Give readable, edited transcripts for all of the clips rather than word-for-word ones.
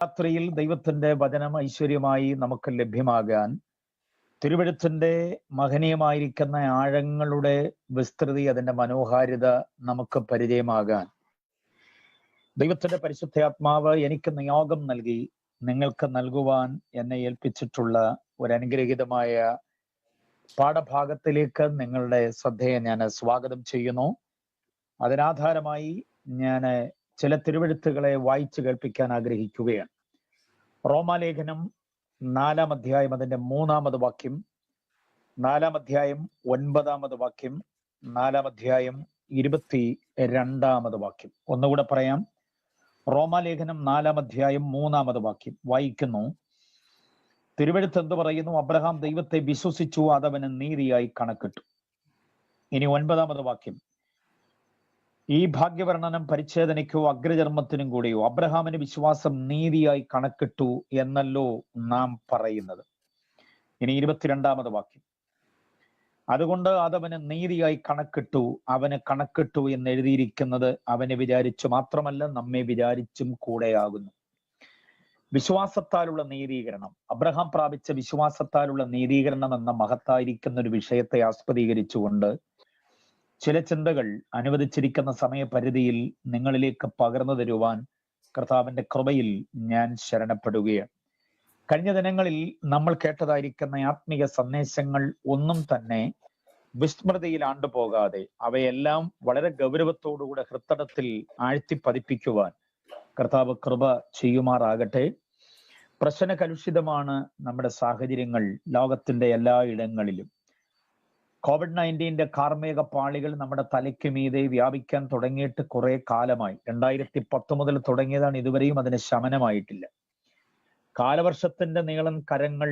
രാത്രിയിൽ ദൈവത്തിന്റെ വചനം ഐശ്വര്യമായി നമുക്ക് ലഭ്യമാകാൻ തിരുവെഴുത്തിന്റെ മഹനീയമായിരിക്കുന്ന ആഴങ്ങളുടെ വിസ്തൃതി, അതിന്റെ മനോഹാരിത നമുക്ക് പരിചയമാകാൻ ദൈവത്തിന്റെ പരിശുദ്ധാത്മാവ് എനിക്ക് നിയോഗം നൽകി നിങ്ങൾക്ക് നൽകുവാൻ എന്നെ ഏൽപ്പിച്ചിട്ടുള്ള ഒരു അനുഗ്രഹീതമായ പാഠഭാഗത്തിലേക്ക് നിങ്ങളുടെ ശ്രദ്ധയെ ഞാൻ സ്വാഗതം ചെയ്യുന്നു. അതിനാധാരമായി ഞാൻ ചില തിരുവെഴുത്തുകളെ വായിച്ചു കേൾപ്പിക്കാൻ ആഗ്രഹിക്കുകയാണ്. റോമാലേഖനം 4-ാം അധ്യായം അതിന്റെ 3-ാമത് വാക്യം, 4-ാം അധ്യായം 9-ാമത് വാക്യം, 4-ാം അധ്യായം 22-ാമത് വാക്യം. ഒന്നുകൂടെ പറയാം. റോമാലേഖനം 4-ാം അധ്യായം 3-ാമത് വാക്യം വായിക്കുന്നു. തിരുവെഴുത്ത് എന്ത് പറയുന്നു? അബ്രഹാം ദൈവത്തെ വിശ്വസിച്ചു, അതവന് നീതിയായി കണക്കിട്ടു. ഇനി 9-ാമത് വാക്യം, ഈ ഭാഗ്യവർണ്ണനം പരിച്ഛേദനയ്ക്കോ അഗ്രചർമ്മത്തിനും കൂടിയോ അബ്രഹാമിന് വിശ്വാസം നീതിയായി കണക്കിട്ടു എന്നല്ലോ നാം പറയുന്നത്. ഇനി 22-ാമത് വാക്യം, അതുകൊണ്ട് അതവന് നീതിയായി കണക്കിട്ടു, അവന് കണക്കിട്ടു എന്ന് എഴുതിയിരിക്കുന്നത് അവനെ വിചാരിച്ചു മാത്രമല്ല, നമ്മെ വിചാരിച്ചും കൂടെയാകുന്നു. വിശ്വാസത്താലുള്ള നീതീകരണം, അബ്രഹാം പ്രാപിച്ച വിശ്വാസത്താലുള്ള നീതീകരണം എന്ന മഹത്തായിരിക്കുന്ന ഒരു വിഷയത്തെ ആസ്പദീകരിച്ചുകൊണ്ട് ചില ചിന്തകൾ അനുവദിച്ചിരിക്കുന്ന സമയപരിധിയിൽ നിങ്ങളിലേക്ക് പകർന്നു തരുവാൻ കർത്താവിന്റെ കൃപയിൽ ഞാൻ ശരണപ്പെടുകയാണ്. കഴിഞ്ഞ ദിനങ്ങളിൽ നമ്മൾ കേട്ടതായിരിക്കുന്ന ആത്മീയ സന്ദേശങ്ങൾ ഒന്നും തന്നെ വിസ്മൃതിയിൽ ആണ്ടുപോകാതെ അവയെല്ലാം വളരെ ഗൗരവത്തോടുകൂടെ ഹൃത്തടത്തിൽ ആഴ്ത്തി പതിപ്പിക്കുവാൻ കർത്താവ് കൃപ ചെയ്യുമാറാകട്ടെ. പ്രശ്ന കലുഷിതമാണ് നമ്മുടെ സാഹചര്യങ്ങൾ ലോകത്തിന്റെ എല്ലാ ഇടങ്ങളിലും. COVID-19 കാർമേഘ പാളികൾ നമ്മുടെ തലയ്ക്ക് മീതെ വ്യാപിക്കാൻ തുടങ്ങിയിട്ട് കുറെ കാലമായി. 2010 മുതൽ തുടങ്ങിയതാണ്, ഇതുവരെയും അതിന് ശമനമായിട്ടില്ല. കാലവർഷത്തിന്റെ നീളൻ കരങ്ങൾ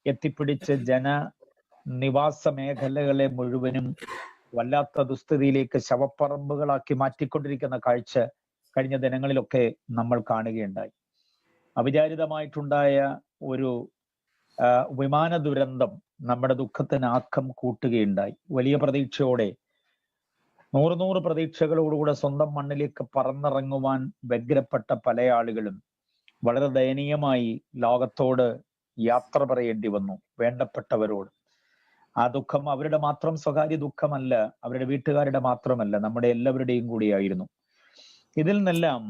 എത്തിപ്പിടിച്ച് ജനനിവാസ മേഖലകളെ മുഴുവനും വല്ലാത്ത ദുസ്ഥിതിയിലേക്ക് ശവപ്പറമ്പുകളാക്കി മാറ്റിക്കൊണ്ടിരിക്കുന്ന കാഴ്ച കഴിഞ്ഞ ദിനങ്ങളിലൊക്കെ നമ്മൾ കാണുകയുണ്ടായി. അവിചാരിതമായിട്ടുണ്ടായ ഒരു വിമാന ദുരന്തം നമ്മുടെ ദുഃഖത്തിന് ആക്കം കൂട്ടുകയുണ്ടായി. വലിയ പ്രതീക്ഷയോടെ, നൂറ് പ്രതീക്ഷകളോടുകൂടെ സ്വന്തം മണ്ണിലേക്ക് പറന്നിറങ്ങുവാൻ വ്യഗ്രപ്പെട്ട പല ആളുകളും വളരെ ദയനീയമായി ലോകത്തോട് യാത്ര പറയേണ്ടി വന്നു, വേണ്ടപ്പെട്ടവരോട്. ആ ദുഃഖം അവരുടെ മാത്രം സ്വകാര്യ ദുഃഖമല്ല, അവരുടെ വീട്ടുകാരുടെ മാത്രമല്ല, നമ്മുടെ എല്ലാവരുടെയും കൂടിയായിരുന്നു. ഇതിൽ നിന്നെല്ലാം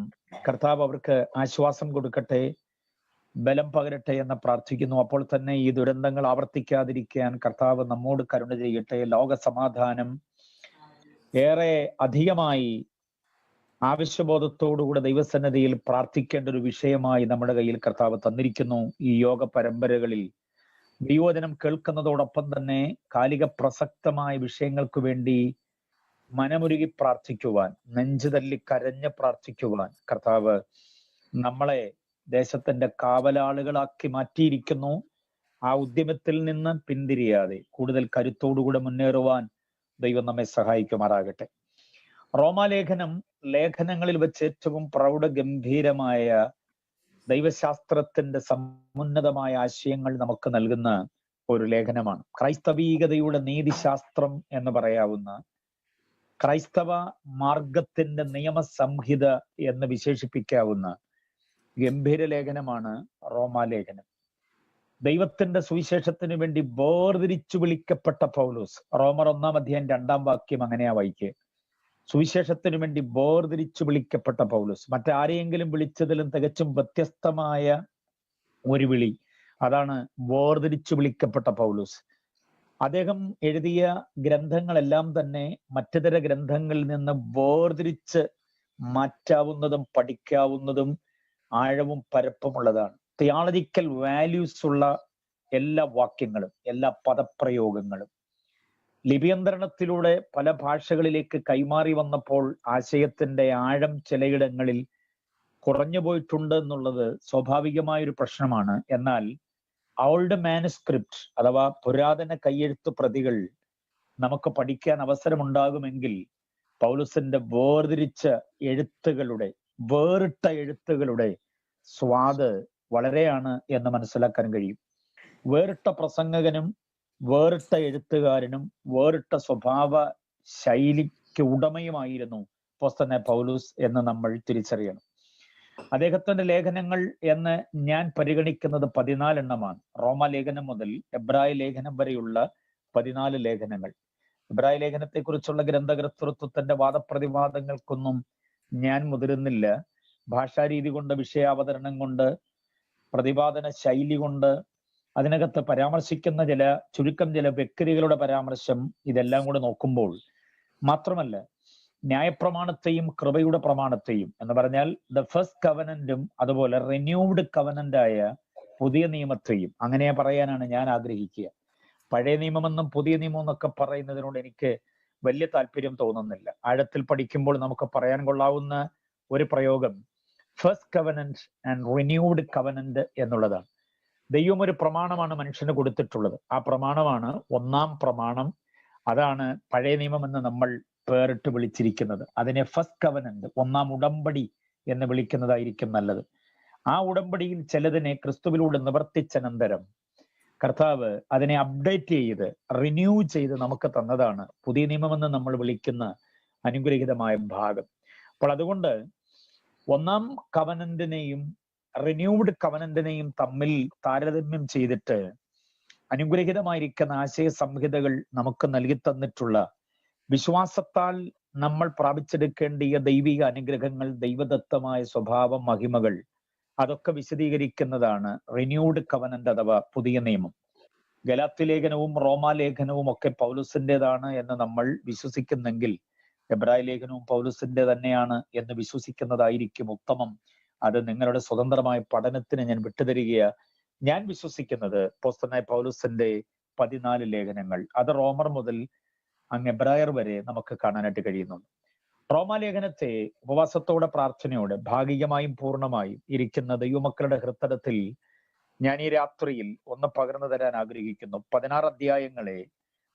കർത്താവ് അവർക്ക് ആശ്വാസം കൊടുക്കട്ടെ, ബലം പകരട്ടെ എന്ന് പ്രാർത്ഥിക്കുന്നു. അപ്പോൾ തന്നെ ഈ ദുരന്തങ്ങൾ ആവർത്തിക്കാതിരിക്കാൻ കർത്താവ് നമ്മോട് കരുണ ചെയ്യട്ടെ. ലോക സമാധാനം ഏറെ അധികമായി ആവശ്യബോധത്തോടുകൂടെ ദൈവസന്നിധിയിൽ പ്രാർത്ഥിക്കേണ്ട ഒരു വിഷയമായി നമ്മുടെ കയ്യിൽ കർത്താവ് തന്നിരിക്കുന്നു. ഈ യോഗ പരമ്പരകളിൽ ദൈവവചനം കേൾക്കുന്നതോടൊപ്പം തന്നെ കാലിക പ്രസക്തമായ വിഷയങ്ങൾക്ക് വേണ്ടി മനമുരുകി പ്രാർത്ഥിക്കുവാൻ, നെഞ്ചു തല്ലി കരഞ്ഞ് പ്രാർത്ഥിക്കുവാൻ കർത്താവ് നമ്മളെ ദേശത്തിന്റെ കാവലാളുകളാക്കി മാറ്റിയിരിക്കുന്നു. ആ ഉദ്യമത്തിൽ നിന്ന് പിന്തിരിയാതെ കൂടുതൽ കരുത്തോടുകൂടെ മുന്നേറുവാൻ ദൈവം നമ്മെ സഹായിക്കുമാറാകട്ടെ. റോമാലേഖനം ലേഖനങ്ങളിൽ വെച്ച് ഏറ്റവും പ്രൗഢഗംഭീരമായ ദൈവശാസ്ത്രത്തിന്റെ സമുന്നതമായ ആശയങ്ങൾ നമുക്ക് നൽകുന്ന ഒരു ലേഖനമാണ്. ക്രൈസ്തവീകതയുടെ നീതിശാസ്ത്രം എന്ന് പറയാവുന്ന, ക്രൈസ്തവ മാർഗത്തിന്റെ നിയമസംഹിത എന്ന് വിശേഷിപ്പിക്കാവുന്ന ഗംഭീര ലേഖനമാണ് റോമാലേഖനം. ദൈവത്തിന്റെ സുവിശേഷത്തിന് വേണ്ടി വേർതിരിച്ചു വിളിക്കപ്പെട്ട പൗലോസ്, റോമർ 1-ാം അധ്യായം 2-ാം വാക്യം അങ്ങനെയാ വായിക്കുക. സുവിശേഷത്തിന് വേണ്ടി വേർതിരിച്ചു വിളിക്കപ്പെട്ട പൗലോസ്, മറ്റാരെയെങ്കിലും വിളിച്ചതിലും തികച്ചും വ്യത്യസ്തമായ ഒരു വിളി, അതാണ് വേർതിരിച്ചു വിളിക്കപ്പെട്ട പൗലോസ്. അദ്ദേഹം എഴുതിയ ഗ്രന്ഥങ്ങളെല്ലാം തന്നെ മറ്റിതര ഗ്രന്ഥങ്ങളിൽ നിന്ന് വേർതിരിച്ച് മാറ്റാവുന്നതും പഠിക്കാവുന്നതും ആഴവും പരപ്പുമുള്ളതാണ്. തിയോളജിക്കൽ വാല്യൂസ് ഉള്ള എല്ലാ വാക്യങ്ങളും, എല്ലാ പദപ്രയോഗങ്ങളും ലിപിയന്തരണത്തിലൂടെ പല ഭാഷകളിലേക്ക് കൈമാറി വന്നപ്പോൾ ആശയത്തിന്റെ ആഴം ചിലയിടങ്ങളിൽ കുറഞ്ഞു പോയിട്ടുണ്ട് എന്നുള്ളത് സ്വാഭാവികമായൊരു പ്രശ്നമാണ്. എന്നാൽ ഓൾഡ് മാനുസ്ക്രിപ്റ്റ് അഥവാ പുരാതന കയ്യെഴുത്ത് പ്രതികൾ നമുക്ക് പഠിക്കാൻ അവസരമുണ്ടാകുമെങ്കിൽ പൗലോസിന്റെ വേർതിരിച്ച എഴുത്തുകളുടെ, വേറിട്ട എഴുത്തുകളുടെ സ്വാദ് വളരെയാണ് എന്ന് മനസ്സിലാക്കാൻ കഴിയും. വേറിട്ട പ്രസംഗകനും വേറിട്ട എഴുത്തുകാരനും വേറിട്ട സ്വഭാവ ശൈലിക്ക് ഉടമയുമായിരുന്നു അപ്പോസ്തലനായ പൗലോസ് എന്ന് നമ്മൾ തിരിച്ചറിയണം. അദ്ദേഹത്തിന്റെ ലേഖനങ്ങൾ എന്ന് ഞാൻ പരിഗണിക്കുന്നത് 14 എണ്ണമാണ്. റോമ ലേഖനം മുതൽ എബ്രായ ലേഖനം വരെയുള്ള 14 ലേഖനങ്ങൾ. എബ്രായ ലേഖനത്തെക്കുറിച്ചുള്ള ഗ്രന്ഥകർത്തൃത്വത്തിന്റെ വാദപ്രതിവാദങ്ങൾക്കൊന്നും ഞാൻ മുതിരുന്നില്ല. ഭാഷാരീതി കൊണ്ട്, വിഷയാവതരണം കൊണ്ട്, പ്രതിപാദന ശൈലി കൊണ്ട്, അതിനകത്ത് പരാമർശിക്കുന്ന ചുരുക്കം ചില വ്യക്തികളുടെ പരാമർശം, ഇതെല്ലാം കൂടെ നോക്കുമ്പോൾ, മാത്രമല്ല ന്യായപ്രമാണത്തെയും കൃപയുടെ പ്രമാണത്തെയും എന്ന് പറഞ്ഞാൽ ദ ഫസ്റ്റ് കവനന്റും അതുപോലെ റിന്യൂവ്ഡ് കവനന്റായ പുതിയ നിയമത്തെയും അങ്ങനെ പറയാനാണ് ഞാൻ ആഗ്രഹിക്കുക. പഴയ നിയമമെന്നും പുതിയ നിയമം എന്നൊക്കെ പറയുന്നതിനോട് എനിക്ക് വലിയ താല്പര്യം തോന്നുന്നില്ല. ആഴത്തിൽ പഠിക്കുമ്പോൾ നമുക്ക് പറയാൻ കൊള്ളാവുന്ന ഒരു പ്രയോഗം ഫസ്റ്റ് കവനന്റ് ആൻഡ് റിന്യൂവ്ഡ് കവനന്റ് എന്നുള്ളതാണ്. ദൈവം ഒരു പ്രമാണമാണ് മനുഷ്യന് കൊടുത്തിട്ടുള്ളത്. ആ പ്രമാണമാണ് ഒന്നാം പ്രമാണം. അതാണ് പഴയ നിയമം എന്ന് നമ്മൾ പേരിട്ട് വിളിച്ചിരിക്കുന്നത്. അതിനെ ഫസ്റ്റ് കവനന്റ്, ഒന്നാം ഉടമ്പടി എന്ന് വിളിക്കുന്നതായിരിക്കും നല്ലത്. ആ ഉടമ്പടിയിൽ ചിലതിനെ ക്രിസ്തുവിലൂടെ നിവർത്തിച്ചനന്തരം കർത്താവ് അതിനെ അപ്ഡേറ്റ് ചെയ്ത് റിന്യൂ ചെയ്ത് നമുക്ക് തന്നതാണ് പുതിയ നിയമമെന്ന് നമ്മൾ വിളിക്കുന്ന അനുഗ്രഹീതമായ ഭാഗം. അപ്പോൾ അതുകൊണ്ട് ഒന്നാം കവനന്റിനെയും റിന്യൂവ്ഡ് കവനന്റിനെയും തമ്മിൽ താരതമ്യം ചെയ്തിട്ട് അനുഗ്രഹീതമായിരിക്കുന്ന ആശയ സംഹിതകൾ നമുക്ക് നൽകി തന്നിട്ടുള്ള വിശ്വാസത്താൽ നമ്മൾ പ്രാപിച്ചെടുക്കേണ്ടിയ ദൈവിക അനുഗ്രഹങ്ങൾ, ദൈവദത്തമായ സ്വഭാവം, മഹിമകൾ, അതൊക്കെ വിശദീകരിക്കുന്നതാണ് റിന്യൂവ്ഡ് കവനന്റ് അഥവാ പുതിയ നിയമം. ഗലാത്യ ലേഖനവും റോമാലേഖനവും ഒക്കെ പൗലുസിൻ്റെതാണ് എന്ന് നമ്മൾ വിശ്വസിക്കുന്നെങ്കിൽ എബ്രായ ലേഖനവും പൗലുസിന്റെ തന്നെയാണ് എന്ന് വിശ്വസിക്കുന്നതായിരിക്കും ഉത്തമം. അത് നിങ്ങളുടെ സ്വതന്ത്രമായ പഠനത്തിന് ഞാൻ വിട്ടുതരികയാ. ഞാൻ വിശ്വസിക്കുന്നത് അപ്പോസ്തലനായ പൗലുസിന്റെ 14 ലേഖനങ്ങൾ, അത് റോമർ മുതൽ അങ്ങ് എബ്രായർ വരെ നമുക്ക് കാണാനായിട്ട് കഴിയുന്നുണ്ട്. റോമാലേഖനത്തെ ഉപവാസത്തോടെ, പ്രാർത്ഥനയോടെ, ഭാഗികമായും പൂർണ്ണമായും ഇരിക്കുന്ന ദൈവമക്കളുടെ ഹൃദയത്തിൽ ഞാൻ ഈ രാത്രിയിൽ ഒന്ന് പകർന്നു തരാൻ ആഗ്രഹിക്കുന്നു. 16 അധ്യായങ്ങളെ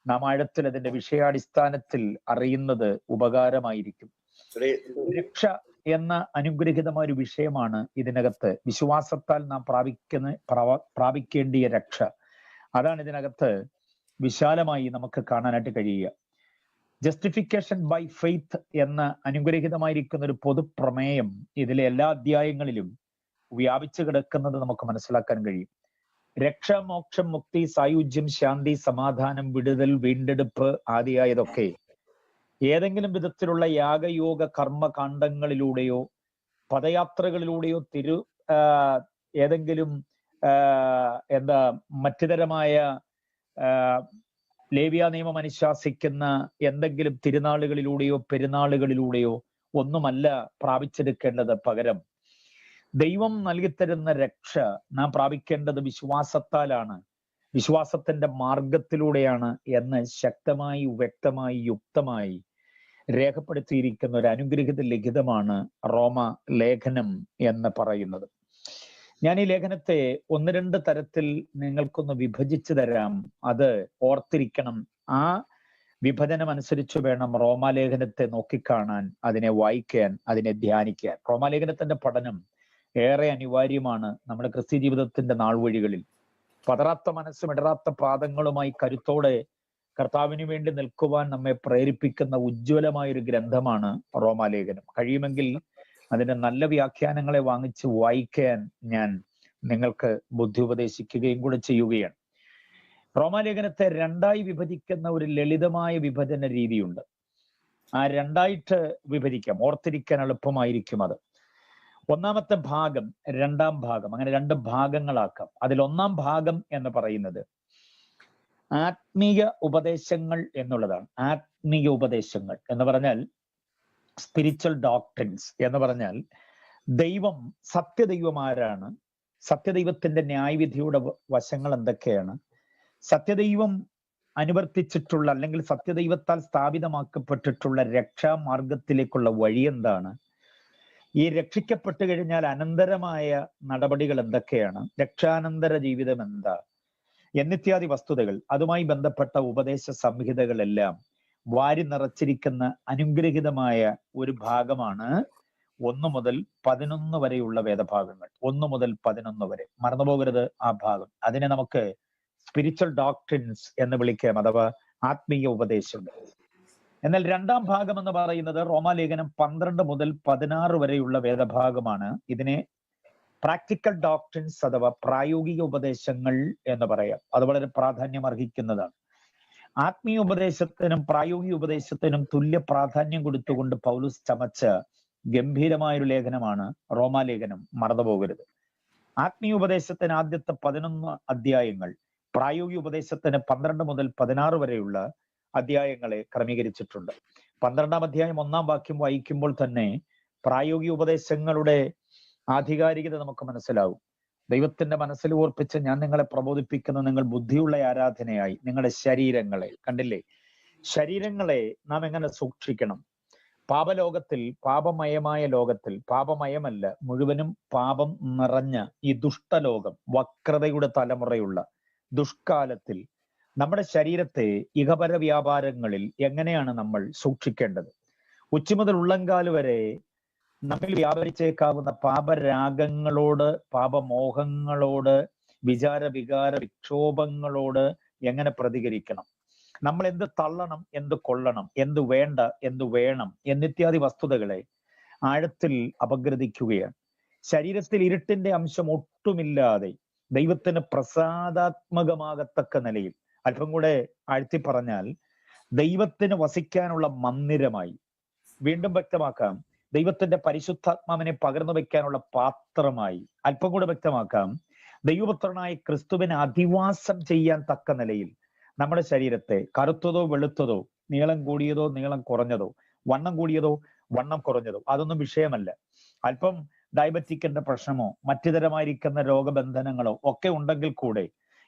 നാം ആഴത്തിൽ അതിന്റെ വിഷയാടിസ്ഥാനത്തിൽ അറിയുന്നത് ഉപകാരമായിരിക്കും. രക്ഷ എന്ന അനുഗ്രഹീതമായ ഒരു വിഷയമാണ് ഇതിനകത്ത്. വിശ്വാസത്താൽ നാം പ്രാപിക്കേണ്ടിയ രക്ഷ, അതാണ് ഇതിനകത്ത് വിശാലമായി നമുക്ക് കാണാനായിട്ട് കഴിയുക. ജസ്റ്റിഫിക്കേഷൻ ബൈ ഫെയ്ത്ത് എന്ന അനുഗ്രഹീതമായിരിക്കുന്ന ഒരു പൊതുപ്രമേയം ഇതിലെ എല്ലാ അധ്യായങ്ങളിലും വ്യാപിച്ചു കിടക്കുന്നത് നമുക്ക് മനസ്സിലാക്കാൻ കഴിയും. രക്ഷ, മോക്ഷം, മുക്തി, സായുജ്യം, ശാന്തി, സമാധാനം, വിടുതൽ, വീണ്ടെടുപ്പ് ആദിയായതൊക്കെ ഏതെങ്കിലും വിധത്തിലുള്ള യാഗയോഗ കർമ്മകാണ്ഡങ്ങളിലൂടെയോ പദയാത്രകളിലൂടെയോ ഏതെങ്കിലും മറ്റുതരമായ ലേവ്യ നിയമം അനുശാസിക്കുന്ന എന്തെങ്കിലും തിരുനാളുകളിലൂടെയോ പെരുന്നാളുകളിലൂടെയോ ഒന്നുമല്ല പ്രാപിച്ചെടുക്കേണ്ടത്. പകരം ദൈവം നൽകിത്തരുന്ന രക്ഷ നാം പ്രാപിക്കേണ്ടത് വിശ്വാസത്താലാണ്, വിശ്വാസത്തിന്റെ മാർഗത്തിലൂടെയാണ് എന്ന് ശക്തമായി, വ്യക്തമായി, യുക്തമായി രേഖപ്പെടുത്തിയിരിക്കുന്ന ഒരു അനുഗ്രഹീത ലിഖിതമാണ് റോമ ലേഖനം എന്ന് പറയുന്നത്. ഞാൻ ഈ ലേഖനത്തെ 1-2 തരത്തിൽ നിങ്ങൾക്കൊന്ന് വിഭജിച്ചു തരാം. അത് ഓർത്തിരിക്കണം. ആ വിഭജനം അനുസരിച്ച് വേണം റോമാലേഖനത്തെ നോക്കിക്കാണാൻ, അതിനെ വായിക്കാൻ, അതിനെ ധ്യാനിക്കാൻ. റോമാലേഖനത്തിന്റെ പഠനം ഏറെ അനിവാര്യമാണ് നമ്മുടെ ക്രിസ്ത്യ ജീവിതത്തിന്റെ നാൾവഴികളിൽ. പതറാത്ത മനസ്സും ഇടറാത്ത പാദങ്ങളുമായി കരുത്തോടെ കർത്താവിന് വേണ്ടി നിൽക്കുവാൻ നമ്മെ പ്രേരിപ്പിക്കുന്ന ഉജ്ജ്വലമായൊരു ഗ്രന്ഥമാണ് റോമാലേഖനം. കഴിയുമെങ്കിൽ അതിന്റെ നല്ല വ്യാഖ്യാനങ്ങളെ വാങ്ങിച്ച് വായിക്കാൻ ഞാൻ നിങ്ങൾക്ക് ബുദ്ധി ഉപദേശിക്കുകയും കൂടെ ചെയ്യുകയാണ്. റോമാലേഖനത്തെ 2ആയി വിഭജിക്കുന്ന ഒരു ലളിതമായ വിഭജന രീതിയുണ്ട്. ആ 2ആയിട്ട് വിഭജിക്കാം, ഓർത്തിരിക്കാൻ എളുപ്പമായിരിക്കും അത്. ഒന്നാമത്തെ ഭാഗം, 2ആം ഭാഗം, അങ്ങനെ 2 ഭാഗങ്ങളാക്കാം. അതിൽ 1ആം ഭാഗം എന്ന് പറയുന്നത് ആത്മീയ ഉപദേശങ്ങൾ എന്നുള്ളതാണ്. ആത്മീയ ഉപദേശങ്ങൾ എന്ന് പറഞ്ഞാൽ സ്പിരിച്വൽ ഡോക്ട്രിൻസ് എന്ന് പറഞ്ഞാൽ ദൈവം, സത്യദൈവം ആരാണ്, സത്യദൈവത്തിന്റെ ന്യായവിധിയുടെ വശങ്ങൾ എന്തൊക്കെയാണ്, സത്യദൈവം അനുവർത്തിച്ചിട്ടുള്ള അല്ലെങ്കിൽ സത്യദൈവത്താൽ സ്ഥാപിതമാക്കപ്പെട്ടിട്ടുള്ള രക്ഷാമാർഗത്തിലേക്കുള്ള വഴി എന്താണ്, ഈ രക്ഷിക്കപ്പെട്ടു കഴിഞ്ഞാൽ അനന്തരമായ നടപടികൾ എന്തൊക്കെയാണ്, രക്ഷാനന്തര ജീവിതം എന്താ എന്നിത്യാദി വസ്തുതകൾ, അതുമായി ബന്ധപ്പെട്ട ഉപദേശ സംഹിതകളെല്ലാം വാരി നിറച്ചിരിക്കുന്ന അനുഗ്രഹീതമായ ഒരു ഭാഗമാണ് 1 മുതൽ 11 വരെയുള്ള വേദഭാഗങ്ങൾ. 1 മുതൽ 11 വരെ മറന്നുപോകരുത് ആ ഭാഗം. അതിനെ നമുക്ക് സ്പിരിച്വൽ ഡോക്ട്രിൻസ് എന്ന് വിളിക്കാം, അഥവാ ആത്മീയ ഉപദേശങ്ങൾ. എന്നാൽ രണ്ടാം ഭാഗം എന്ന് പറയുന്നത് റോമാലേഖനം 12 മുതൽ 16 വരെയുള്ള വേദഭാഗമാണ്. ഇതിനെ പ്രാക്ടിക്കൽ ഡോക്ട്രിൻസ് അഥവാ പ്രായോഗിക ഉപദേശങ്ങൾ എന്ന് പറയാം. അത് വളരെ പ്രാധാന്യം അർഹിക്കുന്നതാണ്. ആത്മീയ ഉപദേശത്തിനും പ്രായോഗിക ഉപദേശത്തിനും തുല്യ പ്രാധാന്യം കൊടുത്തുകൊണ്ട് പൗലോസ് ചമച്ച ഗംഭീരമായൊരു ലേഖനമാണ് റോമാലേഖനം. മറന്നുപോകരുത്. ആത്മീയ ഉപദേശത്തിന് ആദ്യത്തെ 11 അധ്യായങ്ങൾ, പ്രായോഗിക ഉപദേശത്തിന് 12 മുതൽ 16 വരെയുള്ള അധ്യായങ്ങളെ ക്രമീകരിച്ചിട്ടുണ്ട്. 12-ാം അധ്യായം 1-ാം വാക്യം വായിക്കുമ്പോൾ തന്നെ പ്രായോഗിക ഉപദേശങ്ങളുടെ ആധികാരികത നമുക്ക് മനസ്സിലാവും. ദൈവത്തിന്റെ മനസ്സിൽ ഓർപ്പിച്ച് ഞാൻ നിങ്ങളെ പ്രബോധിപ്പിക്കുന്ന നിങ്ങൾ ബുദ്ധിയുള്ള ആരാധനയായി നിങ്ങളുടെ ശരീരങ്ങളെ, കണ്ടില്ലേ, ശരീരങ്ങളെ നാം എങ്ങനെ സൂക്ഷിക്കണം? പാപലോകത്തിൽ, പാപമയമായ ലോകത്തിൽ, പാപമയമല്ല മുഴുവനും പാപം നിറഞ്ഞ ഈ ദുഷ്ടലോകം, വക്രതയുടെ തലമുറയുള്ള ദുഷ്കാലത്തിൽ നമ്മുടെ ശരീരത്തെ ഇഹപര വ്യാപാരങ്ങളിൽ എങ്ങനെയാണ് നമ്മൾ സൂക്ഷിക്കേണ്ടത്? ഉച്ച മുതൽ ഉള്ളങ്കാല് വരെ നമ്മിൽ വ്യാപരിച്ചേക്കാവുന്ന പാപരാഗങ്ങളോട്, പാപമോഹങ്ങളോട്, വികാര വിക്ഷോഭങ്ങളോട് എങ്ങനെ പ്രതികരിക്കണം? നമ്മൾ എന്ത് തള്ളണം, എന്ത് കൊള്ളണം, എന്ത് വേണ്ട, എന്ത് വേണം എന്നിത്യാദി വസ്തുതകളെ ആഴത്തിൽ അപഗ്രഥിക്കുകയാണ്. ശരീരത്തിൽ ഇരുട്ടിന്റെ അംശം ഒട്ടുമില്ലാതെ ദൈവത്തിന് പ്രസാദാത്മകമാകത്തക്ക നിലയിൽ, അല്പം കൂടെ ആഴ്ത്തി പറഞ്ഞാൽ ദൈവത്തിന് വസിക്കാനുള്ള മന്ദിരമായി, വീണ്ടും വ്യക്തമാക്കാം, ദൈവത്തിന്റെ പരിശുദ്ധാത്മാവിനെ പകർന്നു വെക്കാനുള്ള പാത്രമായി, അല്പം കൂടെ വ്യക്തമാക്കാം, ദൈവപുത്രനായ ക്രിസ്തുവിനെ അധിവാസം ചെയ്യാൻ തക്ക നിലയിൽ നമ്മുടെ ശരീരത്തെ കറുത്തതോ വെളുത്തതോ, നീളം കൂടിയതോ നീളം കുറഞ്ഞതോ, വണ്ണം കൂടിയതോ വണ്ണം കുറഞ്ഞതോ അതൊന്നും വിഷയമല്ല. അല്പം ഡയബറ്റിക്കിന്റെ പ്രശ്നമോ മറ്റു തരമായിരിക്കുന്ന രോഗബന്ധനങ്ങളോ ഒക്കെ ഉണ്ടെങ്കിൽ കൂടെ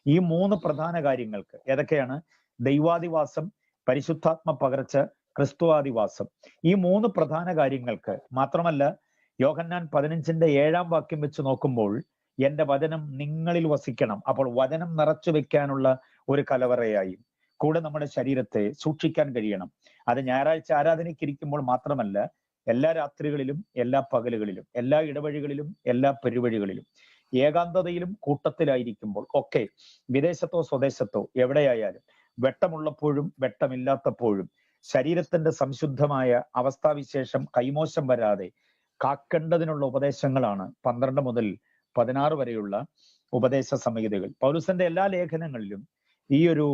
ഈ 3 പ്രധാന കാര്യങ്ങൾക്ക്, ഏതൊക്കെയാണ്? ദൈവാദിവാസം, പരിശുദ്ധാത്മ പകർച്ച, ക്രിസ്തുവാദിവാസം. ഈ 3 പ്രധാന കാര്യങ്ങൾക്ക് മാത്രമല്ല, യോഹന്നാൻ 15-ന്റെ 7-ാം വാക്യം വെച്ച് നോക്കുമ്പോൾ എന്റെ വചനം നിങ്ങളിൽ വസിക്കണം. അപ്പോൾ വചനം നിറച്ചു വെക്കാനുള്ള ഒരു കലവറയായി കൂടെ നമ്മുടെ ശരീരത്തെ സൂക്ഷിക്കാൻ കഴിയണം. അത് ഞായറാഴ്ച ആരാധനയ്ക്കിരിക്കുമ്പോൾ മാത്രമല്ല, എല്ലാ രാത്രികളിലും, എല്ലാ പകലുകളിലും, എല്ലാ ഇടവഴികളിലും, എല്ലാ പെരുവഴികളിലും, ഏകാന്തതയിലും കൂട്ടത്തിലായിരിക്കുമ്പോൾ ഒക്കെ, വിദേശത്തോ സ്വദേശത്തോ എവിടെയായാലും, വെട്ടമുള്ളപ്പോഴും വെട്ടമില്ലാത്തപ്പോഴും ശരീരത്തിന്റെ സംശുദ്ധമായ അവസ്ഥാവിശേഷം കൈമോശം വരാതെ കാക്കേണ്ടതിനുള്ള ഉപദേശങ്ങളാണ് 12 മുതൽ 16 വരെയുള്ള ഉപദേശ സംഹിതകൾ. പൗലോസിന്റെ എല്ലാ ലേഖനങ്ങളിലും ഈ ഒരു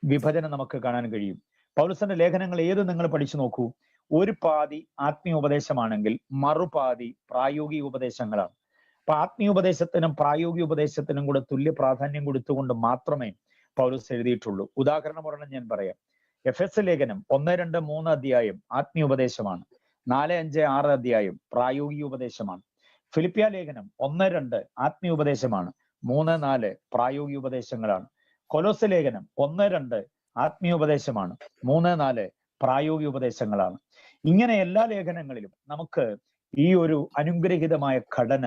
വിഭജനം നമുക്ക് കാണാൻ കഴിയും. പൗലോസിന്റെ ലേഖനങ്ങൾ ഏത് നിങ്ങൾ പഠിച്ചു നോക്കൂ, ഒരു പാതി ആത്മീയ ഉപദേശമാണെങ്കിൽ മറുപാതി പ്രായോഗിക ഉപദേശങ്ങളാണ്. അപ്പൊ ആത്മീയ ഉപദേശത്തിനും പ്രായോഗിക ഉപദേശത്തിനും കൂടെ തുല്യ പ്രാധാന്യം കൊടുത്തുകൊണ്ട് മാത്രമേ പൗലോസ് എഴുതിയിട്ടുള്ളൂ. ഉദാഹരണം ഒരെണ്ണം ഞാൻ പറയാം. എഫെസ് ലേഖനം 1, 2, 3 അധ്യായം ആത്മീയ ഉപദേശമാണ്. 4, 5, 6 അധ്യായം പ്രായോഗിക ഉപദേശമാണ്. ഫിലിപ്പിയ ലേഖനം 1, 2 ആത്മീയ ഉപദേശമാണ്. 3, 4 പ്രായോഗിക ഉപദേശങ്ങളാണ്. കൊലോസ് ലേഖനം 1, 2 ആത്മീയ ഉപദേശമാണ്. 3, 4 പ്രായോഗിക ഉപദേശങ്ങളാണ്. ഇങ്ങനെ എല്ലാ ലേഖനങ്ങളിലും നമുക്ക് ഈ ഒരു അനുഗ്രഹീതമായ ഘടന,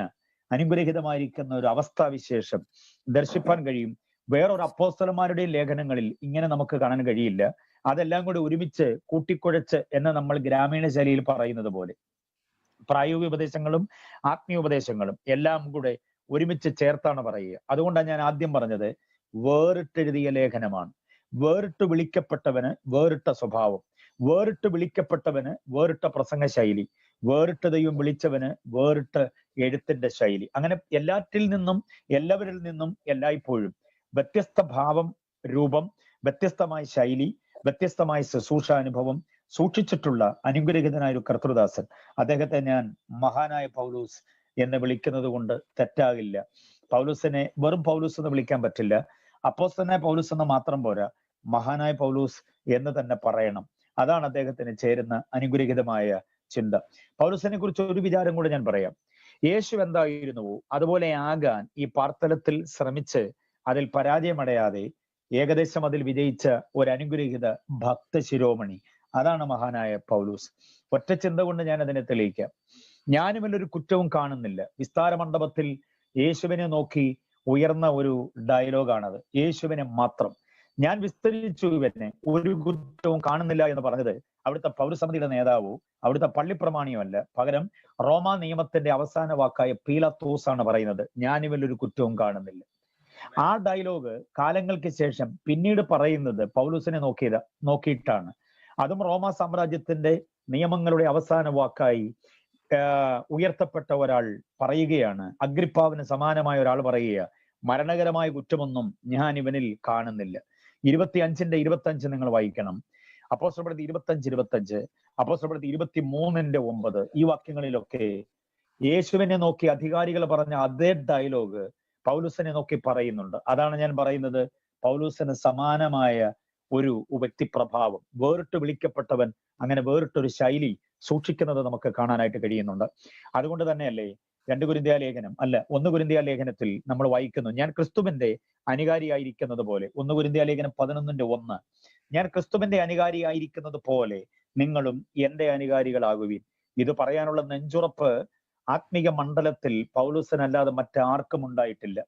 അനുഗ്രഹീതമായിരിക്കുന്ന ഒരു അവസ്ഥാവിശേഷം ദർശിപ്പാൻ കഴിയും. വേറൊരു അപ്പോസ്തലന്മാരുടെയും ലേഖനങ്ങളിൽ ഇങ്ങനെ നമുക്ക് കാണാൻ കഴിയില്ല. അതെല്ലാം കൂടി ഒരുമിച്ച് കൂട്ടിക്കുഴച്ച് എന്ന് നമ്മൾ ഗ്രാമീണ ശൈലിയിൽ പറയുന്നത് പോലെ പ്രായോഗിക ഉപദേശങ്ങളും ആത്മീയ ഉപദേശങ്ങളും എല്ലാം കൂടെ ഒരുമിച്ച് ചേർത്താണ് പറയുക. അതുകൊണ്ടാണ് ഞാൻ ആദ്യം പറഞ്ഞത് വേറിട്ടെഴുതിയ ലേഖനമാണ്. വേറിട്ട് വിളിക്കപ്പെട്ടവന് വേറിട്ട സ്വഭാവം, വേറിട്ട് വിളിക്കപ്പെട്ടവന് വേറിട്ട പ്രസംഗ ശൈലി, വേറിട്ട് ദൈവം വിളിച്ചവന് വേറിട്ട എഴുത്തിന്റെ ശൈലി. അങ്ങനെ എല്ലാറ്റിൽ നിന്നും, എല്ലാവരിൽ നിന്നും, എല്ലായ്പ്പോഴും വ്യത്യസ്ത ഭാവം, രൂപം, വ്യത്യസ്തമായ ശൈലി, വ്യത്യസ്തമായ ശുശ്രൂഷാനുഭവം സൂക്ഷിച്ചിട്ടുള്ള അനുഗ്രഹീതനായ ഒരു കർത്തൃദാസൻ. അദ്ദേഹത്തെ ഞാൻ മഹാനായ പൗലോസ് എന്ന് വിളിക്കുന്നത് കൊണ്ട് തെറ്റാകില്ല. പൗലോസിനെ വെറും പൗലോസ് എന്ന് വിളിക്കാൻ പറ്റില്ല. അപ്പോസ്തലനായ പൗലോസ് എന്ന് മാത്രം പോരാ, മഹാനായ പൗലോസ് എന്ന് തന്നെ പറയണം. അതാണ് അദ്ദേഹത്തിന് ചേരുന്ന അനുഗ്രഹീതമായ ചിന്ത. പൗലോസിനെ കുറിച്ച് ഒരു വിചാരം കൂടെ ഞാൻ പറയാം. യേശു എന്തായിരുന്നുവോ അതുപോലെ ആകാൻ ഈ പാർത്തലത്തിൽ ശ്രമിച്ച് അതിൽ പരാജയമടയാതെ ഏകദേശം അതിൽ വിജയിച്ച ഒരു അനുഗ്രഹീത ഭക്ത ശിരോമണി, അതാണ് മഹാനായ പൗലോസ്. ഒറ്റ ചിന്ത കൊണ്ട് ഞാൻ അതിനെ തെളിയിക്കാം. ഞാനുമല്ലൊരു കുറ്റവും കാണുന്നില്ല. വിസ്താര മണ്ഡപത്തിൽ യേശുവിനെ നോക്കി ഉയർന്ന ഒരു ഡയലോഗാണത്. യേശുവിനെ മാത്രം ഞാൻ വിസ്തരിച്ചു, ഇവനെ ഒരു കുറ്റവും കാണുന്നില്ല എന്ന് പറഞ്ഞത് അവിടുത്തെ പൗരസമിതിയുടെ നേതാവോ അവിടുത്തെ പള്ളിപ്രമാണിയോ അല്ല. പകരം റോമാ നിയമത്തിന്റെ അവസാന വാക്കായ പീലാത്തോസ് ആണ് പറയുന്നത്, ഞാനിവല്ലൊരു കുറ്റവും കാണുന്നില്ല. ആ ഡയലോഗ് കാലങ്ങൾക്ക് ശേഷം പിന്നീട് പറയുന്നത് പൗലോസിനെ നോക്കിയിട്ടാണ്. അതും റോമാ സാമ്രാജ്യത്തിന്റെ നിയമങ്ങളുടെ അവസാന വാക്കായി ഉയർത്തപ്പെട്ട ഒരാൾ പറയുകയാണ്. അഗ്രിപ്പാവിന് സമാനമായ ഒരാൾ പറയുക, മരണകരമായ കുറ്റമൊന്നും ഞാൻ ഇവനിൽ കാണുന്നില്ല. 25:25 നിങ്ങൾ വായിക്കണം. അപ്പോസ്തലപ്രവൃത്തി 25:25, അപ്പോസ്തലപ്രവൃത്തി 23:9 ഈ വാക്യങ്ങളിലൊക്കെ യേശുവിനെ നോക്കി അധികാരികൾ പറഞ്ഞ അതേ ഡയലോഗ് പൗലുസിനെ നോക്കി പറയുന്നുണ്ട്. അതാണ് ഞാൻ പറയുന്നത്, പൗലുസിന് സമാനമായ ഒരു വ്യക്തിപ്രഭാവം, വേറിട്ട് വിളിക്കപ്പെട്ടവൻ അങ്ങനെ വേറിട്ടൊരു ശൈലി സൂക്ഷിക്കുന്നത് നമുക്ക് കാണാനായിട്ട് കഴിയുന്നുണ്ട്. അതുകൊണ്ട് തന്നെയല്ലേ 2 കൊരിന്ത്യർ ലേഖനം 1 കൊരിന്ത്യർ ലേഖനത്തിൽ നമ്മൾ വായിക്കുന്നു, ഞാൻ ക്രിസ്തുവിന്റെ അനുകാരിയായിരിക്കുന്നത് പോലെ. 1 കൊരിന്ത്യർ ലേഖനം 11:1, ഞാൻ ക്രിസ്തുവിന്റെ അനുകാരിയായിരിക്കുന്നത് പോലെ നിങ്ങളും എന്റെ അനുകാരികളാകുവിൻ. ഇത് പറയാനുള്ള നെഞ്ചുറപ്പ് ആത്മീക മണ്ഡലത്തിൽ പൗലുസിനല്ലാതെ മറ്റാർക്കും ഉണ്ടായിട്ടില്ല.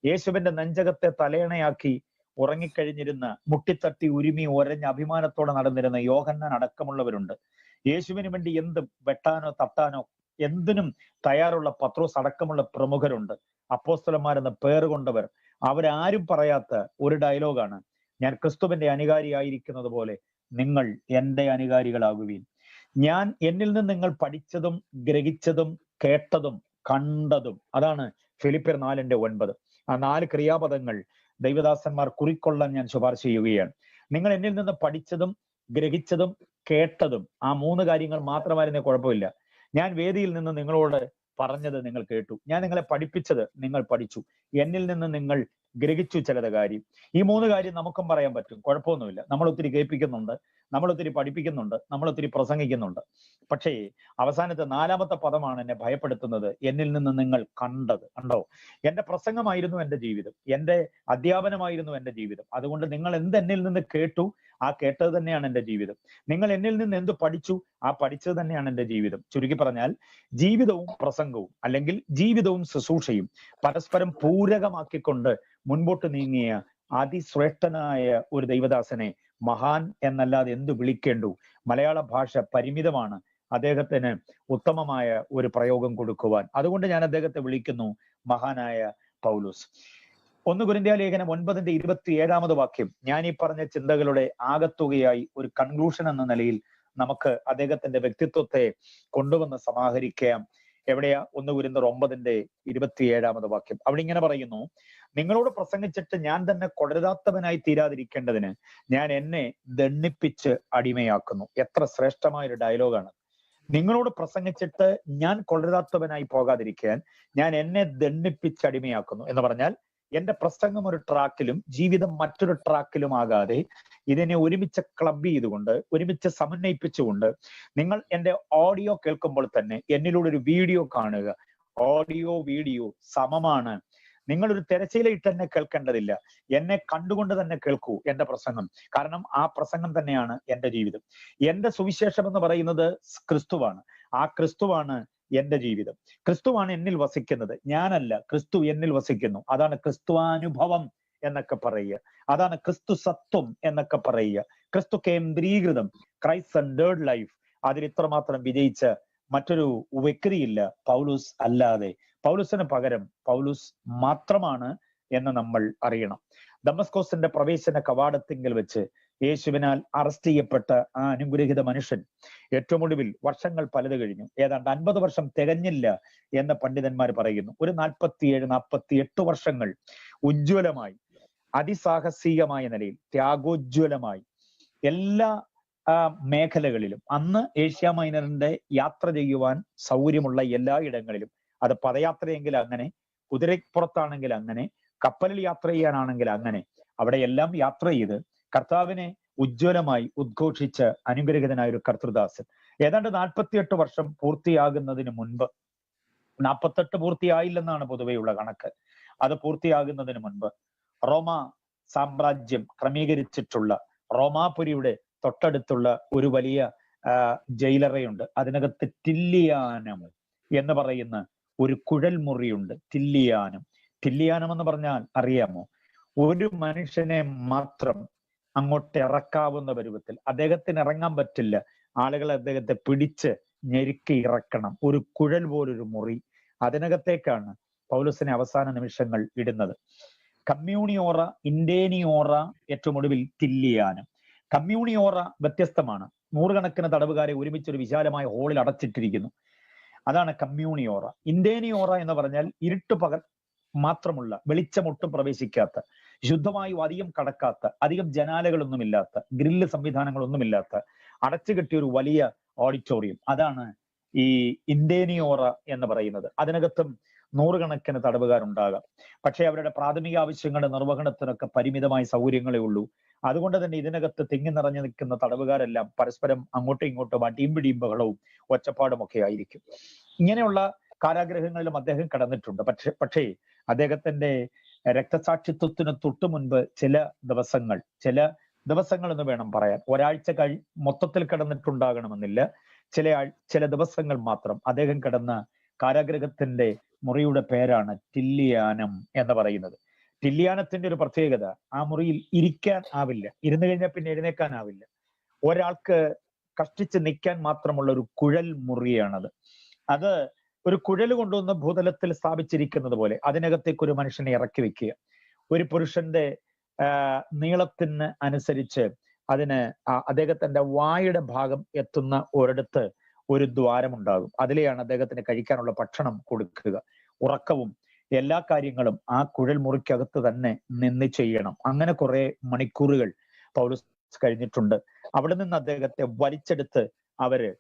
യേശുവിന്റെ നെഞ്ചകത്തെ തലയണയാക്കി ഉറങ്ങിക്കഴിഞ്ഞിരുന്ന, മുട്ടിത്തട്ടി ഉരുമി ഒരഞ്ഞ അഭിമാനത്തോടെ നടന്നിരുന്ന യോഹന്നാൻ അടക്കമുള്ളവരുണ്ട്. യേശുവിന് വേണ്ടി എന്തും വെട്ടാനോ തട്ടാനോ എന്തിനും തയ്യാറുള്ള പത്രോസ് അടക്കമുള്ള പ്രമുഖരുണ്ട്. അപ്പോസ്തലന്മാരെന്ന് പേര് കൊണ്ടവർ. അവരാരും പറയാത്ത ഒരു ഡയലോഗാണ്, ഞാൻ ക്രിസ്തുവിന്റെ അനുകാരിയായിരിക്കുന്നത് പോലെ നിങ്ങൾ എന്റെ അനുകാരികളാകുവീൻ. ഞാൻ എന്നിൽ നിന്ന് നിങ്ങൾ പഠിച്ചതും ഗ്രഹിച്ചതും കേട്ടതും കണ്ടതും. അതാണ് ഫിലിപ്പിയർ 4:9. ആ 4 ക്രിയാപദങ്ങൾ ദൈവദാസന്മാർ കുറിക്കൊള്ളാൻ ഞാൻ ശുപാർശ ചെയ്യുകയാണ്. നിങ്ങൾ എന്നിൽ നിന്ന് പഠിച്ചതും ഗ്രഹിച്ചതും കേട്ടതും, ആ 3 കാര്യങ്ങൾ മാത്രമായിരുന്നേ കുഴപ്പമില്ല. ഞാൻ വേദിയിൽ നിന്ന് നിങ്ങളോട് പറഞ്ഞത് നിങ്ങൾ കേട്ടു, ഞാൻ നിങ്ങളെ പഠിപ്പിച്ചത് നിങ്ങൾ പഠിച്ചു, എന്നിൽ നിന്ന് നിങ്ങൾ ഗ്രഹിച്ചു ചിലത് കാര്യം. ഈ 3 കാര്യം നമുക്കും പറയാൻ പറ്റും, കുഴപ്പമൊന്നുമില്ല. നമ്മൾ ഒത്തിരി കേൾപ്പിക്കുന്നുണ്ട്, നമ്മൾ ഒത്തിരി പഠിപ്പിക്കുന്നുണ്ട്, നമ്മൾ ഒത്തിരി പ്രസംഗിക്കുന്നുണ്ട്. പക്ഷേ അവസാനത്തെ 4ാമത്തെ പദമാണ് എന്നെ ഭയപ്പെടുത്തുന്നത്, എന്നിൽ നിന്ന് നിങ്ങൾ കണ്ടത്. കണ്ടോ? എന്റെ പ്രസംഗമായിരുന്നു എന്റെ ജീവിതം, എന്റെ അധ്യാപനമായിരുന്നു എന്റെ ജീവിതം. അതുകൊണ്ട് നിങ്ങൾ എന്ത് എന്നിൽ നിന്ന് കേട്ടു, ആ കേട്ടത് തന്നെയാണ് എന്റെ ജീവിതം. നിങ്ങൾ എന്നിൽ നിന്ന് എന്ത് പഠിച്ചു, ആ പഠിച്ചത് തന്നെയാണ് എന്റെ ജീവിതം. ചുരുക്കി പറഞ്ഞാൽ ജീവിതവും പ്രസംഗവും അല്ലെങ്കിൽ ജീവിതവും ശുശ്രൂഷയും പരസ്പരം പൂരകമാക്കിക്കൊണ്ട് മുൻപോട്ട് നീങ്ങിയ അതിശ്രേഷ്ഠനായ ഒരു ദൈവദാസനെ മഹാൻ എന്നല്ലാതെ എന്തു വിളിക്കേണ്ടു? മലയാള ഭാഷ പരിമിതമാണ് അദ്ദേഹത്തിന് ഉത്തമമായ ഒരു പ്രയോഗം കൊടുക്കുവാൻ. അതുകൊണ്ട് ഞാൻ അദ്ദേഹത്തെ വിളിക്കുന്നു മഹാനായ പൗലോസ്. 1 കൊരിന്ത്യർ ലേഖനം 9:27 വാക്യം, ഞാൻ ഈ പറഞ്ഞ ചിന്തകളുടെ ആകത്തുകയായി ഒരു കൺക്ലൂഷൻ എന്ന നിലയിൽ നമുക്ക് അദ്ദേഹത്തിന്റെ വ്യക്തിത്വത്തെ കൊണ്ടുവന്ന് സമാഹരിക്കാം. എവിടെയാ? 1 കൊരിന്ത്യർ 9:27 വാക്യം. അവിടെ ഇങ്ങനെ പറയുന്നു, നിങ്ങളോട് പ്രസംഗിച്ചിട്ട് ഞാൻ തന്നെ കൊടരാത്തവനായി തീരാതിരിക്കേണ്ടതിന് ഞാൻ എന്നെ ദണ്ണിപ്പിച്ച് അടിമയാക്കുന്നു. എത്ര ശ്രേഷ്ഠമായ ഒരു ഡയലോഗാണ്! നിങ്ങളോട് പ്രസംഗിച്ചിട്ട് ഞാൻ കൊടരാത്തവനായി പോകാതിരിക്കാൻ ഞാൻ എന്നെ ദണ്ണിപ്പിച്ച് അടിമയാക്കുന്നു എന്ന് പറഞ്ഞാൽ, എന്റെ പ്രസംഗം ഒരു ട്രാക്കിലും ജീവിതം മറ്റൊരു ട്രാക്കിലും ആകാതെ ഇതിനെ ഒരുമിച്ച് ക്ലബ് ചെയ്തുകൊണ്ട്, ഒരുമിച്ച് സമന്വയിപ്പിച്ചുകൊണ്ട്, നിങ്ങൾ എന്റെ ഓഡിയോ കേൾക്കുമ്പോൾ തന്നെ എന്നിലൂടെ ഒരു വീഡിയോ കാണുക. ഓഡിയോ വീഡിയോ സമമാണ്. നിങ്ങളൊരു തിരശ്ശീലയിട്ട് എന്നെ കേൾക്കേണ്ടതില്ല, എന്നെ കണ്ടുകൊണ്ട് തന്നെ കേൾക്കൂ എന്റെ പ്രസംഗം. കാരണം ആ പ്രസംഗം തന്നെയാണ് എന്റെ ജീവിതം. എന്റെ സുവിശേഷം എന്ന് പറയുന്നത് ക്രിസ്തുവാണ്. ആ ക്രിസ്തുവാണ് എന്റെ ജീവിതം. ക്രിസ്തുവാണ് എന്നിൽ വസിക്കുന്നത്, ഞാനല്ല. ക്രിസ്തു എന്നിൽ വസിക്കുന്നു. അതാണ് ക്രിസ്തുവാനുഭവം എന്നൊക്കെ പറയുക, അതാണ് ക്രിസ്തു സത്വം എന്നൊക്കെ പറയുക. ക്രിസ്തു കേന്ദ്രീകൃതം, ക്രൈസ്റ്റ് സെന്റേർഡ് ലൈഫ്. അതിൽ ഇത്രമാത്രം വിജയിച്ച മറ്റൊരു വ്യക്തിയില്ല പൗലൂസ് അല്ലാതെ. പൗലൂസിന് പകരം പൗലൂസ് മാത്രമാണ് എന്ന് നമ്മൾ അറിയണം. ദമസ്കോസിന്റെ പ്രവേശന കവാടത്തിങ്കൽ വെച്ച് യേശുവിനാൽ അറസ്റ്റ് ചെയ്യപ്പെട്ട ആ അനുഗ്രഹീത മനുഷ്യൻ ഏറ്റവും ഒടുവിൽ വർഷങ്ങൾ പലത് കഴിഞ്ഞു, ഏതാണ്ട് 50 വർഷം തികഞ്ഞില്ല എന്ന് പണ്ഡിതന്മാർ പറയുന്നു. ഒരു 47-48 വർഷങ്ങൾ ഉജ്ജ്വലമായി, അതിസാഹസികമായ നിലയിൽ, ത്യാഗോജ്വലമായി എല്ലാ മേഖലകളിലും, അന്ന് ഏഷ്യ മൈനറിന്റെ യാത്ര ചെയ്യുവാൻ സൗകര്യമുള്ള എല്ലാ ഇടങ്ങളിലും, അത് പദയാത്രയെങ്കിൽ അങ്ങനെ, കുതിരപ്പുറത്താണെങ്കിൽ അങ്ങനെ, കപ്പലിൽ യാത്ര ചെയ്യാനാണെങ്കിൽ അങ്ങനെ, അവിടെയെല്ലാം യാത്ര ചെയ്ത് കർത്താവിനെ ഉജ്ജ്വലമായി ഉദ്ഘോഷിച്ച അനുഗ്രഹീതനായ ഒരു കർത്തൃദാസൻ. ഏതാണ്ട് 48 വർഷം പൂർത്തിയാകുന്നതിന് മുൻപ്, 48 പൂർത്തിയായില്ലെന്നാണ് പൊതുവെയുള്ള കണക്ക്, അത് പൂർത്തിയാകുന്നതിന് മുൻപ് റോമ സാമ്രാജ്യം ക്രമീകരിച്ചിട്ടുള്ള റോമാപുരിയുടെ തൊട്ടടുത്തുള്ള ഒരു വലിയ ജയിലറയുണ്ട്. അതിനകത്ത് ടില്ലിയാനം എന്ന് പറയുന്ന ഒരു കുഴൽമുറിയുണ്ട്. ടില്ലിയാനം എന്ന് പറഞ്ഞാൽ അറിയാമോ? ഒരു മനുഷ്യനെ മാത്രം അങ്ങോട്ട് ഇറക്കാവുന്ന പരുവത്തിൽ. അദ്ദേഹത്തിന് ഇറങ്ങാൻ പറ്റില്ല, ആളുകൾ അദ്ദേഹത്തെ പിടിച്ച് ഞെരുക്കി ഇറക്കണം. ഒരു കുഴൽ പോലൊരു മുറി, അതിനകത്തേക്കാണ് പൗലോസിനെ അവസാന നിമിഷങ്ങൾ ഇടുന്നത്. കമ്മ്യൂണിയോറ, ഇന്റേനിയോറ, ഏറ്റവും ഒടുവിൽ ടില്ലിയാനം. കമ്മ്യൂണിയോറ വ്യത്യസ്തമാണ്. നൂറുകണക്കിന് തടവുകാരെ ഒരുമിച്ചൊരു വിശാലമായ ഹോളിൽ അടച്ചിട്ടിരിക്കുന്നു. അതാണ് കമ്മ്യൂണിയോറ. ഇന്റേനിയോറ എന്ന് പറഞ്ഞാൽ ഇരുട്ട് പകൽ മാത്രമുള്ള, വെളിച്ചമൊട്ടും പ്രവേശിക്കാത്ത, ശുദ്ധവായു അധികം കടക്കാത്ത, അധികം ജനാലകളൊന്നുമില്ലാത്ത, ഗ്രില്ല് സംവിധാനങ്ങളൊന്നുമില്ലാത്ത അടച്ചുകെട്ടിയ ഒരു വലിയ ഓഡിറ്റോറിയം. അതാണ് ഈ ഇന്റേനിയോറ എന്ന് പറയുന്നത്. അതിനകത്തും നൂറുകണക്കിന് തടവുകാരുണ്ടാകാം. പക്ഷേ അവരുടെ പ്രാഥമിക ആവശ്യങ്ങളുടെ നിർവഹണത്തിനൊക്കെ പരിമിതമായ സൗകര്യങ്ങളേ ഉള്ളൂ. അതുകൊണ്ട് തന്നെ ഇതിനകത്ത് തിങ്ങി നിറഞ്ഞു നിൽക്കുന്ന തടവുകാരെല്ലാം പരസ്പരം അങ്ങോട്ടും ഇങ്ങോട്ടും അടിയും പിടിയും ബഹളവും ഒച്ചപ്പാടും ഒക്കെ ആയിരിക്കും. ഇങ്ങനെയുള്ള കാരാഗ്രഹങ്ങളിലും അദ്ദേഹം കടന്നിട്ടുണ്ട്. പക്ഷേ അദ്ദേഹത്തിന്റെ രക്തസാക്ഷിത്വത്തിന് തൊട്ടു മുൻപ് ചില ദിവസങ്ങൾ എന്ന് വേണം പറയാൻ. ഒരാഴ്ച മൊത്തത്തിൽ കിടന്നിട്ടുണ്ടാകണമെന്നില്ല. ചില ദിവസങ്ങൾ മാത്രം അദ്ദേഹം കിടന്ന കാരാഗ്രഹത്തിന്റെ മുറിയുടെ പേരാണ് ടില്ലിയാനം എന്ന് പറയുന്നത്. ടില്ലിയാനത്തിന്റെ ഒരു പ്രത്യേകത, ആ മുറിയിൽ ഇരിക്കാൻ ആവില്ല, ഇരുന്നു കഴിഞ്ഞാൽ പിന്നെ എഴുന്നേക്കാനാവില്ല. ഒരാൾക്ക് കഷ്ടിച്ച് നിൽക്കാൻ മാത്രമുള്ള ഒരു കുഴൽ മുറിയാണത്. അത് ഒരു കുഴൽ കൊണ്ടുവന്ന് ഭൂതലത്തിൽ സ്ഥാപിച്ചിരിക്കുന്നത് പോലെ അതിനകത്തേക്ക് ഒരു മനുഷ്യനെ ഇറക്കി വെക്കുക. ഒരു പുരുഷന്റെ നീളത്തിന് അനുസരിച്ച് അതിന് അദ്ദേഹത്തിന്റെ വായുടെ ഭാഗം എത്തുന്ന ഒരിടത്ത് ഒരു ദ്വാരമുണ്ടാകും. അതിലെയാണ് അദ്ദേഹത്തിന് കഴിക്കാനുള്ള ഭക്ഷണം കൊടുക്കുക. ഉറക്കവും എല്ലാ കാര്യങ്ങളും ആ കുഴൽ മുറിക്കകത്ത് തന്നെ നിന്ന് ചെയ്യണം. അങ്ങനെ കുറെ മണിക്കൂറുകൾ പൗലോസ് കഴിഞ്ഞിട്ടുണ്ട്. അവിടെ നിന്ന് അദ്ദേഹത്തെ വലിച്ചെടുത്ത് അവര്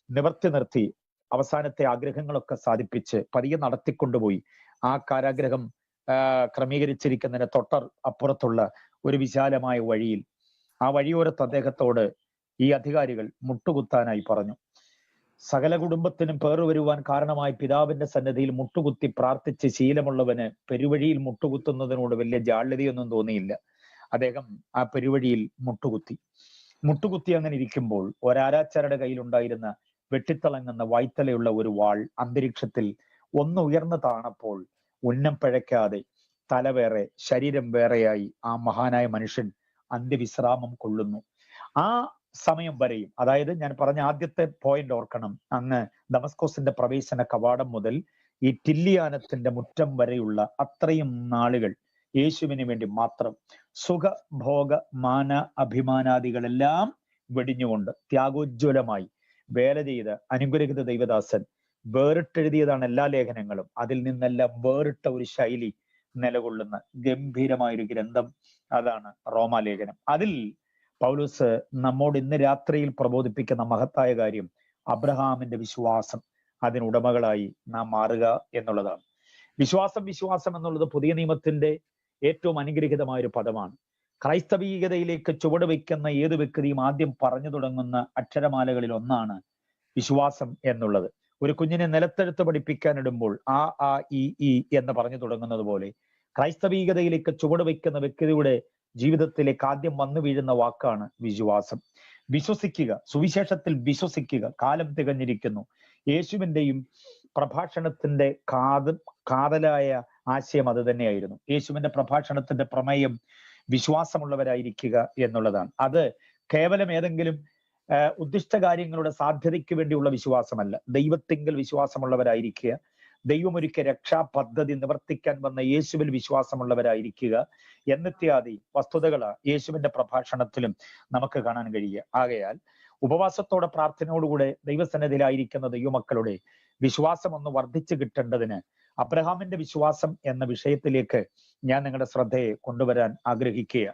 നിവർത്തി നിർത്തി അവസാനത്തെ ആഗ്രഹങ്ങളൊക്കെ സാധിപ്പിച്ച് പതിയെ നടത്തിക്കൊണ്ടുപോയി ആ കാരാഗ്രഹം ക്രമീകരിച്ചിരിക്കുന്നതിന് അപ്പുറത്തുള്ള ഒരു വിശാലമായ വഴിയിൽ, ആ വഴിയോരത്ത് അദ്ദേഹത്തോട് ഈ അധികാരികൾ മുട്ടുകുത്താനായി പറഞ്ഞു. സകല കുടുംബത്തിനും പേറ് വരുവാൻ കാരണമായി പിതാവിന്റെ സന്നിധിയിൽ മുട്ടുകുത്തി പ്രാർത്ഥിച്ച് ശീലമുള്ളവന് പെരുവഴിയിൽ മുട്ടുകുത്തുന്നതിനോട് വലിയ ജാള്യതയൊന്നും തോന്നിയില്ല. അദ്ദേഹം ആ പെരുവഴിയിൽ മുട്ടുകുത്തി അങ്ങനെ ഇരിക്കുമ്പോൾ ഒരാരാച്ചാരുടെ കയ്യിലുണ്ടായിരുന്ന വെട്ടിത്തിളങ്ങുന്ന വായ്ത്തലയുള്ള ഒരു വാൾ അന്തരീക്ഷത്തിൽ ഒന്ന് ഉയർന്നു താണപ്പോൾ ഉന്നം പിഴയ്ക്കാതെ തല വേറെ ശരീരം വേറെയായി ആ മഹാനായ മനുഷ്യൻ അന്ത്യവിശ്രാമം കൊള്ളുന്നു. ആ സമയം വരെയും, അതായത് ഞാൻ പറഞ്ഞ ആദ്യത്തെ പോയിന്റ് ഓർക്കണം, അങ്ങ് ദമസ്കോസിന്റെ പ്രവേശന കവാടം മുതൽ ഈ ടില്ലിയാനത്തിന്റെ മുറ്റം വരെയുള്ള അത്രയും നാളുകൾ യേശുവിന് വേണ്ടി മാത്രം സുഖ ഭോഗ മാന അഭിമാനാദികളെല്ലാം വെടിഞ്ഞുകൊണ്ട് ത്യാഗോജ്വലമായി വേല ചെയ്ത് അനുഗ്രഹിത ദൈവദാസൻ വേറിട്ടെഴുതിയതാണ് എല്ലാ ലേഖനങ്ങളും. അതിൽ നിന്നെല്ലാം വേറിട്ട ഒരു ശൈലി നിലകൊള്ളുന്ന ഗംഭീരമായൊരു ഗ്രന്ഥം അതാണ് റോമാലേഖനം. അതിൽ പൗലോസ് നമ്മോട് ഇന്ന് രാത്രിയിൽ പ്രബോധിപ്പിക്കുന്ന മഹത്തായ കാര്യം അബ്രഹാമിന്റെ വിശ്വാസം, അതിനുടമകളായി നാം മാറുക എന്നുള്ളതാണ്. വിശ്വാസം എന്നുള്ളത് പുതിയ നിയമത്തിന്റെ ഏറ്റവും അനുഗ്രഹീതമായ ഒരു പദമാണ്. ക്രൈസ്തവീയതയിലേക്ക് ചുവട് വയ്ക്കുന്ന ഏത് വ്യക്തിയും ആദ്യം പറഞ്ഞു തുടങ്ങുന്ന അക്ഷരമാലകളിൽ ഒന്നാണ് വിശ്വാസം എന്നുള്ളത്. ഒരു കുഞ്ഞിനെ നിലത്തെഴുത്ത് പഠിപ്പിക്കാനിടുമ്പോൾ ആ ഈ എന്ന് പറഞ്ഞു തുടങ്ങുന്നത് പോലെ ക്രൈസ്തവീയതയിലേക്ക് ചുവട് വയ്ക്കുന്ന വ്യക്തിയുടെ ജീവിതത്തിലേക്ക് ആദ്യം വന്നു വീഴുന്ന വാക്കാണ് വിശ്വാസം. വിശ്വസിക്കുക, സുവിശേഷത്തിൽ വിശ്വസിക്കുക. കാലം തികഞ്ഞിരിക്കുന്നു. യേശുവിന്റെയും പ്രഭാഷണത്തിന്റെ കാതലായ ആശയം അത് തന്നെയായിരുന്നു. യേശുവിന്റെ പ്രഭാഷണത്തിന്റെ പ്രമേയം വിശ്വാസമുള്ളവരായിരിക്കുക എന്നുള്ളതാണ്. അത് കേവലം ഏതെങ്കിലും ഉദ്ദിഷ്ട കാര്യങ്ങളുടെ സാധ്യതയ്ക്ക് വേണ്ടിയുള്ള വിശ്വാസമല്ല. ദൈവത്തിങ്കൽ വിശ്വാസമുള്ളവരായിരിക്കുക, ദൈവമൊരുക്കിയ രക്ഷാ പദ്ധതി നിവർത്തിക്കാൻ വന്ന യേശുവിൽ വിശ്വാസമുള്ളവരായിരിക്കുക എന്നിത്യാദി വസ്തുതകളാണ് യേശുവിന്റെ പ്രഭാഷണത്തിലും നമുക്ക് കാണാൻ കഴിയുക. ആകയാൽ ഉപവാസത്തോടെ പ്രാർത്ഥനയോടുകൂടെ ദൈവസന്നിധിയിലായിരിക്കുന്ന ദൈവമക്കളുടെ വിശ്വാസം ഒന്ന് വർദ്ധിച്ചു കിട്ടേണ്ടതിന് അബ്രഹാമിന്റെ വിശ്വാസം എന്ന വിഷയത്തിലേക്ക് ഞാൻ നിങ്ങളുടെ ശ്രദ്ധയെ കൊണ്ടുവരാൻ ആഗ്രഹിക്കുക.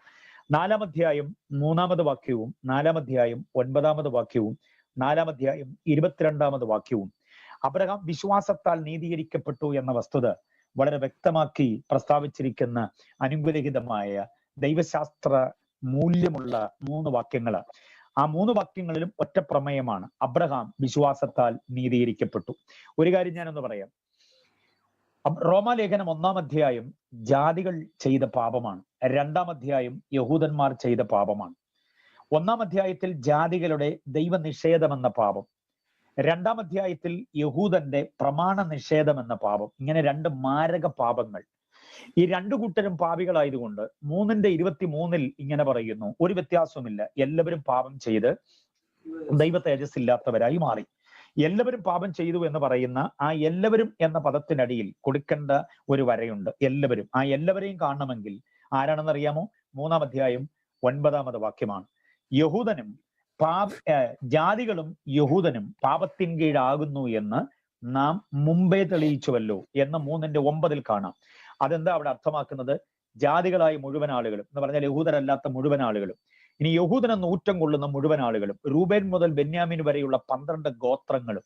4-ാം അധ്യായം 3-ാമത് വാക്യവും 4-ാം അധ്യായം 9-ാമത് വാക്യവും 4-ാം അധ്യായം 22-ാമത് വാക്യവും അബ്രഹാം വിശ്വാസത്താൽ നീതീകരിക്കപ്പെട്ടു എന്ന വസ്തുത വളരെ വ്യക്തമാക്കി പ്രസ്താവിച്ചിരിക്കുന്ന അനുഗ്രഹീതമായ ദൈവശാസ്ത്ര മൂല്യമുള്ള 3 വാക്യങ്ങളാണ്. ആ 3 വാക്യങ്ങളിലും ഒറ്റ പ്രമേയമാണ്: അബ്രഹാം വിശ്വാസത്താൽ നീതീകരിക്കപ്പെട്ടു. ഒരു കാര്യം ഞാനൊന്ന് പറയാം. റോമാലേഖനം 1-ാം അധ്യായം ജാതികൾ ചെയ്ത പാപമാണ്. 2-ാം അധ്യായം യഹൂദന്മാർ ചെയ്ത പാപമാണ്. 1-ാം അധ്യായത്തിൽ ജാതികളുടെ ദൈവനിഷേധം എന്ന പാപം, 2-ാം അധ്യായത്തിൽ യഹൂദന്റെ പ്രമാണ നിഷേധം എന്ന പാപം. ഇങ്ങനെ 2 മാരക പാപങ്ങൾ. ഈ 2 കൂട്ടരും പാപികളായതുകൊണ്ട് 3-ന്റെ-23 ഇങ്ങനെ പറയുന്നു: ഒരു വ്യത്യാസവുമില്ല, എല്ലാവരും പാപം ചെയ്ത് ദൈവ തേജസ്സില്ലാത്തവരായി മാറി. എല്ലാവരും പാപം ചെയ്തു എന്ന് പറയുന്ന ആ എല്ലാവരും എന്ന പദത്തിനടിയിൽ കൊടുക്കേണ്ട ഒരു വരയുണ്ട്. എല്ലാവരും, ആ എല്ലാവരെയും കാണണമെങ്കിൽ ആരാണെന്നറിയാമോ? 3-ാം അധ്യായം 9-ാമത് വാക്യമാണ്. യഹൂദനും ജാതികളും യഹൂദനും പാപത്തിൻ കീഴാകുന്നു എന്ന് നാം മുമ്പേ തെളിയിച്ചുവല്ലോ എന്ന് 3:9 കാണാം. അതെന്താ അവിടെ അർത്ഥമാക്കുന്നത്? ജാതികളായ മുഴുവൻ ആളുകളും എന്ന് പറഞ്ഞാൽ യഹൂദരല്ലാത്ത മുഴുവൻ ആളുകളും, ഇനി യഹൂദനെന്ന് ഊറ്റം കൊള്ളുന്ന മുഴുവൻ ആളുകളും, റൂബേൻ മുതൽ ബെന്യാമിൻ വരെയുള്ള 12 ഗോത്രങ്ങളും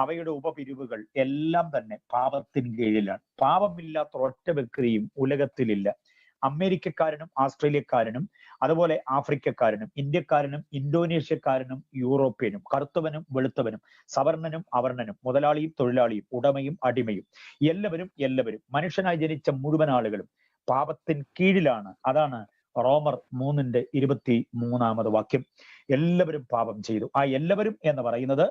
അവയുടെ ഉപപിരിവുകൾ എല്ലാം തന്നെ പാപത്തിന് കീഴിലാണ്. പാപമില്ലാത്ത ഒറ്റ വ്യക്തിയും ഉലകത്തിലില്ല. അമേരിക്കക്കാരനും ആസ്ട്രേലിയക്കാരനും അതുപോലെ ആഫ്രിക്കക്കാരനും ഇന്ത്യക്കാരനും ഇന്തോനേഷ്യക്കാരനും യൂറോപ്യനും കറുത്തവനും വെളുത്തവനും സവർണനും അവർണനും മുതലാളിയും തൊഴിലാളിയും ഉടമയും അടിമയും എല്ലാവരും മനുഷ്യനായി ജനിച്ച മുഴുവൻ ആളുകളും പാപത്തിന് കീഴിലാണ്. അതാണ് റോമർ 3:23 വാക്യം. എല്ലാവരും പാപം ചെയ്തു. ആ എല്ലാവരും എന്ന് പറയുന്നത്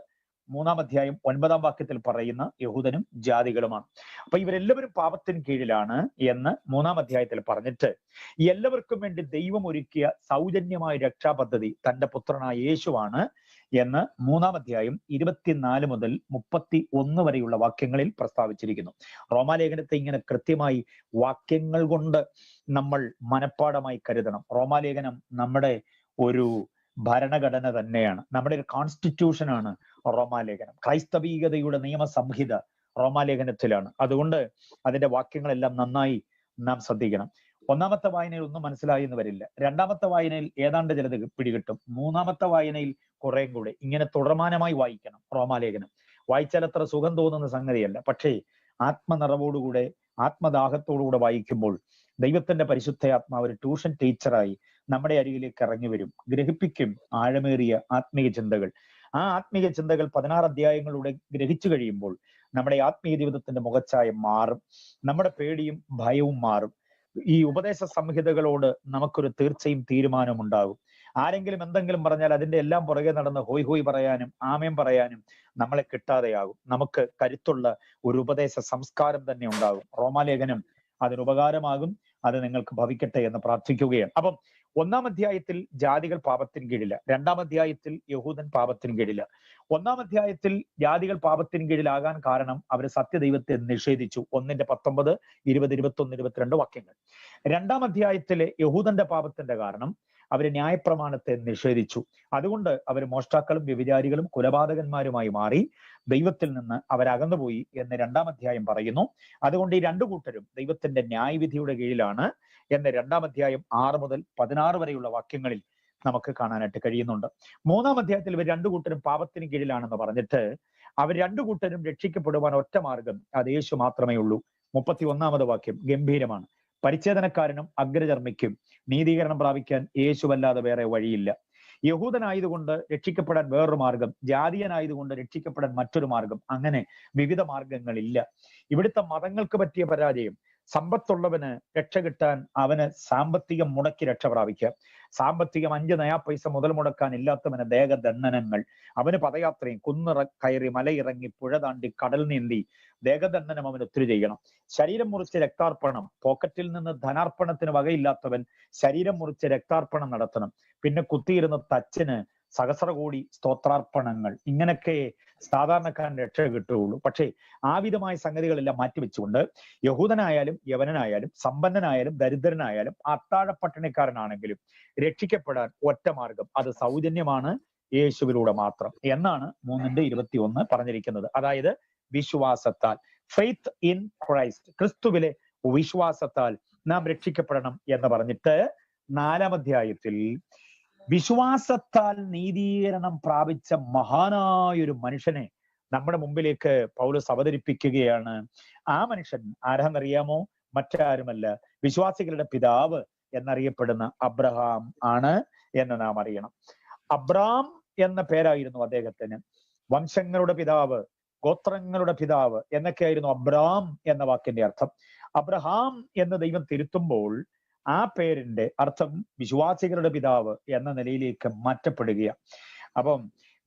3-ാം അധ്യായം 9-ാം വാക്യത്തിൽ പറയുന്ന യഹൂദനും ജാതികളുമാണ്. അപ്പൊ ഇവരെല്ലാവരും പാപത്തിന് കീഴിലാണ് എന്ന് 3-ാം അധ്യായത്തിൽ പറഞ്ഞിട്ട് എല്ലാവർക്കും വേണ്ടി ദൈവം ഒരുക്കിയ സൗജന്യമായ രക്ഷാപദ്ധതി തന്റെ പുത്രനായ യേശുവാണ് എന്ന് 3-ാം അധ്യായം 24 മുതൽ 31 വരെയുള്ള വാക്യങ്ങളിൽ പ്രസ്താവിച്ചിരിക്കുന്നു. റോമാലേഖനത്തെ ഇങ്ങനെ കൃത്യമായി വാക്യങ്ങൾ കൊണ്ട് നമ്മൾ മനഃപ്പാഠമായി കരുതണം. റോമാലേഖനം നമ്മുടെ ഒരു ഭരണഘടന തന്നെയാണ്, നമ്മുടെ ഒരു കോൺസ്റ്റിറ്റ്യൂഷനാണ് റോമാലേഖനം. ക്രൈസ്തവീയതയുടെ നിയമസംഹിത റോമാലേഖനത്തിലാണ്. അതുകൊണ്ട് അതിന്റെ വാക്യങ്ങളെല്ലാം നന്നായി നാം ശ്രദ്ധിക്കണം. 1-ാമത്തെ വായനയിൽ ഒന്നും മനസ്സിലായി എന്ന് വരില്ല, 2-ാമത്തെ വായനയിൽ ഏതാണ്ട് ചിലത് പിടികിട്ടും, 3-ാമത്തെ വായനയിൽ കുറേം കൂടെ ഇങ്ങനെ തുടർമാനമായി വായിക്കണം. റോമാലേഖനം വായിച്ചാൽ അത്ര സുഖം തോന്നുന്ന സംഗതിയല്ല, പക്ഷേ ആത്മനിറവോടുകൂടെ ആത്മദാഹത്തോടുകൂടെ വായിക്കുമ്പോൾ ദൈവത്തിന്റെ പരിശുദ്ധാത്മാവ് ഒരു ട്യൂഷൻ ടീച്ചറായി നമ്മുടെ അരികിലേക്ക് ഇറങ്ങി വരും, ഗ്രഹിപ്പിക്കും ആഴമേറിയ ആത്മീയ ചിന്തകൾ. ആ ആത്മീയ ചിന്തകൾ 16 അധ്യായങ്ങളിലൂടെ ഗ്രഹിച്ചു കഴിയുമ്പോൾ നമ്മുടെ ആത്മീയ ജീവിതത്തിന്റെ മുഖച്ഛായ മാറും, നമ്മുടെ പേടിയും ഭയവും മാറും. ഈ ഉപദേശ സംഹിതകളോട് നമുക്കൊരു തീർച്ചയും തീരുമാനം ഉണ്ടാകും. ആരെങ്കിലും എന്തെങ്കിലും പറഞ്ഞാൽ അതിന്റെ എല്ലാം പുറകെ നടന്ന് ഹോയ് ഹോയ് പറയാനും ആമേൻ പറയാനും നമ്മളെ കിട്ടാതെയാകും. നമുക്ക് കരുത്തുള്ള ഒരു ഉപദേശ സംസ്കാരം തന്നെ ഉണ്ടാകും. റോമാലേഖനം അതിനുപകാരമാകും. അത് നിങ്ങൾക്ക് ഭവിക്കട്ടെ എന്ന് പ്രാർത്ഥിക്കുകയാണ്. അപ്പം 1-ാം അധ്യായത്തിൽ ജാതികൾ പാപത്തിന് കീഴില്ല, 2-ാം അധ്യായത്തിൽ യഹൂദൻ പാപത്തിന് കീഴില്ല. 1-ാം അധ്യായത്തിൽ ജാതികൾ പാപത്തിന് കീഴിലാകാൻ കാരണം അവർ സത്യദൈവത്തെ നിഷേധിച്ചു. 1:19, 20, 21, 22 വാക്യങ്ങൾ. 2-ാം അധ്യായത്തിലെ യഹൂദന്റെ പാപത്തിന്റെ കാരണം അവര് ന്യായപ്രമാണത്തെ നിഷേധിച്ചു. അതുകൊണ്ട് അവർ മോഷ്ടാക്കളും വ്യഭിചാരികളും കൊലപാതകന്മാരുമായി മാറി ദൈവത്തിൽ നിന്ന് അവരകന്നുപോയി എന്ന് 2-ാം അധ്യായം പറയുന്നു. അതുകൊണ്ട് ഈ 2 കൂട്ടരും ദൈവത്തിന്റെ ന്യായവിധിയുടെ കീഴിലാണ് എന്ന് 2-ാം അധ്യായം 6 മുതൽ 16 വരെയുള്ള വാക്യങ്ങളിൽ നമുക്ക് കാണാനായിട്ട് കഴിയുന്നുണ്ട്. 3-ാം അധ്യായത്തിൽ ഇവർ 2 കൂട്ടരും പാപത്തിന് കീഴിലാണെന്ന് പറഞ്ഞിട്ട് അവർ 2 കൂട്ടരും രക്ഷിക്കപ്പെടുവാൻ ഒറ്റ മാർഗം, അത് യേശു മാത്രമേ ഉള്ളൂ. 31-ാമത് വാക്യം ഗംഭീരമാണ്. പരിച്ഛേദനക്കാരനും അഗ്രചർമ്മിക്കും നീതീകരണം പ്രാപിക്കാൻ യേശുവല്ലാതെ വേറെ വഴിയില്ല. യഹൂദനായതുകൊണ്ട് രക്ഷിക്കപ്പെടാൻ വേറൊരു മാർഗം, ജാതീയനായതുകൊണ്ട് രക്ഷിക്കപ്പെടാൻ മറ്റൊരു മാർഗം, അങ്ങനെ വിവിധ മാർഗങ്ങളില്ല. ഇവിടുത്തെ മതങ്ങൾക്ക് പറ്റിയ പരാജയം, സമ്പത്തുള്ളവന് രക്ഷ കിട്ടാൻ അവന് സാമ്പത്തികം മുടക്കി രക്ഷ പ്രാപിക്കാം, സാമ്പത്തികം 5 നയാ പൈസ മുതൽ മുടക്കാൻ ഇല്ലാത്തവന് ദേഹദണ്ഡനങ്ങൾ, അവന് പദയാത്രയും കയറി മലയിറങ്ങി പുഴ താണ്ടി കടൽ നീന്തി ദേഹദണ്ഡനം അവന് ഒത്തിരി ചെയ്യണം. ശരീരം മുറിച്ച് രക്താർപ്പണം, പോക്കറ്റിൽ നിന്ന് ധനാർപ്പണത്തിന് വകയില്ലാത്തവൻ ശരീരം മുറിച്ച് രക്താർപ്പണം നടത്തണം. പിന്നെ കുത്തിയിരുന്ന തച്ചന് സഹസ്രകോടി സ്തോത്രാർപ്പണങ്ങൾ. ഇങ്ങനൊക്കെ സാധാരണക്കാരൻ രക്ഷ കിട്ടുകയുള്ളൂ. പക്ഷേ ആ വിധമായ സംഗതികളെല്ലാം മാറ്റിവെച്ചുകൊണ്ട് യഹൂദനായാലും യവനനായാലും സമ്പന്നനായാലും ദരിദ്രനായാലും അത്താഴപ്പട്ടിണിക്കാരനാണെങ്കിലും രക്ഷിക്കപ്പെടാൻ ഒറ്റ മാർഗം, അത് സൗജന്യമാണ്, യേശുവിലൂടെ മാത്രം എന്നാണ് 3:21 പറഞ്ഞിരിക്കുന്നത്. അതായത് വിശ്വാസത്താൽ, ഫെയ്ത്ത് ഇൻ ക്രൈസ്റ്റ്, ക്രിസ്തുവിലെ വിശ്വാസത്താൽ നാം രക്ഷിക്കപ്പെടണം എന്ന് പറഞ്ഞിട്ട് 4-ാം അധ്യായത്തിൽ വിശ്വാസത്താൽ നീതീകരണം പ്രാപിച്ച മഹാനായൊരു മനുഷ്യനെ നമ്മുടെ മുമ്പിലേക്ക് പൗലോസ് അവതരിപ്പിക്കുകയാണ്. ആ മനുഷ്യൻ ആരാന്നറിയാമോ? മറ്റാരുമല്ല, വിശ്വാസികളുടെ പിതാവ് എന്നറിയപ്പെടുന്ന അബ്രഹാം ആണ് എന്ന് നാം അറിയണം. അബ്രാം എന്ന പേരായിരുന്നു അദ്ദേഹത്തിന്. വംശങ്ങളുടെ പിതാവ്, ഗോത്രങ്ങളുടെ പിതാവ് എന്നൊക്കെയായിരുന്നു അബ്രാം എന്ന വാക്കിന്റെ അർത്ഥം. അബ്രഹാം എന്ന് ദൈവം തിരുത്തുമ്പോൾ ആ പേരിന്റെ അർത്ഥം വിശ്വാസികളുടെ പിതാവ് എന്ന നിലയിലേക്ക് മാറ്റപ്പെടുകയാണ്. അപ്പം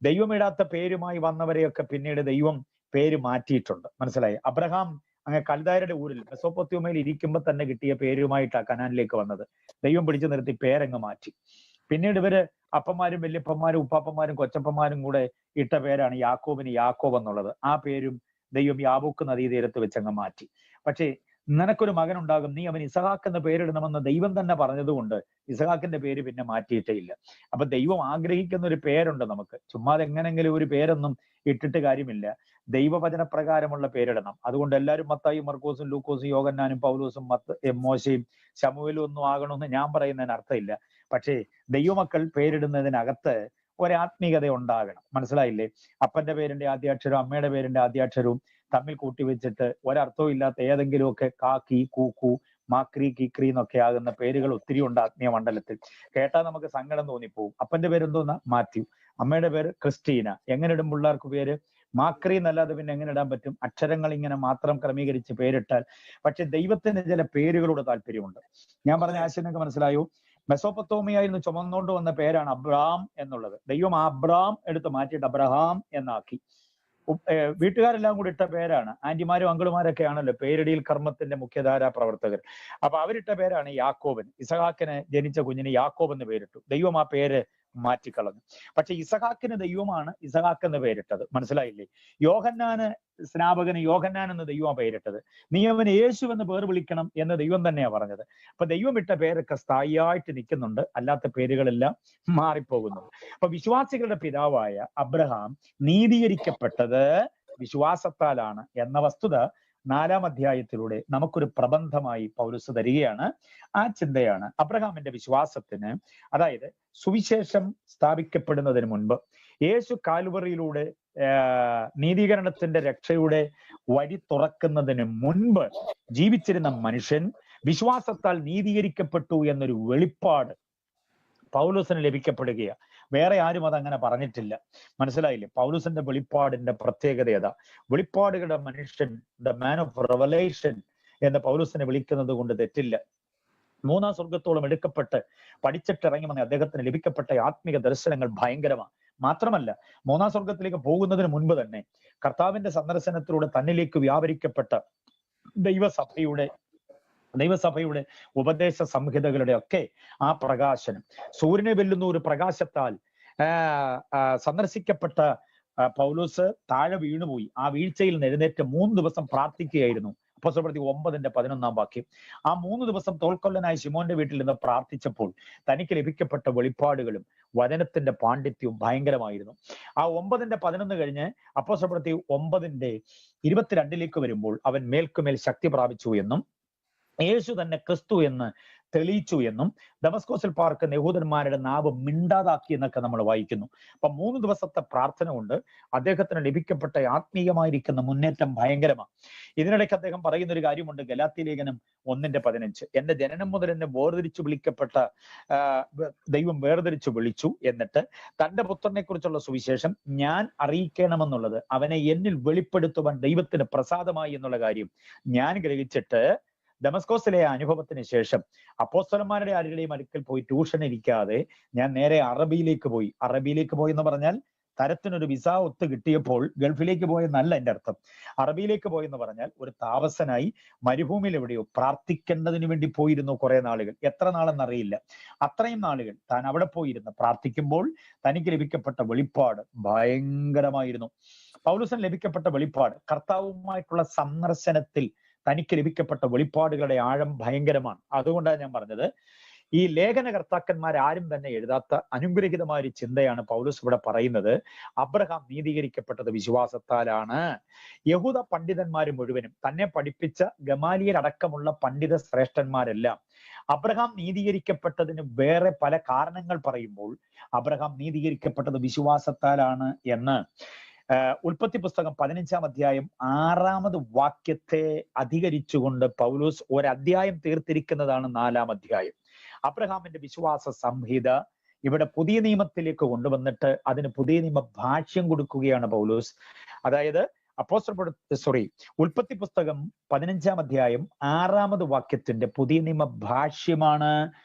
ദൈവമിടാത്ത പേരുമായി വന്നവരെയൊക്കെ പിന്നീട് ദൈവം പേര് മാറ്റിയിട്ടുണ്ട്. മനസ്സിലായി? അബ്രഹാം അങ്ങ് കൽദായരുടെ ഊരിൽ മെസോപ്പൊത്യോമയിൽ ഇരിക്കുമ്പോൾ തന്നെ കിട്ടിയ പേരുമായിട്ടാണ് കനാനിലേക്ക് വന്നത്. ദൈവം പിടിച്ചു നിർത്തി പേരങ്ങ് മാറ്റി. പിന്നീട് ഇവര് അപ്പന്മാരും വല്യപ്പന്മാരും ഉപ്പാപ്പന്മാരും കൊച്ചപ്പന്മാരും കൂടെ ഇട്ട പേരാണ് യാക്കോബിന് യാക്കോബ് എന്നുള്ളത്. ആ പേരും ദൈവം യാബൂക്ക് നദീതീരത്ത് വെച്ചങ്ങ് മാറ്റി. പക്ഷേ നിനക്കൊരു മകൻ ഉണ്ടാകും, നീ അവൻ ഇസഹാക്ക് എന്ന് പേരിടണമെന്ന് ദൈവം തന്നെ പറഞ്ഞതുകൊണ്ട് ഇസഹാക്കിന്റെ പേര് പിന്നെ മാറ്റിയിട്ടേ ഇല്ല. അപ്പൊ ദൈവം ആഗ്രഹിക്കുന്ന ഒരു പേരുണ്ട് നമുക്ക്. ചുമ്മാതെ എങ്ങനെങ്കിലും ഒരു പേരൊന്നും ഇട്ടിട്ട് കാര്യമില്ല. ദൈവവചന പ്രകാരമുള്ള പേരിടണം. അതുകൊണ്ട് എല്ലാവരും മത്തായിയും മർക്കോസും ലൂക്കോസും യോഹന്നാനും പൗലോസും മോശയും ശമൂവേലും ഒന്നും ആകണമെന്ന് ഞാൻ പറയുന്നതിന് അർത്ഥമില്ല. പക്ഷേ ദൈവമക്കൾ പേരിടുന്നതിനകത്ത് ഒരാത്മീയത ഉണ്ടാകണം. മനസ്സിലായില്ലേ? അപ്പന്റെ പേരിന്റെ ആദ്യാക്ഷരവും അമ്മയുടെ പേരിന്റെ ആദ്യാക്ഷരവും തമ്മിൽ കൂട്ടിവെച്ചിട്ട് ഒരർത്ഥവും ഇല്ലാത്ത ഏതെങ്കിലുമൊക്കെ കാക്കി കൂക്കു മാക്രി കിക്രി എന്നൊക്കെ ആകുന്ന പേരുകൾ ഒത്തിരി ഉണ്ട് ആത്മീയ മണ്ഡലത്തിൽ. കേട്ടാൽ നമുക്ക് സങ്കടം തോന്നിപ്പോവും. അപ്പന്റെ പേര് എന്തോന്നാ? മാത്യു. അമ്മയുടെ പേര് ക്രിസ്റ്റീന. എങ്ങനെ ഇടും പിള്ളേർക്ക് പേര്? മാക്രി എന്നല്ലാതെ പിന്നെ എങ്ങനെ ഇടാൻ പറ്റും? അക്ഷരങ്ങൾ ഇങ്ങനെ മാത്രം ക്രമീകരിച്ച് പേരിട്ടാൽ. പക്ഷെ ദൈവത്തിന് ചില പേരുകളോട് താല്പര്യമുണ്ട്. ഞാൻ പറഞ്ഞ ആശയം നിങ്ങൾക്ക് മനസ്സിലായോ? മെസോപ്പൊത്തോമിയയിൽ നിന്ന് ചുമന്നുകൊണ്ട് വന്ന പേരാണ് അബ്രാം എന്നുള്ളത്. ദൈവം ആ അബ്രാം എടുത്ത് മാറ്റിയിട്ട് അബ്രഹാം എന്നാക്കി. വീട്ടുകാരെല്ലാം കൂടി ഇട്ട പേരാണ്. ആന്റിമാരും അങ്കിളുമാരൊക്കെ ആണല്ലോ പേരിടിയിൽ കർമ്മത്തിന്റെ മുഖ്യധാരാ പ്രവർത്തകർ. അപ്പൊ അവരിട്ട പേരാണ് യാക്കോബൻ. ഇസഹാക്കിന് ജനിച്ച കുഞ്ഞിന് യാക്കോബ് എന്ന് പേരിട്ടു. ദൈവം ആ പേര് മാറ്റിക്കളഞ്ഞു. പക്ഷെ ഇസഹാക്കിന് ദൈവമാണ് ഇസഹാക്ക് എന്ന് പേരിട്ടത്. മനസ്സിലായില്ലേ? യോഹന്നാന് സ്നാപകന് യോഹന്നാൻ എന്ന് ദൈവം പേരിട്ടത്. നീ അവന് യേശു എന്ന് പേർ വിളിക്കണം എന്ന് ദൈവം തന്നെയാ പറഞ്ഞത്. അപ്പൊ ദൈവം ഇട്ട പേരൊക്കെ സ്ഥായിയായിട്ട് നിൽക്കുന്നുണ്ട്, അല്ലാത്ത പേരുകളെല്ലാം മാറിപ്പോകുന്നുണ്ട്. അപ്പൊ വിശ്വാസികളുടെ പിതാവായ അബ്രഹാം നീതീകരിക്കപ്പെട്ടത് വിശ്വാസത്താലാണ് എന്ന വസ്തുത 4-ാം അധ്യായത്തിലൂടെ നമുക്കൊരു പ്രബന്ധമായി പൗലോസ് തരികയാണ്. ആ ചിന്തയാണ് അബ്രഹാമിന്റെ വിശ്വാസത്തിന്, അതായത് സുവിശേഷം സ്ഥാപിക്കപ്പെടുന്നതിന് മുൻപ് യേശു കാൽവറിയിലൂടെ നീതീകരണത്തിന്റെ രക്ഷയുടെ വഴി തുറക്കുന്നതിന് മുൻപ് ജീവിച്ചിരുന്ന മനുഷ്യൻ വിശ്വാസത്താൽ നീതീകരിക്കപ്പെട്ടു എന്നൊരു വെളിപ്പാട് പൗലോസിന് ലഭിക്കപ്പെടുകയാണ്. വേറെ ആരും അതങ്ങനെ പറഞ്ഞിട്ടില്ല. മനസ്സിലായില്ലേ? പൗലോസിന്റെ വെളിപ്പാടിന്റെ പ്രത്യേകത ഏതാ? വെളിപ്പാടുകളുടെ മനുഷ്യൻ, ദ മാൻ ഓഫ് റെവലേഷൻ എന്ന് പൗലോസിനെ വിളിക്കുന്നത് കൊണ്ട് തെറ്റില്ല. 3-ാം സ്വർഗത്തോളം എടുക്കപ്പെട്ട് പഠിച്ചിട്ടിറങ്ങി വന്ന അദ്ദേഹത്തിന് ലഭിക്കപ്പെട്ട ആത്മീക ദർശനങ്ങൾ ഭയങ്കരമാണ്. മാത്രമല്ല 3-ാം സ്വർഗത്തിലേക്ക് പോകുന്നതിന് മുൻപ് തന്നെ കർത്താവിന്റെ സന്ദർശനത്തിലൂടെ തന്നിലേക്ക് വ്യാപരിക്കപ്പെട്ട ദൈവസഭയുടെ ഉപദേശ സംഹിതകളുടെ ഒക്കെ ആ പ്രകാശനം, സൂര്യനെ വെല്ലുന്ന ഒരു പ്രകാശത്താൽ സന്ദർശിക്കപ്പെട്ട പൗലോസ് താഴെ വീണുപോയി. ആ വീഴ്ചയിൽ നിന്ന് എഴുന്നേറ്റ് 3 ദിവസം പ്രാർത്ഥിക്കുകയായിരുന്നു. അപ്പോസ്തലപ്രവൃത്തി 9:11 വാക്യം. ആ 3 ദിവസം തോൽക്കൊല്ലനായ ശിമോന്റെ വീട്ടിൽ നിന്ന് പ്രാർത്ഥിച്ചപ്പോൾ തനിക്ക് ലഭിക്കപ്പെട്ട വെളിപ്പാടുകളും വചനത്തിന്റെ പാണ്ഡിത്യവും ഭയങ്കരമായിരുന്നു. ആ 9:11 കഴിഞ്ഞ് അപ്പോസ്തലപ്രവൃത്തി 9:22 വരുമ്പോൾ അവൻ മേൽക്കുമേൽ ശക്തി പ്രാപിച്ചു എന്നും യേശു തന്നെ ക്രിസ്തു എന്ന് തെളിയിച്ചു എന്നും ദമസ്കോസിൽ പാർക്കുന്ന യഹൂദന്മാരുടെ നാവ് മിണ്ടാതാക്കി എന്നൊക്കെ നമ്മൾ വായിക്കുന്നു. അപ്പൊ 3 ദിവസത്തെ പ്രാർത്ഥന കൊണ്ട് അദ്ദേഹത്തിന് ലഭിക്കപ്പെട്ട ആത്മീയമായിരിക്കുന്ന മുന്നേറ്റം ഭയങ്കരമാണ്. ഇതിനിടയ്ക്ക് അദ്ദേഹം പറയുന്ന ഒരു കാര്യമുണ്ട്, ഗലാത്യ ലേഖനം 1:15. എന്റെ ജനനം മുതൽ എന്നെ വേർതിരിച്ചു വിളിക്കപ്പെട്ട ദൈവം വേർതിരിച്ചു വിളിച്ചു, എന്നിട്ട് തന്റെ പുത്രനെ കുറിച്ചുള്ള സുവിശേഷം ഞാൻ അറിയിക്കണമെന്നുള്ളത് അവനെ എന്നിൽ വെളിപ്പെടുത്തുവാൻ ദൈവത്തിന് പ്രസാദമായി എന്നുള്ള കാര്യം ഞാൻ ഗ്രഹിച്ചിട്ട് ദമസ്കോസിലെ അനുഭവത്തിന് ശേഷം അപ്പോസ്തലന്മാരുടെ ആരുടെയും അടുക്കൽ പോയി ട്യൂഷൻ ഇരിക്കാതെ ഞാൻ നേരെ അറബിയിലേക്ക് പോയി എന്ന് പറഞ്ഞാൽ തരത്തിനൊരു വിസ ഒത്ത് കിട്ടിയപ്പോൾ ഗൾഫിലേക്ക് പോയെന്നല്ല എൻ്റെ അർത്ഥം. അറബിയിലേക്ക് പോയെന്ന് പറഞ്ഞാൽ ഒരു താമസനായി മരുഭൂമിയിൽ എവിടെയോ പ്രാർത്ഥിക്കേണ്ടതിന് വേണ്ടി പോയിരുന്നു കുറെ നാളുകൾ. എത്ര നാളെന്നറിയില്ല. അത്രയും നാളുകൾ താൻ അവിടെ പോയിരുന്ന് പ്രാർത്ഥിക്കുമ്പോൾ തനിക്ക് ലഭിക്കപ്പെട്ട വെളിപ്പാട് ഭയങ്കരമായിരുന്നു. പൗലോസിന് ലഭിക്കപ്പെട്ട വെളിപ്പാട്, കർത്താവുമായിട്ടുള്ള സന്ദർശനത്തിൽ തനിക്ക് ലഭിക്കപ്പെട്ട വെളിപ്പാടുകളുടെ ആഴം ഭയങ്കരമാണ്. അതുകൊണ്ടാണ് ഞാൻ പറഞ്ഞത്, ഈ ലേഖനകർത്താക്കന്മാർ ആരും തന്നെ എഴുതാത്ത അനുഗ്രഹീതമായ ഒരു ചിന്തയാണ് പൗലോസ് ഇവിടെ പറയുന്നത്. അബ്രഹാം നീതീകരിക്കപ്പെട്ടത് വിശ്വാസത്താലാണ്. യഹൂദ പണ്ഡിതന്മാർ മുഴുവനും തന്നെ പഠിപ്പിച്ച ഗമാലിയൽ അടക്കമുള്ള പണ്ഡിത ശ്രേഷ്ഠന്മാരെല്ലാം അബ്രഹാം നീതീകരിക്കപ്പെട്ടതിന് വേറെ പല കാരണങ്ങൾ പറയുമ്പോൾ അബ്രഹാം നീതീകരിക്കപ്പെട്ടത് വിശ്വാസത്താലാണ് എന്ന് ഉൽപ്പത്തി പുസ്തകം 15-ാം അധ്യായം 6-ാമത് വാക്യത്തെ അധികരിച്ചുകൊണ്ട് പൗലോസ് ഒരധ്യായം തീർത്തിരിക്കുന്നതാണ് 4-ാം അധ്യായം. അബ്രഹാമിന്റെ വിശ്വാസ സംഹിത ഇവിടെ പുതിയ നിയമത്തിലേക്ക് കൊണ്ടുവന്നിട്ട് അതിന് പുതിയ നിയമ ഭാഷ്യം കൊടുക്കുകയാണ് പൗലോസ്. അതായത് ഉൽപ്പത്തി പുസ്തകം 15-ാം അധ്യായം 6-ാമത് വാക്യത്തിന്റെ പുതിയ നിയമ ഭാഷ്യമാണ്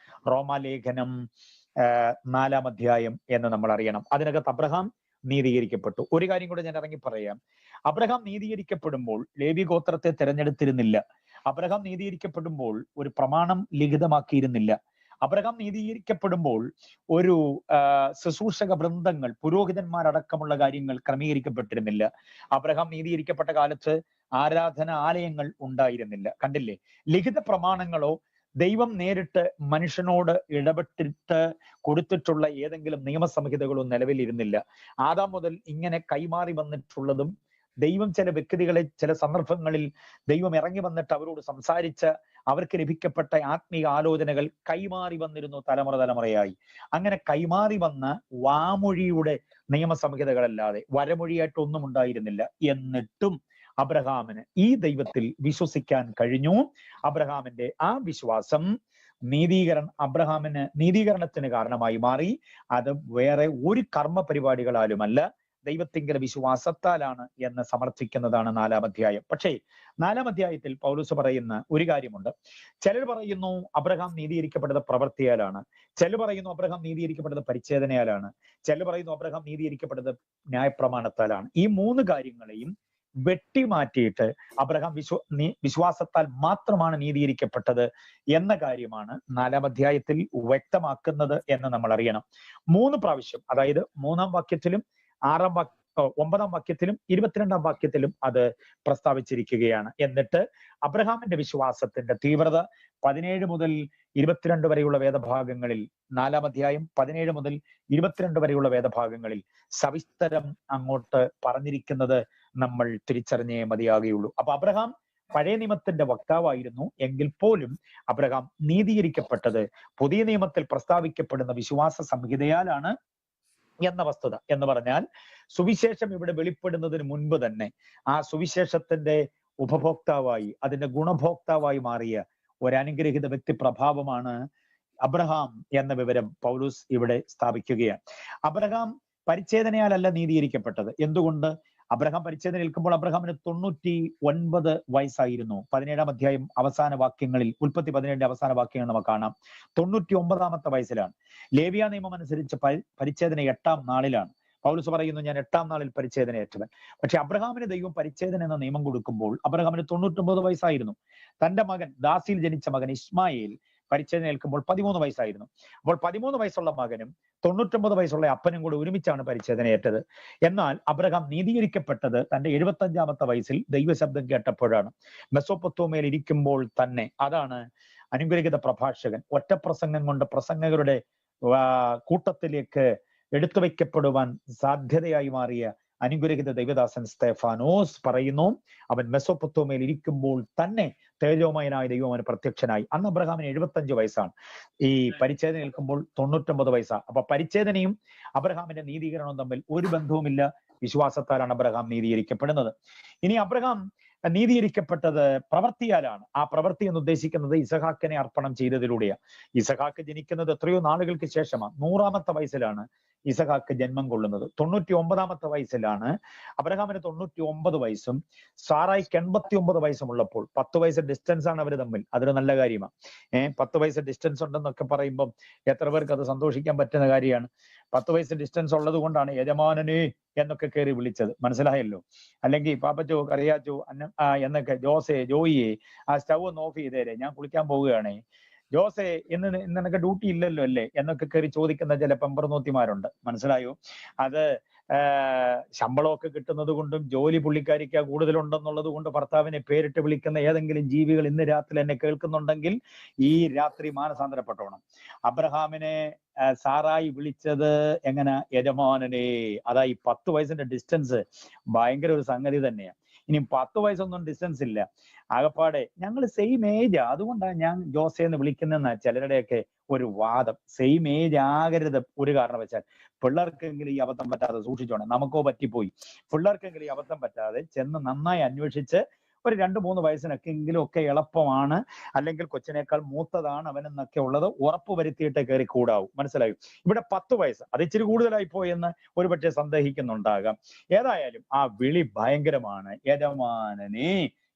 റോമാലേഖനം 4-ാം അധ്യായം എന്ന് നമ്മൾ അറിയണം. അതിനകത്ത് അബ്രഹാം നീതീകരിക്കപ്പെട്ടു. ഒരു കാര്യം കൂടെ ഞാൻ ഇറങ്ങി പറയാം. അബ്രഹാം നീതീകരിക്കപ്പെടുമ്പോൾ ലേവി ഗോത്രത്തെ തെരഞ്ഞെടുത്തിരുന്നില്ല. അബ്രഹാം നീതീകരിക്കപ്പെടുമ്പോൾ ഒരു പ്രമാണം ലിഖിതമാക്കിയിരുന്നില്ല. അബ്രഹാം നീതീകരിക്കപ്പെടുമ്പോൾ ഒരു ശുശ്രൂഷക വൃന്ദങ്ങൾ, പുരോഹിതന്മാരടക്കമുള്ള കാര്യങ്ങൾ ക്രമീകരിക്കപ്പെട്ടിരുന്നില്ല. അബ്രഹാം നീതീകരിക്കപ്പെട്ട കാലത്ത് ആരാധനാലയങ്ങൾ ഉണ്ടായിരുന്നില്ല. കണ്ടില്ലേ, ലിഖിത പ്രമാണങ്ങളോ ദൈവം നേരിട്ട് മനുഷ്യനോട് ഇടപെട്ടിട്ട് കൊടുത്തിട്ടുള്ള ഏതെങ്കിലും നിയമസംഹിതകളോ നിലവിലിരുന്നില്ല. ആദാം മുതൽ ഇങ്ങനെ കൈമാറി വന്നിട്ടുള്ളതും ദൈവം ചില വ്യക്തികളെ ചില സന്ദർഭങ്ങളിൽ ദൈവം ഇറങ്ങി വന്നിട്ട് അവരോട് സംസാരിച്ച അവർക്ക് ലഭിക്കപ്പെട്ട ആത്മീയ ആലോചനകൾ കൈമാറി വന്നിരുന്നു തലമുറ തലമുറയായി. അങ്ങനെ കൈമാറി വന്ന വാമൊഴിയുടെ നിയമസംഹിതകളല്ലാതെ വരമൊഴിയായിട്ടൊന്നും ഉണ്ടായിരുന്നില്ല. എന്നിട്ടും അബ്രഹാമിന് ഈ ദൈവത്തിൽ വിശ്വസിക്കാൻ കഴിഞ്ഞു. അബ്രഹാമിന്റെ ആ വിശ്വാസം അബ്രഹാമിന് നീതീകരണത്തിന് കാരണമായി മാറി. അത് വേറെ ഒരു കർമ്മ പരിപാടികളാലുമല്ല, ദൈവത്തിങ്കൽ വിശ്വാസത്താലാണ് എന്ന് സമർത്ഥിക്കുന്നതാണ് 4-ാം അധ്യായം. പക്ഷേ 4-ാം അധ്യായത്തിൽ പൗലോസ് പറയുന്ന ഒരു കാര്യമുണ്ട്. ചിലർ പറയുന്നു അബ്രഹാം നീതീകരിക്കപ്പെട്ടത് പ്രവൃത്തിയാലാണ്, ചിലർ പറയുന്നു അബ്രഹാം നീതീകരിക്കപ്പെട്ടത് പരിച്ഛേദനയാലാണ്, ചിലർ പറയുന്നു അബ്രഹാം നീതീകരിക്കപ്പെട്ടത് ന്യായപ്രമാണത്താലാണ്. ഈ 3 കാര്യങ്ങളെയും വെട്ടിമാറ്റിയിട്ട് അബ്രഹാം വിശ്വാസത്താൽ മാത്രമാണ് നീതീകരിക്കപ്പെട്ടത് എന്ന കാര്യമാണ് 4-ാം അധ്യായത്തിൽ വ്യക്തമാക്കുന്നത് എന്ന് നമ്മൾ അറിയണം. 3 പ്രാവശ്യം, അതായത് 3-ാം വാക്യത്തിലും 9-ാം വാക്യത്തിലും 22-ാം വാക്യത്തിലും അത് പ്രസ്താവിച്ചിരിക്കുകയാണ്. എന്നിട്ട് അബ്രഹാമിന്റെ വിശ്വാസത്തിന്റെ തീവ്രത 17 മുതൽ 22 വരെയുള്ള വേദഭാഗങ്ങളിൽ, 4-ാം അധ്യായം 17 മുതൽ 22 വരെയുള്ള വേദഭാഗങ്ങളിൽ സവിസ്തരം അങ്ങോട്ട് പറഞ്ഞിരിക്കുന്നത് നമ്മൾ തിരിച്ചറിഞ്ഞേ മതിയാകുകയുള്ളൂ. അപ്പൊ അബ്രഹാം പഴയ നിയമത്തിന്റെ വക്താവായിരുന്നു എങ്കിൽ പോലും അബ്രഹാം നീതീകരിക്കപ്പെട്ടത് പുതിയ നിയമത്തിൽ പ്രസ്താവിക്കപ്പെടുന്ന വിശ്വാസ സംഹിതയാലാണ് എന്ന വസ്തുത. എന്ന് പറഞ്ഞാൽ സുവിശേഷം ഇവിടെ വെളിപ്പെടുന്നതിന് മുൻപ് തന്നെ ആ സുവിശേഷത്തിന്റെ ഉപഭോക്താവായി, അതിന്റെ ഗുണഭോക്താവായി മാറിയ ഒരു അനുഗ്രഹീത വ്യക്തി പ്രഭാവമാണ് അബ്രഹാം എന്ന വിവരം പൗലോസ് ഇവിടെ സ്ഥാപിക്കുകയാണ്. അബ്രഹാം പരിച്ഛേദനയാലല്ല നീതീകരിക്കപ്പെട്ടത്. എന്തുകൊണ്ട്? അബ്രഹാം പരിച്ഛേദന ഏൽക്കുമ്പോൾ അബ്രഹാമിന് 99 വയസ്സായിരുന്നു. 17-ാം അധ്യായം അവസാന വാക്യങ്ങളിൽ, ഉൽപ്പത്തി 17 അവസാന വാക്യങ്ങൾ നമുക്ക് കാണാം. 99-ാമത്തെ വയസ്സിലാണ്. ലേവ്യ നിയമം അനുസരിച്ച് പരിച്ഛേദന 8-ാം നാളിലാണ്. പൗലോസ് പറയുന്നു, ഞാൻ 8-ാം നാളിൽ പരിച്ഛേദന ഏറ്റവൻ. പക്ഷെ അബ്രഹാമിന് ദൈവം പരിച്ഛേദന എന്ന നിയമം കൊടുക്കുമ്പോൾ അബ്രഹാമിന് 99 വയസ്സായിരുന്നു. തന്റെ മകൻ, ദാസിയിൽ ജനിച്ച മകൻ ഇസ്മായേൽ പരിച്ഛേദന ഏൽക്കുമ്പോൾ 13 വയസ്സായിരുന്നു. അപ്പോൾ 13 വയസ്സുള്ള മകനും 99 വയസ്സുള്ള അപ്പനും കൂടെ ഒരുമിച്ചാണ് പരിച്ഛേദന ഏറ്റത്. എന്നാൽ അബ്രഹാം നീതീകരിക്കപ്പെട്ടത് തന്റെ 75-ാമത്തെ വയസ്സിൽ ദൈവശബ്ദം കേട്ടപ്പോഴാണ്. മെസോപ്പൊത്താമിയയിൽ ഇരിക്കുമ്പോൾ തന്നെ. അതാണ് അനുഗ്രഹീത പ്രഭാഷകൻ, ഒറ്റപ്രസംഗം കൊണ്ട് പ്രസംഗകരുടെ കൂട്ടത്തിലേക്ക് എടുത്തു വയ്ക്കപ്പെടുവാൻ സാധ്യതയായി മാറിയ അനുഗ്രഹീത ദൈവദാസൻ സ്തെഫാനോസ് പറയുന്നു, അവൻ മെസോപ്പൊത്താമിയയിൽ ഇരിക്കുമ്പോൾ തന്നെ തേജോമയനായ ദൈവം അവന് പ്രത്യക്ഷനായി. അന്ന് അബ്രഹാമിന് 75 വയസ്സാണ്. ഈ പരിച്ഛേദന ഏൽക്കുമ്പോൾ 99 വയസ്സാണ്. അപ്പൊ പരിച്ഛേദനയും അബ്രഹാമിന്റെ നീതീകരണവും തമ്മിൽ ഒരു ബന്ധവുമില്ല. വിശ്വാസത്താലാണ് അബ്രഹാം നീതീകരിക്കപ്പെടുന്നത്. ഇനി അബ്രഹാം നീതീകരിക്കപ്പെട്ടത് പ്രവൃത്തിയാലാണ്. ആ പ്രവൃത്തി എന്ന് ഉദ്ദേശിക്കുന്നത് ഇസഹാക്കിനെ അർപ്പണം ചെയ്തതിലൂടെയാണ്. ഇസഹാക്ക് ജനിക്കുന്നത് എത്രയോ നാളുകൾക്ക് ശേഷമാണ്. 100-ാമത്തെ വയസ്സിലാണ് ഇസഹാക്ക് ജന്മം കൊള്ളുന്നത്. 99-ാമത്തെ വയസ്സിലാണ്. അബ്രഹാമിന് 99 വയസ്സും സാറായിക്ക് 89 വയസ്സുമുള്ളപ്പോൾ 10 വയസ്സ് ഡിസ്റ്റൻസ് ആണ് അവർ തമ്മിൽ. അതൊരു നല്ല കാര്യമാണ്. 10 വയസ്സ് ഡിസ്റ്റൻസ് ഉണ്ടെന്നൊക്കെ പറയുമ്പം എത്ര പേർക്ക് അത് സന്തോഷിക്കാൻ പറ്റുന്ന കാര്യമാണ്. 10 വയസ്സ് ഡിസ്റ്റൻസ് ഉള്ളത് കൊണ്ടാണ് യജമാനനെ എന്നൊക്കെ കയറി വിളിച്ചത്. മനസ്സിലായല്ലോ? അല്ലെങ്കിൽ പാപ്പച്ചോ, കറിയാച്ചോ, എന്നൊക്കെ, ജോസേ, ജോയിയെ ആ സ്റ്റൗ ഒന്ന് ഓഫ് ചെയ്തേരെ, ഞാൻ കുളിക്കാൻ പോവുകയാണേ, ജോസേ ഇന്ന് നിനക്ക് ഡ്യൂട്ടി ഇല്ലല്ലോ അല്ലേ എന്നൊക്കെ കയറി ചോദിക്കുന്ന ചില പെമ്പർനോത്തിമാരുണ്ട്. മനസ്സിലായോ? അത് ശമ്പളമൊക്കെ കിട്ടുന്നത് കൊണ്ടും ജോലി പുള്ളിക്കാരിക്ക് കൂടുതലുണ്ടെന്നുള്ളത് കൊണ്ട് ഭർത്താവിനെ പേരിട്ട് വിളിക്കുന്ന ഏതെങ്കിലും ജീവികൾ ഇന്ന് രാത്രി എന്നെ കേൾക്കുന്നുണ്ടെങ്കിൽ ഈ രാത്രി മാനസാന്തരപ്പെട്ടോണം. അബ്രഹാമിനെ സാറായി വിളിച്ചത് എങ്ങനെ? യജമാനനെ. അതായി 10 വയസ്സിന്റെ ഡിസ്റ്റൻസ് ഭയങ്കര ഒരു സംഗതി തന്നെയാണ്. ഇനി 10 വയസ്സൊന്നും ഡിസ്റ്റൻസ് ഇല്ല. ആകപ്പാടെ ഞങ്ങൾ സെയിം ഏജ്, അതുകൊണ്ടാണ് ഞാൻ ജോസെ എന്ന് വിളിക്കുന്നതെന്ന ചിലരുടെയൊക്കെ ഒരു വാദം. സെയിം ഏജ് ആകരുത് ഒരു കാരണവശാൽ. പിള്ളേർക്കെങ്കിലും ഈ അബദ്ധം പറ്റാതെ സൂക്ഷിച്ചോണം. നമുക്കോ പറ്റിപ്പോയി. പിള്ളേർക്കെങ്കിലും ഈ അബദ്ധം പറ്റാതെ ചെന്ന് നന്നായി അന്വേഷിച്ച് ഒരു 2-3 വയസ്സിനൊക്കെ എങ്കിലും ഒക്കെ എളുപ്പമാണ്, അല്ലെങ്കിൽ കൊച്ചിനേക്കാൾ മൂത്തതാണ് അവനെന്നൊക്കെ ഉള്ളത് ഉറപ്പ് വരുത്തിയിട്ട് കയറി കൂടാവും. മനസ്സിലായോ? ഇവിടെ 10 വയസ്സ് അത് ഇച്ചിരി കൂടുതലായി പോയെന്ന് ഒരുപക്ഷെ സന്ദേഹിക്കുന്നുണ്ടാകാം. ഏതായാലും ആ വിളി ഭയങ്കരമാണ്. യജമാനനെ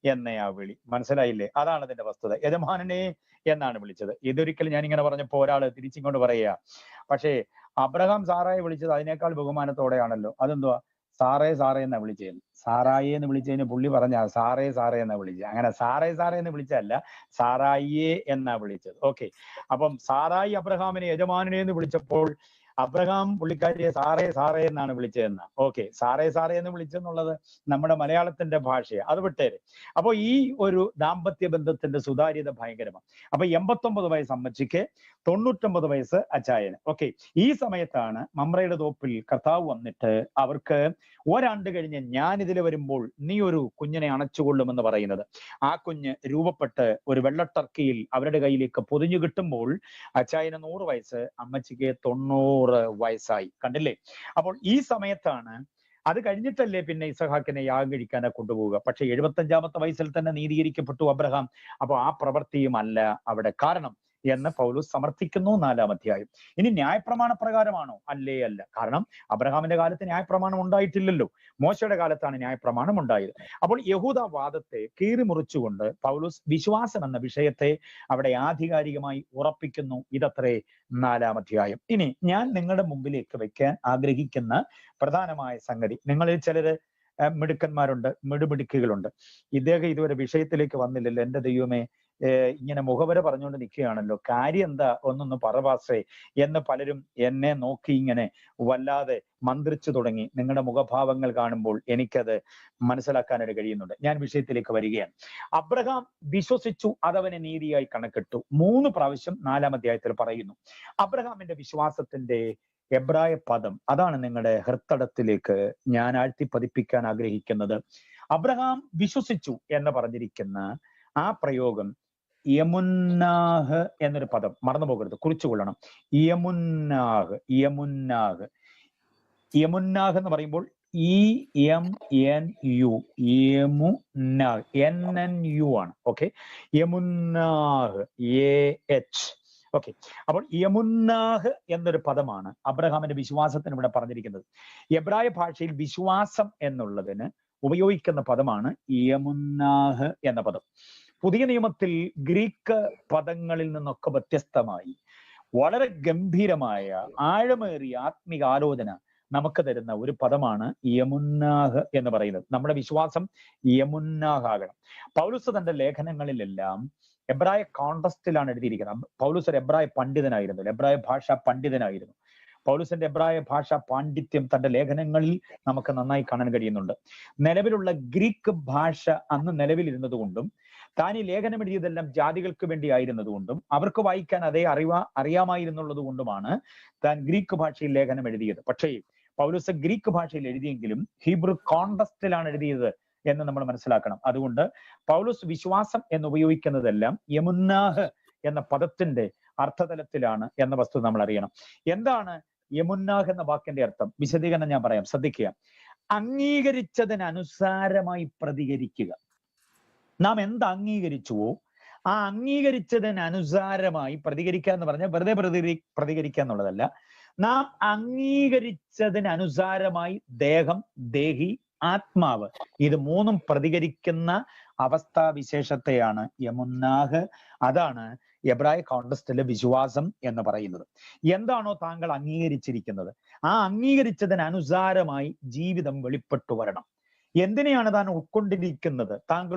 എന്ന ആ വിളി. മനസ്സിലായില്ലേ? അതാണ് അതിന്റെ വസ്തുത. യജമാനനെ എന്നാണ് വിളിച്ചത്. ഇതൊരിക്കലും ഞാനിങ്ങനെ പറഞ്ഞപ്പോ ഒരാള് തിരിച്ചിങ്ങോട്ട് പറയുക, പക്ഷേ അബ്രഹാം സാറായെ വിളിച്ചത് അതിനേക്കാൾ ബഹുമാനത്തോടെയാണല്ലോ. അതെന്തുവാ? സാറേ സാറേ എന്നാ വിളിച്ചത്. സാറായിയെ എന്ന് വിളിച്ചതിന് പുള്ളി പറഞ്ഞ സാറേ സാറേ എന്നാ വിളിച്ചത്. അങ്ങനെ സാറേ സാറേ എന്ന് വിളിച്ചതല്ല, സാറായിയെ എന്നാ വിളിച്ചത്. ഓക്കെ. അപ്പം സാറായി അബ്രഹാമിനെ യജമാനനെ എന്ന് വിളിച്ചപ്പോൾ അബ്രഹാം പുള്ളിക്കാരിയെ സാറേ സാറേ എന്നാണ് വിളിച്ചതെന്ന. ഓക്കെ, സാറേ സാറേ എന്ന് വിളിച്ചെന്നുള്ളത് നമ്മുടെ മലയാളത്തിന്റെ ഭാഷയാണ്, അത് വിട്ടേര്. അപ്പോൾ ഈ ഒരു ദാമ്പത്യ ബന്ധത്തിന്റെ സുതാര്യത ഭയങ്കരമാണ്. അപ്പൊ 89 വയസ്സ് അമ്മച്ചിക്ക്, 99 വയസ്സ് അച്ചായന്. ഓക്കെ, ഈ സമയത്താണ് മമ്രയുടെ തോപ്പിൽ കർത്താവ് വന്നിട്ട് അവർക്ക് ഒരാണ്ട് കഴിഞ്ഞ് ഞാൻ ഇതിൽ വരുമ്പോൾ നീ ഒരു കുഞ്ഞിനെ അണച്ചുകൊള്ളുമെന്ന് പറയുന്നത്. ആ കുഞ്ഞ് രൂപപ്പെട്ട് ഒരു വെള്ളട്ടർക്കിയിൽ അവരുടെ കയ്യിലേക്ക് പൊതിഞ്ഞു കിട്ടുമ്പോൾ അച്ചായന് 100 വയസ്സ്, അമ്മച്ചിക്ക് 90 വയസ്സായി. കണ്ടില്ലേ? അപ്പോൾ ഈ സമയത്താണ്, അത് കഴിഞ്ഞിട്ടല്ലേ പിന്നെ ഇസഹാക്കിനെ യാഗം കഴിക്കാനെ കൊണ്ടുപോവുക. പക്ഷെ 75-ാമത്തെ വയസ്സിൽ തന്നെ നീതീകരിക്കപ്പെട്ടു അബ്രഹാം. അപ്പൊ ആ പ്രവൃത്തിയും അല്ല അവിടെ കാരണം എന്ന് പൗലോസ് സമർത്ഥിക്കുന്നു 4-ാം അധ്യായം. ഇനി ന്യായപ്രമാണ പ്രകാരമാണോ? അല്ലേ, അല്ല. കാരണം അബ്രഹാമിന്റെ കാലത്ത് ന്യായപ്രമാണം ഉണ്ടായിട്ടില്ലല്ലോ, മോശയുടെ കാലത്താണ് ന്യായപ്രമാണം ഉണ്ടായത്. അപ്പോൾ യഹൂദവാദത്തെ കീറിമുറിച്ചുകൊണ്ട് പൗലോസ് വിശ്വാസം എന്ന വിഷയത്തെ അവിടെ ആധികാരികമായി ഉറപ്പിക്കുന്നു. ഇതത്രേ 4-ാം അധ്യായം. ഇനി ഞാൻ നിങ്ങളുടെ മുമ്പിലേക്ക് വെക്കാൻ ആഗ്രഹിക്കുന്ന പ്രധാനമായ സംഗതി, നിങ്ങളിൽ ചിലര് മിടുക്കന്മാരുണ്ട്, മിടുമിടുക്കുകളുണ്ട്. ഇദ്ദേഹം ഇതുവരെ വിഷയത്തിലേക്ക് വന്നില്ലല്ലോ, എന്റെ ദൈവമേ, ഇങ്ങനെ മുഖവര പറഞ്ഞുകൊണ്ട് നിൽക്കുകയാണല്ലോ, കാര്യം എന്താ, ഒന്നൊന്ന് പറവാസേ എന്ന് പലരും എന്നെ നോക്കി ഇങ്ങനെ വല്ലാതെ മന്ത്രിച്ചു തുടങ്ങി. നിങ്ങളുടെ മുഖഭാവങ്ങൾ കാണുമ്പോൾ എനിക്കത് മനസ്സിലാക്കാനായിട്ട് കഴിയുന്നുണ്ട്. ഞാൻ വിഷയത്തിലേക്ക് വരികയാണ്. അബ്രഹാം വിശ്വസിച്ചു, അതവനെ നീതിയായി കണക്കിട്ടു. 3 പ്രാവശ്യം 4-ാം അധ്യായത്തിൽ പറയുന്നു. അബ്രഹാമിന്റെ വിശ്വാസത്തിന്റെ എബ്രായ പദം, അതാണ് നിങ്ങളുടെ ഹൃത്തടത്തിലേക്ക് ഞാൻ ആഴ്ത്തി പതിപ്പിക്കാൻ ആഗ്രഹിക്കുന്നത്. അബ്രഹാം വിശ്വസിച്ചു എന്ന് പറഞ്ഞിരിക്കുന്ന ആ പ്രയോഗം യമുന്നാഹ് എന്നൊരു പദം, മറന്നു പോകരുത്, കുറിച്ചുകൊള്ളണം. യമുന്നാഹ്, യമുന്നാഹ്, യമുന്നാഹ് എന്ന് പറയുമ്പോൾ EMNU, യമുന്നാഹ്, NNU ആണ്. ഓക്കെ, യമുന്നാഹ്, AH. ഓക്കെ, അപ്പോൾ യമുന്നാഹ് എന്നൊരു പദമാണ് അബ്രഹാമിന്റെ വിശ്വാസത്തിന് ഇവിടെ പറഞ്ഞിരിക്കുന്നത്. എബ്രായ ഭാഷയിൽ വിശ്വാസം എന്നുള്ളതിന് ഉപയോഗിക്കുന്ന പദമാണ് യമുന്നാഹ് എന്ന പദം. പുതിയ നിയമത്തിൽ ഗ്രീക്ക് പദങ്ങളിൽ നിന്നൊക്കെ വ്യത്യസ്തമായി വളരെ ഗംഭീരമായ ആഴമേറിയ ആത്മിക ആലോചന നമുക്ക് തരുന്ന ഒരു പദമാണ് യമുന്നാഹ് എന്ന് പറയുന്നത്. നമ്മുടെ വിശ്വാസം യമുന്നാഹ് ആകണം. പൗലോസ് തന്റെ ലേഖനങ്ങളിലെല്ലാം എബ്രായ കോണ്ടസ്റ്റിലാണ് എഴുതിയിരിക്കുന്നത്. പൗലോസ് ഒരു എബ്രായ പണ്ഡിതനായിരുന്നു, എബ്രായ ഭാഷാ പണ്ഡിതനായിരുന്നു. പൗലോസിന്റെ എബ്രായ ഭാഷാ പാണ്ഡിത്യം തന്റെ ലേഖനങ്ങളിൽ നമുക്ക് നന്നായി കാണാൻ കഴിയുന്നുണ്ട്. നിലവിലുള്ള ഗ്രീക്ക് ഭാഷ അന്ന് നിലവിലിരുന്നത് കൊണ്ടും താൻ ഈ ലേഖനം എഴുതിയതെല്ലാം ജാതികൾക്ക് വേണ്ടി ആയിരുന്നതുകൊണ്ടും അവർക്ക് വായിക്കാൻ അതേ അറിയാമായിരുന്നുള്ളത് കൊണ്ടുമാണ് താൻ ഗ്രീക്ക് ഭാഷയിൽ ലേഖനം എഴുതിയത്. പക്ഷേ പൗലോസ് ഗ്രീക്ക് ഭാഷയിൽ എഴുതിയെങ്കിലും ഹീബ്രു കോണ്ടസ്റ്റിലാണ് എഴുതിയത് എന്ന് നമ്മൾ മനസ്സിലാക്കണം. അതുകൊണ്ട് പൗലോസ് വിശ്വാസം എന്ന് ഉപയോഗിക്കുന്നതെല്ലാം യമുന്നാഹ് എന്ന പദത്തിന്റെ അർത്ഥതലത്തിലാണ് എന്ന വസ്തുത നമ്മൾ അറിയണം. എന്താണ് യമുന്നാഹ് എന്ന വാക്കിന്റെ അർത്ഥം? വിശദീകരണം ഞാൻ പറയാം, ശ്രദ്ധിക്കുക. അംഗീകരിച്ചതിനനുസാരമായി പ്രതികരിക്കുക. നാം എന്ത് അംഗീകരിച്ചുവോ ആ അംഗീകരിച്ചതിനനുസാരമായി പ്രതികരിക്കുക എന്ന് പറഞ്ഞാൽ വെറുതെ പ്രതികരിക്കുക എന്നുള്ളതല്ല. നാം അംഗീകരിച്ചതിനനുസാരമായി ദേഹം, ദേഹി, ആത്മാവ്, ഇത് 3ഉം പ്രതികരിക്കുന്ന അവസ്ഥാവിശേഷത്തെയാണ് യമുന്നാഹ്. അതാണ് എബ്രായ കോണ്ടസ്റ്റിലെ വിശ്വാസം എന്ന് പറയുന്നത്. എന്താണോ താങ്കൾ അംഗീകരിച്ചിരിക്കുന്നത് ആ അംഗീകരിച്ചതിനനുസാരമായി ജീവിതം വെളിപ്പെട്ടു വരണം. എന്തിനെയാണ് താങ്കൾ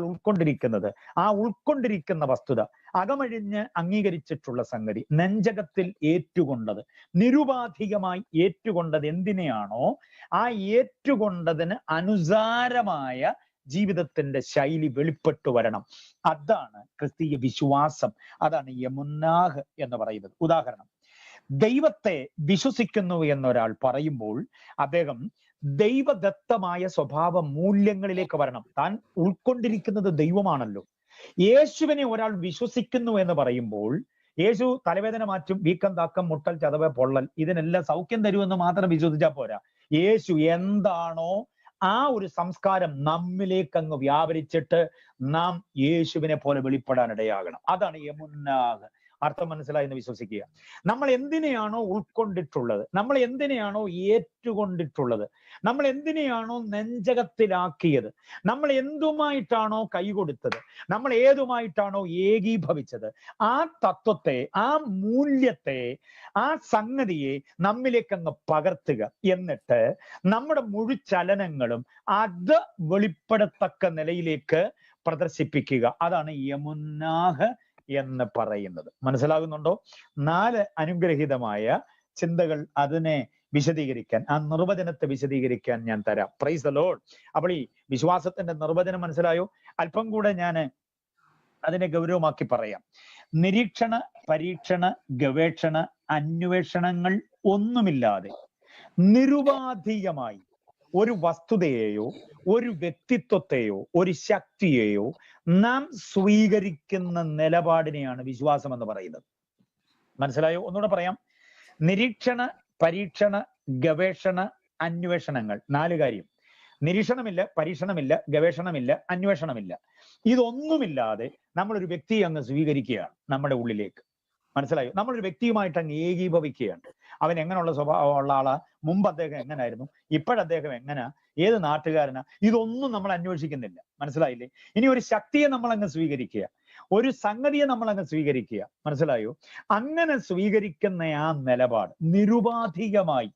ഉൾക്കൊണ്ടിരിക്കുന്നത്? ആ ഉൾക്കൊണ്ടിരിക്കുന്ന വസ്തുത, അകമഴിഞ്ഞ് അംഗീകരിച്ചിട്ടുള്ള സംഗതി, നെഞ്ചകത്തിൽ ഏറ്റുകൊണ്ടത്, നിരുപാധികമായി ഏറ്റുകൊണ്ടത് എന്തിനെയാണോ ആ ഏറ്റുകൊണ്ടതിന് അനുസാരമായ ജീവിതത്തിന്റെ ശൈലി വെളിപ്പെട്ടു വരണം. അതാണ് ക്രിസ്തീയ വിശ്വാസം, അതാണ് യമുന്നാഹ് എന്ന് പറയുന്നത്. ഉദാഹരണം, ദൈവത്തെ വിശ്വസിക്കുന്നു എന്നൊരാൾ പറയുമ്പോൾ അദ്ദേഹം ദൈവദത്തമായ സ്വഭാവ മൂല്യങ്ങളിലേക്ക് വരണം. താൻ ഉൾക്കൊണ്ടിരിക്കുന്നത് ദൈവമാണല്ലോ. യേശുവിനെ ഒരാൾ വിശ്വസിക്കുന്നു എന്ന് പറയുമ്പോൾ യേശു തലവേദന മാറ്റും, വീക്കം, താക്കം, മുട്ടൽ, ചതവ്, പൊള്ളൽ, ഇതിനെല്ലാം സൗഖ്യം തരുമെന്ന് മാത്രം വിശ്വസിച്ചാൽ പോരാ. യേശു എന്താണോ ആ ഒരു സംസ്കാരം നമ്മിലേക്ക് അങ്ങ് വ്യാപരിച്ചിട്ട് നാം യേശുവിനെ പോലെ വെളിപ്പെടാനിടയാകണം. അതാണ് യമുന്നാഹ്. അർത്ഥം മനസ്സിലായെന്ന് വിശ്വസിക്കുക. നമ്മൾ എന്തിനെയാണോ ഉൾക്കൊണ്ടിട്ടുള്ളത്, നമ്മൾ എന്തിനെയാണോ ഏറ്റുകൊണ്ടിട്ടുള്ളത്, നമ്മൾ എന്തിനെയാണോ നെഞ്ചകത്തിലാക്കിയത്, നമ്മൾ എന്തുമായിട്ടാണോ കൈകൊടുത്തത്, നമ്മൾ ഏതുമായിട്ടാണോ ഏകീഭവിച്ചത്, ആ തത്വത്തെ, ആ മൂല്യത്തെ, ആ സംഗതിയെ നമ്മിലേക്ക് അങ്ങ് പകർത്തുക. എന്നിട്ട് നമ്മുടെ മുഴുചലനങ്ങളും അത് വെളിപ്പെടത്തക്ക നിലയിലേക്ക് പ്രദർശിപ്പിക്കുക. അതാണ് യമുന്നാഹ് എന്ന് പറയുന്നത്. മനസ്സിലാകുന്നുണ്ടോ? 4 അനുഗ്രഹീതമായ ചിന്തകൾ അതിനെ വിശദീകരിക്കാൻ, ആ നിർവചനത്തെ വിശദീകരിക്കാൻ ഞാൻ തരാം. Praise the Lord. അപ്പോൾ ഈ വിശ്വാസത്തിന്റെ നിർവചനം മനസ്സിലായോ? അല്പം കൂടെ ഞാൻ അതിനെ ഗൗരവമാക്കി പറയാം. നിരീക്ഷണ, പരീക്ഷണ, ഗവേഷണ, അന്വേഷണങ്ങൾ ഒന്നുമില്ലാതെ നിരുപാധികമായി ഒരു വസ്തുതയെയോ ഒരു വ്യക്തിത്വത്തെയോ ഒരു ശക്തിയെയോ നാം സ്വീകരിക്കുന്ന നിലപാടിനെയാണ് വിശ്വാസം എന്ന് പറയുന്നത്. മനസ്സിലായോ? ഒന്നുകൂടെ പറയാം. നിരീക്ഷണ, പരീക്ഷണ, ഗവേഷണ, അന്വേഷണങ്ങൾ. 4 കാര്യം. നിരീക്ഷണമില്ല, പരീക്ഷണമില്ല, ഗവേഷണമില്ല, അന്വേഷണമില്ല. ഇതൊന്നുമില്ലാതെ നമ്മളൊരു വ്യക്തിയെ അങ്ങ് സ്വീകരിക്കുകയാണ് നമ്മുടെ ഉള്ളിലേക്ക്. മനസ്സിലായോ? നമ്മളൊരു വ്യക്തിയുമായിട്ട് അങ്ങ് ഏകീഭവിക്കുകയാണ്. അവൻ എങ്ങനെയുള്ള സ്വഭാവമുള്ള ആളാ, മുമ്പ് അദ്ദേഹം എങ്ങനായിരുന്നു, ഇപ്പോഴദ്ദേഹം എങ്ങനാ, ഏത് നാട്ടുകാരനാ, ഇതൊന്നും നമ്മൾ അന്വേഷിക്കുന്നില്ല. മനസ്സിലായില്ലേ? ഇനി ഒരു ശക്തിയെ നമ്മൾ അങ്ങ് സ്വീകരിക്കുക, ഒരു സംഗതിയെ നമ്മൾ അങ്ങ് സ്വീകരിക്കുക. മനസ്സിലായോ? അങ്ങനെ സ്വീകരിക്കുന്ന ആ നിലപാട് നിരുപാധികമായി,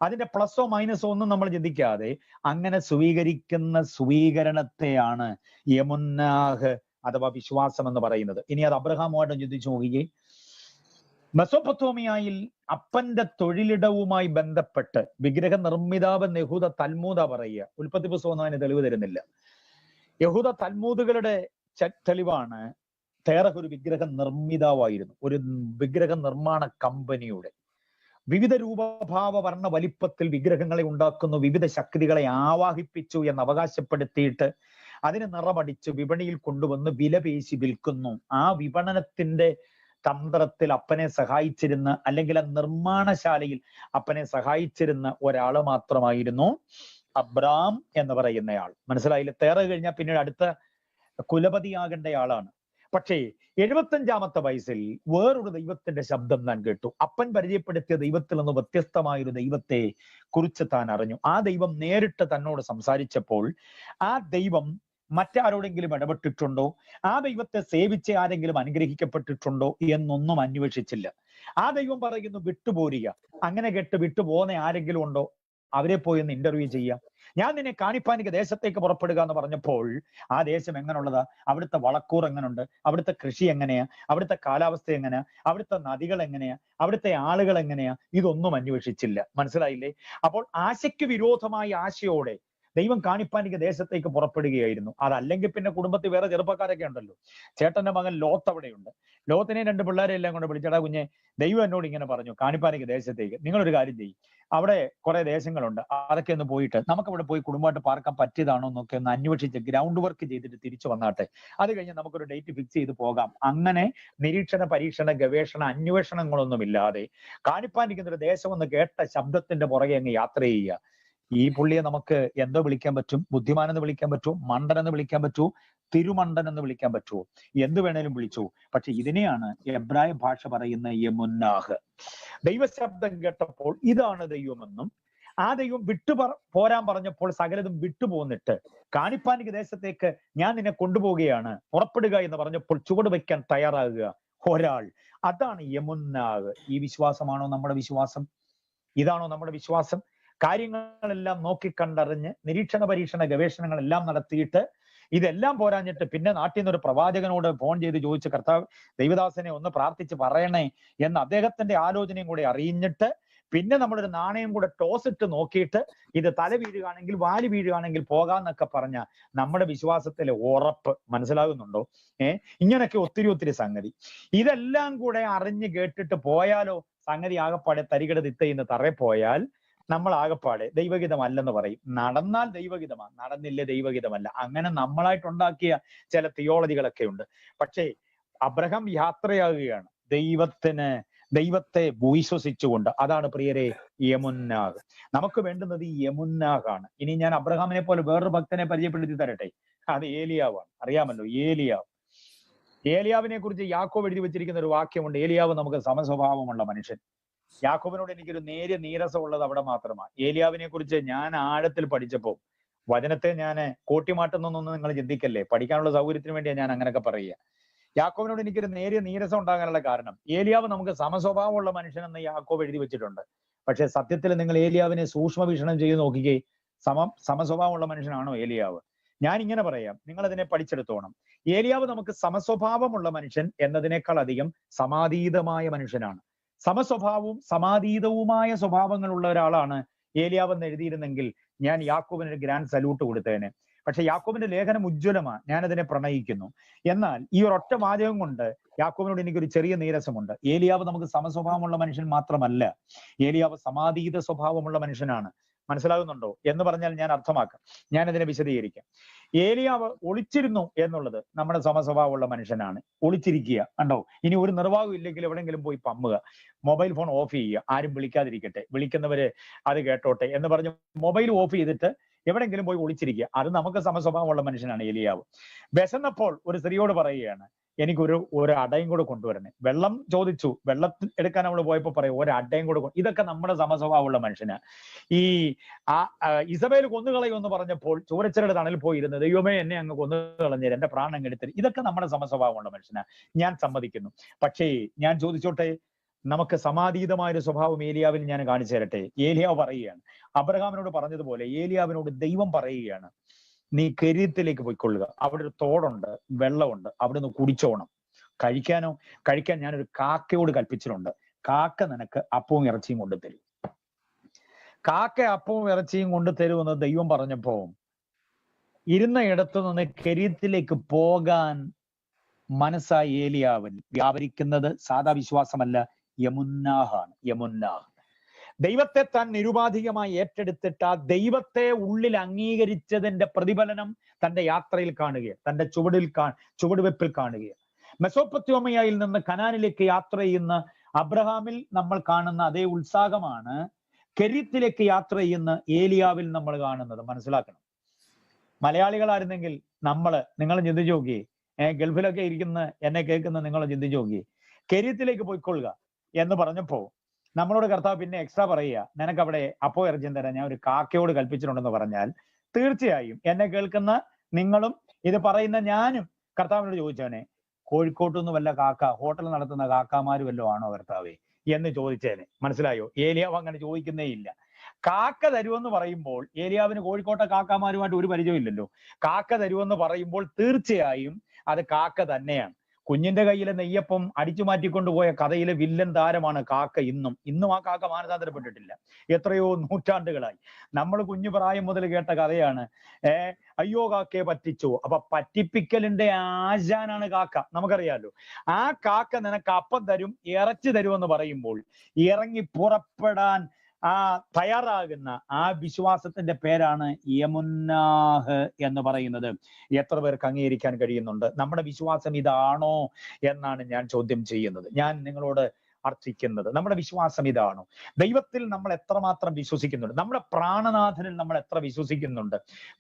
അതിന്റെ പ്ലസോ മൈനസോ ഒന്നും നമ്മൾ ചിന്തിക്കാതെ അങ്ങനെ സ്വീകരിക്കുന്ന സ്വീകരണത്തെയാണ് യമുന്നാഹ് അഥവാ വിശ്വാസം എന്ന് പറയുന്നത്. ഇനി അത് അബ്രഹാമുമായിട്ട് ചിന്തിച്ചു നോക്കിയേ. മെസോപ്പൊത്തോമിയയിൽ അപ്പന്റെ തൊഴിലിടവുമായി ബന്ധപ്പെട്ട് വിഗ്രഹ നിർമ്മിതാവെന്ന് യഹൂദ തൽമൂദ പറയുക. ഉൽപ്പത്തി പുസ്തകം അതിന് തെളിവ് തരുന്നില്ല. യഹൂദ തൽമൂദുകളുടെ തെളിവാണ് തേറഹ് ഒരു വിഗ്രഹ നിർമ്മിതാവായിരുന്നു. ഒരു വിഗ്രഹ നിർമ്മാണ കമ്പനിയുടെ വിവിധ രൂപഭാവ വർണ്ണ വലിപ്പത്തിൽ വിഗ്രഹങ്ങളെ ഉണ്ടാക്കുന്നു, വിവിധ ശക്തികളെ ആവാഹിപ്പിച്ചു എന്ന് അവകാശപ്പെടുത്തിയിട്ട് അതിന് നിറമടിച്ച് വിപണിയിൽ കൊണ്ടുവന്ന് വിലപേശി വിൽക്കുന്നു. ആ വിപണനത്തിന്റെ തന്ത്രത്തിൽ അപ്പനെ സഹായിച്ചിരുന്ന, അല്ലെങ്കിൽ ആ നിർമ്മാണശാലയിൽ അപ്പനെ സഹായിച്ചിരുന്ന ഒരാള് മാത്രമായിരുന്നു അബ്രാം എന്ന് പറയുന്നയാൾ. മനസ്സിലായില്ലേ? തേറഹ് കഴിഞ്ഞാൽ പിന്നീട് അടുത്ത കുലപതിയാകേണ്ട ആളാണ്. പക്ഷേ 75-ാമത്തെ വയസ്സിൽ വേറൊരു ദൈവത്തിന്റെ ശബ്ദം താൻ കേട്ടു. അപ്പൻ പരിചയപ്പെടുത്തിയ ദൈവത്തിൽ നിന്ന് വ്യത്യസ്തമായൊരു ദൈവത്തെ കുറിച്ച് താൻ അറിഞ്ഞു. ആ ദൈവം നേരിട്ട് തന്നോട് സംസാരിച്ചപ്പോൾ ആ ദൈവം മറ്റാരോടെങ്കിലും ഇടപെട്ടിട്ടുണ്ടോ, ആ ദൈവത്തെ സേവിച്ച് ആരെങ്കിലും അനുഗ്രഹിക്കപ്പെട്ടിട്ടുണ്ടോ എന്നൊന്നും അന്വേഷിച്ചില്ല. ആ ദൈവം പറയുന്നു വിട്ടുപോരുക. അങ്ങനെ കേട്ട് വിട്ടുപോകുന്ന ആരെങ്കിലും ഉണ്ടോ, അവരെ പോയി ഒന്ന് ഇന്റർവ്യൂ ചെയ്യാം. ഞാൻ നിന്നെ കാണിപ്പാനിക്ക് ദേശത്തേക്ക് പുറപ്പെടുക എന്ന് പറഞ്ഞപ്പോൾ ആ ദേശം എങ്ങനെയുള്ളതാ, അവിടുത്തെ വളക്കൂർ എങ്ങനെയുണ്ട്, അവിടുത്തെ കൃഷി എങ്ങനെയാ, അവിടുത്തെ കാലാവസ്ഥ എങ്ങനെയാ, അവിടുത്തെ നദികൾ എങ്ങനെയാ, അവിടുത്തെ ആളുകൾ എങ്ങനെയാ, ഇതൊന്നും അന്വേഷിച്ചില്ല. മനസ്സിലായില്ലേ? അപ്പോൾ ആശയ്ക്ക് വിരോധമായ ആശയോടെ ദൈവം കാണിപ്പാനിക്ക് ദേശത്തേക്ക് പുറപ്പെടുകയായിരുന്നു. അതല്ലെങ്കിൽ പിന്നെ കുടുംബത്തിൽ വേറെ ചെറുപ്പക്കാരൊക്കെ ഉണ്ടല്ലോ. ചേട്ടന്റെ മകൻ ലോത്ത് അവിടെയുണ്ട്. ലോത്തിനെ 2 പിള്ളേരെ എല്ലാം കൊണ്ട് വിളിച്ചടാ കുഞ്ഞെ, ദൈവം എന്നോട് ഇങ്ങനെ പറഞ്ഞു കാണിപ്പാനിക്ക് ദേശത്തേക്ക്. നിങ്ങളൊരു കാര്യം ചെയ്യും, അവിടെ കുറെ ദേശങ്ങളുണ്ട്, അതൊക്കെ ഒന്ന് പോയിട്ട് നമുക്കവിടെ പോയി കുടുംബമായിട്ട് പാർക്കാൻ പറ്റിയതാണോ എന്നൊക്കെ ഒന്ന് അന്വേഷിച്ച് ഗ്രൗണ്ട് വർക്ക് ചെയ്തിട്ട് തിരിച്ചു വന്നാട്ടെ. അത് കഴിഞ്ഞ് നമുക്കൊരു ഡേറ്റ് ഫിക്സ് ചെയ്ത് പോകാം. അങ്ങനെ നിരീക്ഷണ, പരീക്ഷണ, ഗവേഷണ, അന്വേഷണങ്ങളൊന്നുമില്ലാതെ കാണിപ്പാനിക്കുന്നൊരു ദേശം എന്ന് കേട്ട ശബ്ദത്തിന്റെ പുറകെ അങ്ങ് യാത്ര ചെയ്യുക. ഈ പുള്ളിയെ നമുക്ക് എന്തോ വിളിക്കാൻ പറ്റും? ബുദ്ധിമാൻ എന്ന് വിളിക്കാൻ പറ്റൂ, മണ്ടൻ എന്ന് വിളിക്കാൻ പറ്റൂ, തിരുമണ്ടൻ എന്ന് വിളിക്കാൻ പറ്റുമോ? എന്ത് വേണേലും വിളിച്ചു. പക്ഷെ ഇതിനെയാണ് എബ്രായ ഭാഷ പറയുന്ന യമുന്നാഹ്. ദൈവശബ്ദം കേട്ടപ്പോൾ ഇതാണ് ദൈവമെന്നും ആ ദൈവം പോരാൻ പറഞ്ഞപ്പോൾ സകലതും വിട്ടുപോന്നിട്ട് കാണിപ്പാനിക്ക് ദേശത്തേക്ക് ഞാൻ നിന്നെ കൊണ്ടുപോവുകയാണ്, പുറപ്പെടുക എന്ന് പറഞ്ഞപ്പോൾ ചുവട് വയ്ക്കാൻ തയ്യാറാകുക ഒരാൾ. അതാണ് യമുന്നാഹ്. ഈ വിശ്വാസമാണോ നമ്മുടെ വിശ്വാസം? ഇതാണോ നമ്മുടെ വിശ്വാസം? കാര്യങ്ങളെല്ലാം നോക്കിക്കണ്ടറിഞ്ഞ് നിരീക്ഷണ, പരീക്ഷണ, ഗവേഷണങ്ങളെല്ലാം നടത്തിയിട്ട് ഇതെല്ലാം പോരാഞ്ഞിട്ട് പിന്നെ നാട്ടിൽ നിന്ന് ഒരു പ്രവാചകനോട് ഫോൺ ചെയ്ത് ചോദിച്ച് കർത്താവ് ദൈവദാസനെ ഒന്ന് പ്രാർത്ഥിച്ച് പറയണേ എന്ന് അദ്ദേഹത്തിന്റെ ആലോചനയും കൂടെ അറിഞ്ഞിട്ട് പിന്നെ നമ്മളൊരു നാണയം കൂടെ ടോസ് ഇട്ട് നോക്കിയിട്ട് ഇത് തല വീഴുകയാണെങ്കിൽ വാല് വീഴുകയാണെങ്കിൽ പോകാന്നൊക്കെ പറഞ്ഞ നമ്മുടെ വിശ്വാസത്തിലെ ഉറപ്പ് മനസ്സിലാകുന്നുണ്ടോ? ഇങ്ങനൊക്കെ ഒത്തിരി സംഗതി. ഇതെല്ലാം കൂടെ അറിഞ്ഞ് കേട്ടിട്ട് പോയാലോ സംഗതി ആകപ്പാടെ തരികിട തിത്തയിന്ന് തറ പോയാൽ നമ്മൾ ആകപ്പാടെ ദൈവഹിതമല്ലെന്ന് പറയും. നടന്നാൽ ദൈവഹിതമാണ്, നടന്നില്ലേ ദൈവഹിതമല്ല. അങ്ങനെ നമ്മളായിട്ടുണ്ടാക്കിയ ചില തിയോളജികളൊക്കെ ഉണ്ട്. പക്ഷേ അബ്രഹാം യാത്രയാകുകയാണ് ദൈവത്തെ വിശ്വസിച്ചുകൊണ്ട്. അതാണ് പ്രിയരെ യമുന്നാഹ്. നമുക്ക് വേണ്ടുന്നത് ഈ യമുന്നാഹാണ്. ഇനി ഞാൻ അബ്രഹാമിനെ പോലെ വേറൊരു ഭക്തനെ പരിചയപ്പെടുത്തി തരട്ടെ. അത് ഏലിയാവാണ്. അറിയാമല്ലോ ഏലിയാവ്. ഏലിയാവിനെ കുറിച്ച് യാക്കോബ് എഴുതി വെച്ചിരിക്കുന്ന ഒരു വാക്യമുണ്ട്. ഏലിയാവ് നമുക്ക് സമസ്വഭാവമുള്ള മനുഷ്യൻ. യാക്കോബിനോട് എനിക്കൊരു നേരിയ നീരസം ഉള്ളത് അവിടെ മാത്രമാണ്. ഏലിയാവിനെ കുറിച്ച് ഞാൻ ആഴത്തിൽ പഠിച്ചപ്പോൾ, വചനത്തെ ഞാൻ കോട്ടിമാട്ടുന്നൊന്നും നിങ്ങൾ ചിന്തിക്കല്ലേ, പഠിക്കാനുള്ള സൗകര്യത്തിന് വേണ്ടിയാണ് ഞാൻ അങ്ങനെയൊക്കെ പറയുക. യാക്കോബിനോട് എനിക്കൊരു നേരിയ നീരസം ഉണ്ടാകാനുള്ള കാരണം, ഏലിയാവ് നമുക്ക് സമസ്വഭാവമുള്ള മനുഷ്യനെന്ന് യാക്കോബ് എഴുതി വെച്ചിട്ടുണ്ട്. പക്ഷെ സത്യത്തിൽ നിങ്ങൾ ഏലിയാവിനെ സൂക്ഷ്മ വീക്ഷണം ചെയ്ത് നോക്കിക്കേ, സമസ്വഭാവമുള്ള മനുഷ്യനാണോ ഏലിയാവ്? ഞാൻ ഇങ്ങനെ പറയാം, നിങ്ങൾ അതിനെ പഠിച്ചെടുത്തോണം. ഏലിയാവ് നമുക്ക് സമസ്വഭാവമുള്ള മനുഷ്യൻ എന്നതിനേക്കാൾ അധികം സമാധീതമായ മനുഷ്യനാണ്. സമസ്വഭാവവും സമാതീതവുമായ സ്വഭാവങ്ങളുള്ള ഒരാളാണ് ഏലിയാവ് എന്ന് എഴുതിയിരുന്നെങ്കിൽ ഞാൻ യാക്കോബിന് ഒരു ഗ്രാൻഡ് സല്യൂട്ട് കൊടുത്തേനെ. പക്ഷെ യാക്കോബിന്റെ ലേഖനം ഉജ്ജ്വലമാണ്, ഞാനതിനെ പ്രണയിക്കുന്നു. എന്നാൽ ഈ ഒരൊറ്റ വാചകം കൊണ്ട് യാക്കോബിനോട് എനിക്കൊരു ചെറിയ നീരസമുണ്ട്. ഏലിയാവ് നമുക്ക് സമസ്വഭാവമുള്ള മനുഷ്യൻ മാത്രമല്ല, ഏലിയാവ് സമാതീത സ്വഭാവമുള്ള മനുഷ്യനാണ്. മനസ്സിലാകുന്നുണ്ടോ എന്ന് പറഞ്ഞാൽ ഞാൻ അർത്ഥമാക്കാം, ഞാനതിനെ വിശദീകരിക്കാം. ഏലിയാവ് ഒളിച്ചിരുന്നു എന്നുള്ളത് നമ്മുടെ സമസ്വഭാവമുള്ള മനുഷ്യനാണ്. ഒളിച്ചിരിക്കുക കണ്ടോ, ഇനി ഒരു നിർവാഹം ഇല്ലെങ്കിൽ എവിടെയെങ്കിലും പോയി പമ്മുക, മൊബൈൽ ഫോൺ ഓഫ് ചെയ്യുക, ആരും വിളിക്കാതിരിക്കട്ടെ, വിളിക്കുന്നവര് അത് കേട്ടോട്ടെ എന്ന് പറഞ്ഞ് മൊബൈൽ ഓഫ് ചെയ്തിട്ട് എവിടെയെങ്കിലും പോയി ഒളിച്ചിരിക്കുക. അത് നമുക്ക് സമസ്വഭാവമുള്ള മനുഷ്യനാണ് ഏലിയാവ്. വിശന്നപ്പോൾ ഒരു സ്ത്രീയോട് പറയുകയാണ്, എനിക്കൊരു അടയും കൂടെ കൊണ്ടുവരണേ. വെള്ളം ചോദിച്ചു, വെള്ളത്തിൽ എടുക്കാൻ നമ്മൾ പോയപ്പോ പറയും ഒരു അടയും കൂടെ. ഇതൊക്കെ നമ്മുടെ സമസ്വഭാവമുള്ള മനുഷ്യനാ. ഈ ഇസബേൽ കൊന്നുകളയുമെന്ന് പറഞ്ഞപ്പോൾ ചോരച്ചരയുടെ തണലിൽ പോയിരുന്നത്, ദൈവമേ എന്നെ അങ്ങ് കൊന്നു കളഞ്ഞേര്, എന്റെ പ്രാണൻ കെടുത്തര്. ഇതൊക്കെ നമ്മുടെ സമസ്വഭാവമുള്ള മനുഷ്യനാ, ഞാൻ സമ്മതിക്കുന്നു. പക്ഷേ ഞാൻ ചോദിച്ചോട്ടെ, നമുക്ക് സമാതീതമായൊരു സ്വഭാവം ഏലിയാവിൽ ഞാൻ കാണിച്ചു തരട്ടെ. ഏലിയാവ് പറയുകയാണ്, അബ്രഹാമിനോട് പറഞ്ഞതുപോലെ ഏലിയാവിനോട് ദൈവം പറയുകയാണ്, നീ കെരീത്തിലേക്ക് പോയിക്കൊള്ളുക, അവിടെ ഒരു തോടുണ്ട്, വെള്ളമുണ്ട്, അവിടെ നിന്ന് കുടിച്ചോണം. കഴിക്കാൻ ഞാനൊരു കാക്കയോട് കൽപ്പിച്ചിട്ടുണ്ട്, കാക്ക നിനക്ക് അപ്പവും ഇറച്ചിയും കൊണ്ടുതരും. കാക്ക അപ്പവും ഇറച്ചിയും കൊണ്ടുതരുമെന്ന് ദൈവം പറഞ്ഞപ്പോ ഇരുന്ന ഇടത്തു നിന്ന് കെരീത്തിലേക്ക് പോകാൻ മനസ്സായി ഏലിയാവൻ വ്യാപരിക്കുന്നത് സാധാ വിശ്വാസമല്ല, യമുന്നാഹാണ്. യമുന്നാഹ് ദൈവത്തെ താൻ നിരുപാധികമായി ഏറ്റെടുത്തിട്ട് ആ ദൈവത്തെ ഉള്ളിൽ അംഗീകരിച്ചതിന്റെ പ്രതിഫലനം തന്റെ യാത്രയിൽ കാണുകയാണ്, തന്റെ ചുവടുവെപ്പിൽ കാണുകയാണ്. മെസോപ്പൊത്യോമിയയിൽ നിന്ന് കനാനിലേക്ക് യാത്ര ചെയ്യുന്ന അബ്രഹാമിൽ നമ്മൾ കാണുന്ന അതേ ഉത്സാഹമാണ് കെരീത്തിലേക്ക് യാത്ര ചെയ്യുന്ന ഏലിയാവിൽ നമ്മൾ കാണുന്നത്. മനസ്സിലാക്കണം. മലയാളികളായിരുന്നെങ്കിൽ നിങ്ങൾ ചിന്തിച്ചു നോക്കിയേ, ഗൾഫിലൊക്കെ ഇരിക്കുന്ന എന്നെ കേൾക്കുന്ന നിങ്ങൾ ചിന്തിച്ചു നോക്കിയേ, കെരീത്തിലേക്ക് പോയിക്കൊള്ളുക എന്ന് പറഞ്ഞപ്പോ നമ്മളോട് കർത്താവ് പിന്നെ എക്സ്ട്രാ പറയുക, നിനക്ക് അവിടെ അപ്പോ ഇറച്ചിയും തരാൻ ഞാൻ ഒരു കാക്കയോട് കൽപ്പിച്ചിട്ടുണ്ടെന്ന് പറഞ്ഞാൽ തീർച്ചയായും എന്നെ കേൾക്കുന്ന നിങ്ങളും ഇത് പറയുന്ന ഞാനും കർത്താവിനോട് ചോദിച്ചേനെ, കോഴിക്കോട്ടു നിന്ന് വല്ല ഹോട്ടൽ നടത്തുന്ന കാക്കാമാര് വല്ലതും ആണോ കർത്താവേ എന്ന് ചോദിച്ചേനെ. മനസ്സിലായോ? ഏലിയാവ് അങ്ങനെ ചോദിക്കുന്നേ ഇല്ല. കാക്ക തരുമെന്ന് പറയുമ്പോൾ ഏലിയാവിന് കോഴിക്കോട്ടെ കാക്കാമാരുമായിട്ട് ഒരു പരിചയമില്ലല്ലോ. കാക്ക തരുമെന്ന് പറയുമ്പോൾ തീർച്ചയായും അത് കാക്ക തന്നെയാണ്. കുഞ്ഞിന്റെ കയ്യിലെ നെയ്യപ്പം അടിച്ചു മാറ്റിക്കൊണ്ടുപോയ കഥയിലെ വില്ലൻ താരമാണ് കാക്ക. ഇന്നും ആ കാക്ക മാനസാന്തരപ്പെട്ടിട്ടില്ല. എത്രയോ നൂറ്റാണ്ടുകളായി നമ്മൾ കുഞ്ഞു പ്രായം മുതൽ കേട്ട കഥയാണ്. അയ്യോ കാക്കയെ പറ്റിച്ചോ. അപ്പൊ പറ്റിപ്പിക്കലിന്റെ ആശാനാണ് കാക്ക, നമുക്കറിയാലോ. ആ കാക്ക നിനക്ക് അപ്പം തരും, ഇറച്ചി തരുമെന്ന് പറയുമ്പോൾ ഇറങ്ങി പുറപ്പെടാൻ തയ്യാറാകുന്ന ആ വിശ്വാസത്തിന്റെ പേരാണ് യമുന്നാഹ് എന്ന് പറയുന്നത്. എത്ര പേർക്ക് അംഗീകരിക്കാൻ കഴിയുന്നുണ്ട്? നമ്മുടെ വിശ്വാസം ഇതാണോ എന്നാണ് ഞാൻ ചോദ്യം ചെയ്യുന്നത്, ഞാൻ നിങ്ങളോട് അർത്ഥിക്കുന്നത്. നമ്മുടെ വിശ്വാസം ഇതാണോ? ദൈവത്തിൽ നമ്മൾ എത്രമാത്രം വിശ്വസിക്കുന്നുണ്ട്? നമ്മുടെ പ്രാണനാഥനിൽ നമ്മൾ എത്ര വിശ്വസിക്കുന്നുണ്ട്?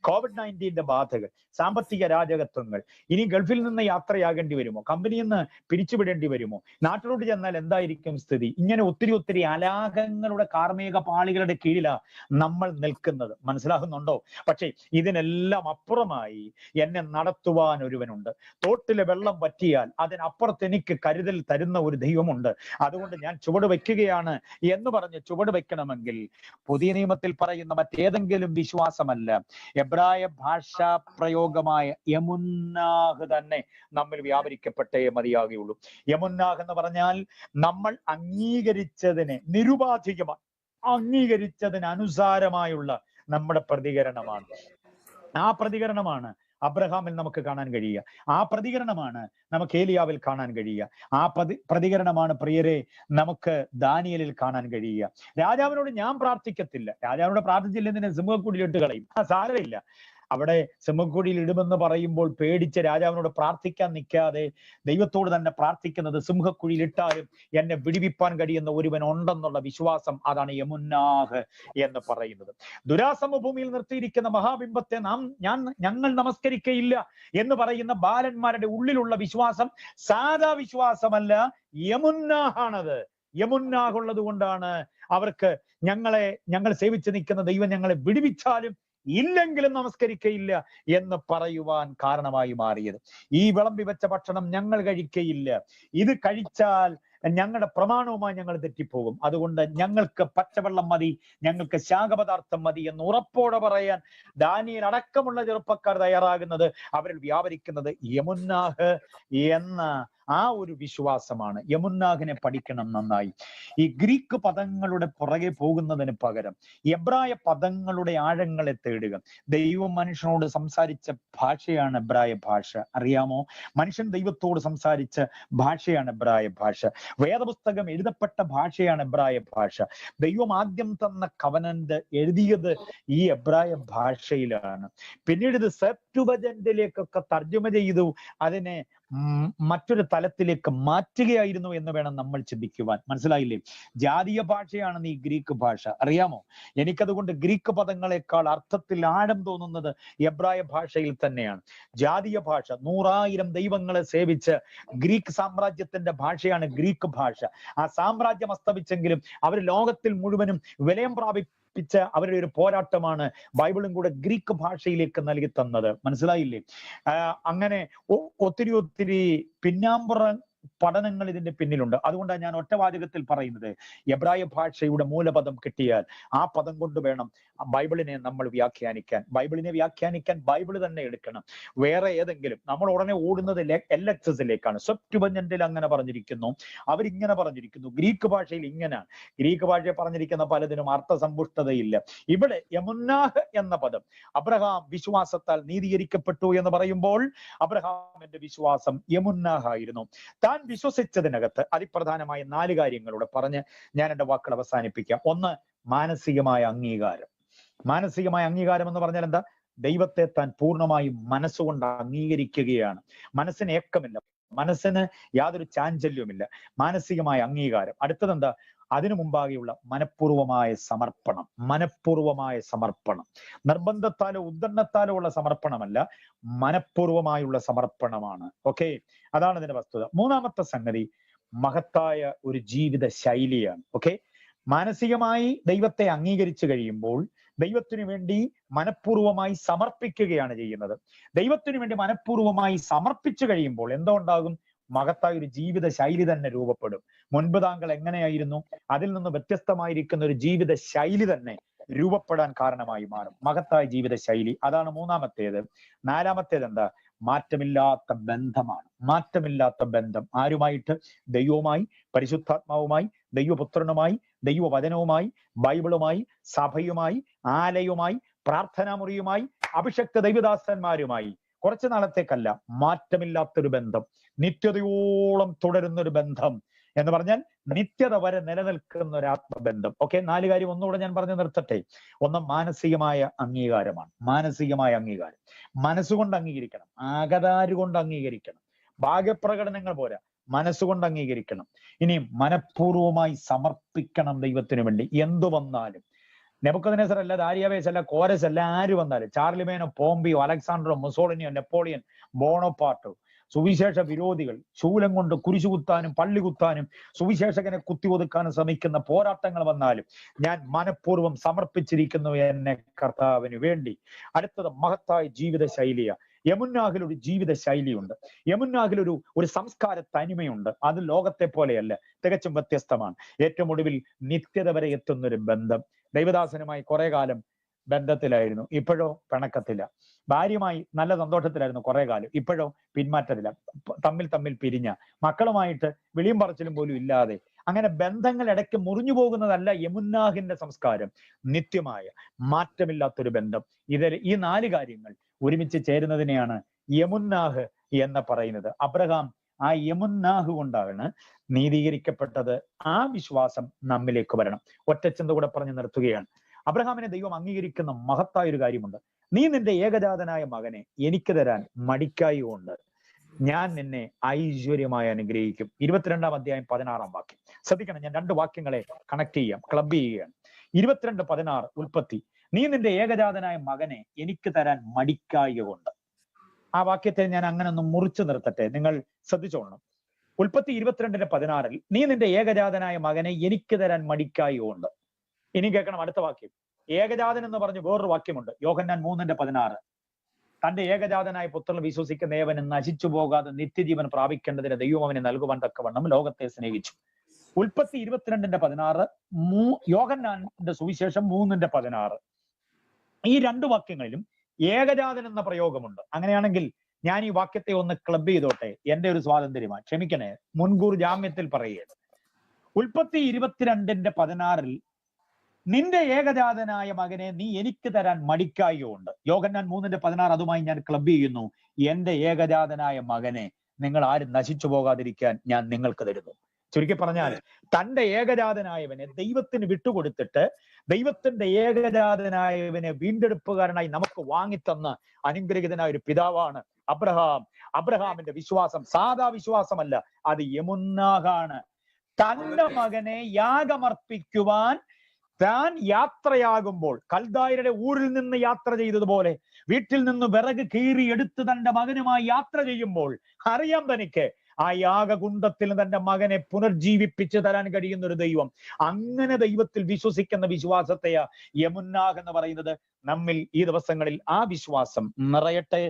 COVID-19 ബാധകൾ, സാമ്പത്തിക രാജകത്വങ്ങൾ, ഇനി ഗൾഫിൽ നിന്ന് യാത്രയാകേണ്ടി വരുമോ? കമ്പനിയിൽ നിന്ന് പിരിച്ചുവിടേണ്ടി വരുമോ? നാട്ടിലോട്ട് ചെന്നാൽ എന്തായിരിക്കും സ്ഥിതി? ഇങ്ങനെ ഒത്തിരി അലാഹങ്ങളുടെ കാർമേക പാളികളുടെ കീഴിലാണ് നമ്മൾ നിൽക്കുന്നത്. മനസ്സിലാകുന്നുണ്ടോ? പക്ഷേ ഇതിനെല്ലാം അപ്പുറമായി എന്നെ നടത്തുവാൻ ഒരുവനുണ്ട്. തോട്ടിലെ വെള്ളം പറ്റിയാൽ അതിനപ്പുറത്ത് എനിക്ക് കരുതൽ തരുന്ന ഒരു ദൈവമുണ്ട്. അതുകൊണ്ട് ഞാൻ ചുവട് വയ്ക്കുകയാണ് എന്ന് പറഞ്ഞ് ചുവട് വയ്ക്കണമെങ്കിൽ പുതിയ നിയമത്തിൽ പറയുന്ന മറ്റേതെങ്കിലും വിശ്വാസമല്ല, എബ്രായ ഭാഷാ പ്രയോഗമായ യമുന്നാഹ് തന്നെ നമ്മിൽ വ്യാപരിക്കപ്പെട്ടേ മതിയാകുകയുള്ളൂ. യമുന്നാഹ് എന്ന് പറഞ്ഞാൽ നമ്മൾ അംഗീകരിച്ചതിനെ നിരുപാധികമായി അംഗീകരിച്ചതിന് അനുസാരമായുള്ള നമ്മുടെ പ്രതികരണമാണ്. ആ പ്രതികരണമാണ് അബ്രഹാമിൽ നമുക്ക് കാണാൻ കഴിയുക. ആ പ്രതികരണമാണ് നമുക്ക് ഏലിയാവിൽ കാണാൻ കഴിയുക. ആ പ്രതികരണമാണ് പ്രിയരെ നമുക്ക് ദാനിയേലിൽ കാണാൻ കഴിയുക. രാജാവിനോട് ഞാൻ പ്രാർത്ഥിക്കത്തില്ല, രാജാവിനോട് പ്രാർത്ഥിച്ചില്ലെന്ന് സിംഹക്കുടിയിലിട്ട് കളയും, സാരമില്ല. അവിടെ സിംഹക്കുടിയിൽ ഇടുമെന്ന് പറയുമ്പോൾ പേടിച്ച് രാജാവിനോട് പ്രാർത്ഥിക്കാൻ നിൽക്കാതെ ദൈവത്തോട് തന്നെ പ്രാർത്ഥിക്കുന്നത്, സിംഹക്കുഴിയിൽ ഇട്ടാലും എന്നെ വിടിവിപ്പാൻ കഴിയുന്ന ഒരുവൻ ഉണ്ടെന്നുള്ള വിശ്വാസം, അതാണ് യമുന്നാഹ് എന്ന് പറയുന്നത്. ദുരാസമഭൂമിയിൽ നിർത്തിയിരിക്കുന്ന മഹാബിംബത്തെ ഞങ്ങൾ നമസ്കരിക്കയില്ല എന്ന് പറയുന്ന ബാലന്മാരുടെ ഉള്ളിലുള്ള വിശ്വാസം സാധാ വിശ്വാസമല്ല, യമുന്നാഹാണത്. യമുന്നാഹുള്ളത് കൊണ്ടാണ് അവർക്ക് ഞങ്ങൾ സേവിച്ച് നിൽക്കുന്ന ദൈവം ഞങ്ങളെ വിടുവിച്ചാലും ഇല്ലെങ്കിലും നമസ്കരിക്കയില്ല എന്ന് പറയുവാൻ കാരണമായി മാറിയത്. ഈ വിളമ്പി വെച്ച ഭക്ഷണം ഞങ്ങൾ കഴിക്കയില്ല, ഇത് കഴിച്ചാൽ ഞങ്ങളുടെ പ്രമാണവുമായി ഞങ്ങൾ തെറ്റിപ്പോകും, അതുകൊണ്ട് ഞങ്ങൾക്ക് പച്ചവെള്ളം മതി, ഞങ്ങൾക്ക് ശാഖപദാർത്ഥം മതി എന്ന് ഉറപ്പോടെ പറയാൻ ദാനിയേൽ അടക്കമുള്ള ചെറുപ്പക്കാർ തയ്യാറാകുന്നത്, അവരിൽ വ്യാപരിക്കുന്നത് യമുന്നാഹ് എന്ന ആ ഒരു വിശ്വാസമാണ്. യമുന്നാഹിനെ പഠിക്കണം നന്നായി. ഈ ഗ്രീക്ക് പദങ്ങളുടെ പുറകെ പോകുന്നതിന് പകരം എബ്രായ പദങ്ങളുടെ ആഴങ്ങളെ തേടുക. ദൈവം മനുഷ്യനോട് സംസാരിച്ച ഭാഷയാണ് എബ്രായ ഭാഷ. അറിയാമോ? മനുഷ്യൻ ദൈവത്തോട് സംസാരിച്ച ഭാഷയാണ് എബ്രായ ഭാഷ. വേദപുസ്തകം എഴുതപ്പെട്ട ഭാഷയാണ് എബ്രായ ഭാഷ. ദൈവം ആദ്യം തന്ന കവനന്റ് എഴുതിയത് ഈ എബ്രായ ഭാഷയിലാണ്. പിന്നീട് ഇത് സെപ്റ്റുവജന്റിലേക്കൊക്കെ തർജ്ജമ ചെയ്തു അതിനെ മറ്റൊരു തലത്തിലേക്ക് മാറ്റുകയായിരുന്നു എന്ന് വേണം നമ്മൾ ചിന്തിക്കുവാൻ. മനസ്സിലായില്ലേ? ജാതീയ ഭാഷയാണ് ഈ ഗ്രീക്ക് ഭാഷ. അറിയാമോ? എനിക്കതുകൊണ്ട് ഗ്രീക്ക് പദങ്ങളെക്കാൾ അർത്ഥത്തിൽ ആഴം തോന്നുന്നത് എബ്രായ ഭാഷയിൽ തന്നെയാണ്. ജാതീയ ഭാഷ 100,000 ദൈവങ്ങളെ സേവിച്ച് ഗ്രീക്ക് സാമ്രാജ്യത്തിന്റെ ഭാഷയാണ് ഗ്രീക്ക് ഭാഷ. ആ സാമ്രാജ്യം അസ്തമിച്ചെങ്കിലും അവർ ലോകത്തിൽ മുഴുവനും വിലയം അവരുടെ ഒരു പോരാട്ടമാണ് ബൈബിളും കൂടെ ഗ്രീക്ക് ഭാഷയിലേക്ക് നൽകി തന്നത്. മനസ്സിലായില്ലേ? അങ്ങനെ ഒത്തിരി പിന്നാമ്പുറ പഠനങ്ങൾ ഇതിന്റെ പിന്നിലുണ്ട്. അതുകൊണ്ടാണ് ഞാൻ ഒറ്റവാചകത്തിൽ പറയുന്നത്, എബ്രായ ഭാഷയുടെ മൂലപദം കിട്ടിയാൽ ആ പദം കൊണ്ട് വേണം ബൈബിളിനെ നമ്മൾ വ്യാഖ്യാനിക്കാൻ. ബൈബിളിനെ വ്യാഖ്യാനിക്കാൻ ബൈബിൾ തന്നെ എടുക്കണം. വേറെ ഏതെങ്കിലും നമ്മൾ ഉടനെ ഓടുന്നത് LXSലേക്കാണ്. സെപ്റ്റുവജന്റിൽ അങ്ങനെ പറഞ്ഞിരിക്കുന്നു, അവരിങ്ങനെ പറഞ്ഞിരിക്കുന്നു, ഗ്രീക്ക് ഭാഷയിൽ ഇങ്ങനെയാണ്. ഗ്രീക്ക് ഭാഷയെ പറഞ്ഞിരിക്കുന്ന പലതിനും അർത്ഥസമ്പുഷ്ടതയില്ല. ഇവിടെ യമുന്നാഹ് എന്ന പദം, അബ്രഹാം വിശ്വാസത്താൽ നീതീകരിക്കപ്പെട്ടു എന്ന് പറയുമ്പോൾ അബ്രഹാമിന്റെ വിശ്വാസം യമുന്നാഹായിരുന്നു. താൻ വിശ്വസിച്ചതിനകത്ത് അതിപ്രധാനമായ 4 കാര്യങ്ങളൂടെ പറഞ്ഞ് ഞാൻ എൻ്റെ വാക്കുകൾ അവസാനിപ്പിക്കാം. ഒന്ന്, മാനസികമായ അംഗീകാരം. മാനസികമായ അംഗീകാരം എന്ന് പറഞ്ഞാൽ എന്താ? ദൈവത്തെ താൻ പൂർണ്ണമായും മനസ്സുകൊണ്ട് അംഗീകരിക്കുകയാണ്. മനസ്സിന് ഏക്കമില്ല, മനസ്സിന് യാതൊരു ചാഞ്ചല്യവുമില്ല. മാനസികമായ അംഗീകാരം. അടുത്തതെന്താ? അതിനു മുമ്പാകെയുള്ള മനഃപൂർവമായ സമർപ്പണം. മനഃപൂർവമായ സമർപ്പണം, നിർബന്ധത്താലോ ഉദ്ദണ്ണത്താലോ ഉള്ള സമർപ്പണമല്ല, മനഃപൂർവമായുള്ള സമർപ്പണമാണ്. ഓക്കെ, അതാണ് ഇതിന്റെ വസ്തുത. മൂന്നാമത്തെ സംഗതി മഹത്തായ ഒരു ജീവിത ശൈലിയാണ്. ഓക്കെ, മാനസികമായി ദൈവത്തെ അംഗീകരിച്ചു കഴിയുമ്പോൾ ദൈവത്തിനു വേണ്ടി മനഃപൂർവമായി സമർപ്പിക്കുകയാണ് ചെയ്യുന്നത്. ദൈവത്തിനു വേണ്ടി മനഃപൂർവമായി സമർപ്പിച്ചു കഴിയുമ്പോൾ എന്തോ ഉണ്ടാകും? മഹത്തായ ഒരു ജീവിത ശൈലി തന്നെ രൂപപ്പെടും. മുൻപ് താങ്കൾ എങ്ങനെയായിരുന്നു, അതിൽ നിന്ന് വ്യത്യസ്തമായിരിക്കുന്ന ഒരു ജീവിത ശൈലി തന്നെ രൂപപ്പെടാൻ കാരണമായി മാറും. മഹത്തായ ജീവിത ശൈലി, അതാണ് മൂന്നാമത്തേത്. നാലാമത്തേത് എന്താ? മാറ്റമില്ലാത്ത ബന്ധമാണ്. മാറ്റമില്ലാത്ത ബന്ധം. ആരുമായിട്ട്? ദൈവവുമായി, പരിശുദ്ധാത്മാവുമായി, ദൈവപുത്രനുമായി, ദൈവവചനവുമായി, ബൈബിളുമായി, സഭയുമായി, ആലയവുമായി, പ്രാർത്ഥനാമുറിയുമായി, അഭിഷക്ത ദൈവദാസന്മാരുമായി. കുറച്ചു നാളത്തേക്കല്ല, മാറ്റമില്ലാത്തൊരു ബന്ധം, നിത്യതയോളം തുടരുന്നൊരു ബന്ധം എന്ന് പറഞ്ഞാൽ നിത്യത വരെ നിലനിൽക്കുന്ന ഒരു ആത്മബന്ധം. ഓക്കെ, 4 കാര്യം ഒന്നുകൂടെ ഞാൻ പറഞ്ഞു നിർത്തട്ടെ. ഒന്ന്, മാനസികമായ അംഗീകാരമാണ്. മാനസികമായ അംഗീകാരം. മനസ്സുകൊണ്ട് അംഗീകരിക്കണം, ആകതാരുകൊണ്ട് അംഗീകരിക്കണം. ഭാഗ്യപ്രകടനങ്ങൾ പോരാ, മനസ്സുകൊണ്ട് അംഗീകരിക്കണം. ഇനിയും മനഃപൂർവമായി സമർപ്പിക്കണം ദൈവത്തിനു വേണ്ടി. എന്തു വന്നാലും, നെബൂഖദ്നേസർ അല്ല, ദാരിയാവേസ് അല്ല, കോരസ് അല്ല, ആര് വന്നാലും, ചാർലിമേനോ, പോംപിയോ, അലക്സാണ്ടറോ, മുസോളിനിയോ, നെപ്പോളിയൻ, ബോണോപാർട്ടോ, സുവിശേഷ വിരോധികൾ, ശൂലം കൊണ്ട് കുരിശു കുത്താനും പള്ളി കുത്താനും സുവിശേഷകനെ കുത്തിയൊതുക്കാനും ശ്രമിക്കുന്ന പോരാട്ടങ്ങൾ വന്നാലും ഞാൻ മനഃപൂർവ്വം സമർപ്പിച്ചിരിക്കുന്നു എന്നെ കർത്താവിന് വേണ്ടി. അടുത്തത് മഹത്തായ ജീവിത ശൈലിയാണ്. യമുന്നാഹിൽ ഒരു ജീവിത ശൈലിയുണ്ട്. യമുന്നാഹിൽ ഒരു സംസ്കാര തനിമയുണ്ട്. അത് ലോകത്തെ പോലെയല്ല, തികച്ചും വ്യത്യസ്തമാണ്. ഏറ്റവും ഒടുവിൽ നിത്യത വരെ എത്തുന്നൊരു ബന്ധം. ദൈവദാസനുമായി കുറെ കാലം ബന്ധത്തിലായിരുന്നു, ഇപ്പോഴോ പിണക്കത്തില്ല. ഭാര്യയുമായി നല്ല സന്തോഷത്തിലായിരുന്നു കുറെ കാലം, ഇപ്പോഴോ പിന്മാറ്റത്തില്ല. തമ്മിൽ പിരിഞ്ഞ, മക്കളുമായിട്ട് വിളിയും പറച്ചിലും പോലും ഇല്ലാതെ, അങ്ങനെ ബന്ധങ്ങൾ ഇടയ്ക്ക് മുറിഞ്ഞു പോകുന്നതല്ല യമുന്നാഹിന്റെ സംസ്കാരം. നിത്യമായ മാറ്റമില്ലാത്തൊരു ബന്ധം. ഈ 4 കാര്യങ്ങൾ ഒരുമിച്ച് ചേരുന്നതിനെയാണ് യമുന്നാഹ് എന്ന് പറയുന്നത്. അബ്രഹാം ആ യമുന്നാഹ് കൊണ്ടാണ് നീതീകരിക്കപ്പെട്ടത്. ആ വിശ്വാസം നമ്മിലേക്ക് വരണം. ഒറ്റച്ചിന്ത കൂടെ പറഞ്ഞു നിർത്തുകയാണ്. അബ്രഹാമിനെ ദൈവം അംഗീകരിക്കുന്ന മഹത്തായ ഒരു കാര്യമുണ്ട്. നീ നിന്റെ ഏകജാതനായ മകനെ എനിക്ക് തരാൻ മടിക്കായുകൊണ്ട് ഞാൻ നിന്നെ ഐശ്വര്യമായി അനുഗ്രഹിക്കും. 22-ാം അധ്യായം 16-ാം വാക്യം ശ്രദ്ധിക്കണം. ഞാൻ 2 വാക്യങ്ങളെ കണക്ട് ചെയ്യാം, ക്ലബ് ചെയ്യുകയാണ്. 22:16 ഉൽപ്പത്തി. നീ നിന്റെ ഏകജാതനായ മകനെ എനിക്ക് തരാൻ മടിക്കായുകൊണ്ട്. ആ വാക്യത്തെ ഞാൻ അങ്ങനെ ഒന്ന് മുറിച്ചു നിർത്തട്ടെ, നിങ്ങൾ ശ്രദ്ധിച്ചോളണം. ഉൽപ്പത്തി 22:16 നീ നിന്റെ ഏകജാതനായ മകനെ എനിക്ക് തരാൻ മടിക്കായുകൊണ്ട്. ഇനി കേൾക്കണം അടുത്ത വാക്യം. ഏകജാതൻ എന്ന് പറഞ്ഞ് വേറൊരു വാക്യമുണ്ട്, യോഹന്നാൻ 3:16. തന്റെ ഏകജാതനായ പുത്രൻ വിശ്വസിക്കുന്ന ഏവനും നശിച്ചു പോകാതെ നിത്യജീവൻ പ്രാപിക്കേണ്ടതിന് ദൈവം അവനെ നൽകുവാൻ തക്കവണ്ണം ലോകത്തെ സ്നേഹിച്ചു. ഉൽപ്പത്തി 22:16, യോഹന്നാന്റെ സുവിശേഷം 3:16. ഈ 2 വാക്യങ്ങളിലും ഏകജാതൻ എന്ന പ്രയോഗമുണ്ട്. അങ്ങനെയാണെങ്കിൽ ഞാൻ ഈ വാക്യത്തെ ഒന്ന് ക്ലബ് ചെയ്തോട്ടെ, എന്റെ ഒരു സ്വാതന്ത്ര്യമാണ്, ക്ഷമിക്കണേ, മുൻകൂർ ജാമ്യത്തിൽ പറയുകയാണ്. ഉൽപ്പത്തി 22:16 നിന്റെ ഏകജാതനായ മകനെ നീ എനിക്ക് തരാൻ മടിക്കായുണ്ട്. യോഹന്നാൻ 3:16 അതുമായി ഞാൻ ക്ലബ് ചെയ്യുന്നു. എന്റെ ഏകജാതനായ മകനെ നിങ്ങൾ ആരും നശിച്ചു പോകാതിരിക്കാൻ ഞാൻ നിങ്ങൾക്ക് തരുന്നു. ചുരുക്കി പറഞ്ഞാൽ തന്റെ ഏകജാതനായവനെ ദൈവത്തിന് വിട്ടുകൊടുത്തിട്ട് ദൈവത്തിന്റെ ഏകജാതനായവനെ വീണ്ടെടുപ്പുകാരനായി നമുക്ക് വാങ്ങിത്തന്ന അനുഗ്രഹീതനായ ഒരു പിതാവാണ് അബ്രഹാം. അബ്രഹാമിന്റെ വിശ്വാസം സാധാ വിശ്വാസമല്ല, അത് യമുന്നാകാണ്. തന്റെ മകനെ യാഗമർപ്പിക്കുവാൻ താൻ യാത്രയാകുമ്പോൾ, കൽദായരുടെ ഊരിൽ നിന്ന് യാത്ര ചെയ്തതുപോലെ വീട്ടിൽ നിന്ന് വിറക് കീറി എടുത്ത് തന്റെ മകനുമായി യാത്ര ചെയ്യുമ്പോൾ അറിയാം തനിക്ക് ആ യാഗകുണ്ഡത്തിൽ തന്റെ മകനെ പുനർജീവിപ്പിച്ച് തരാൻ കഴിയുന്ന ഒരു ദൈവം. അങ്ങനെ ദൈവത്തിൽ വിശ്വസിക്കുന്ന വിശ്വാസത്തെയാ യമുന്നാഗ് എന്ന് പറയുന്നത്. നമ്മിൽ ഈ ദിവസങ്ങളിൽ ആ വിശ്വാസം നിറയട്ടെ.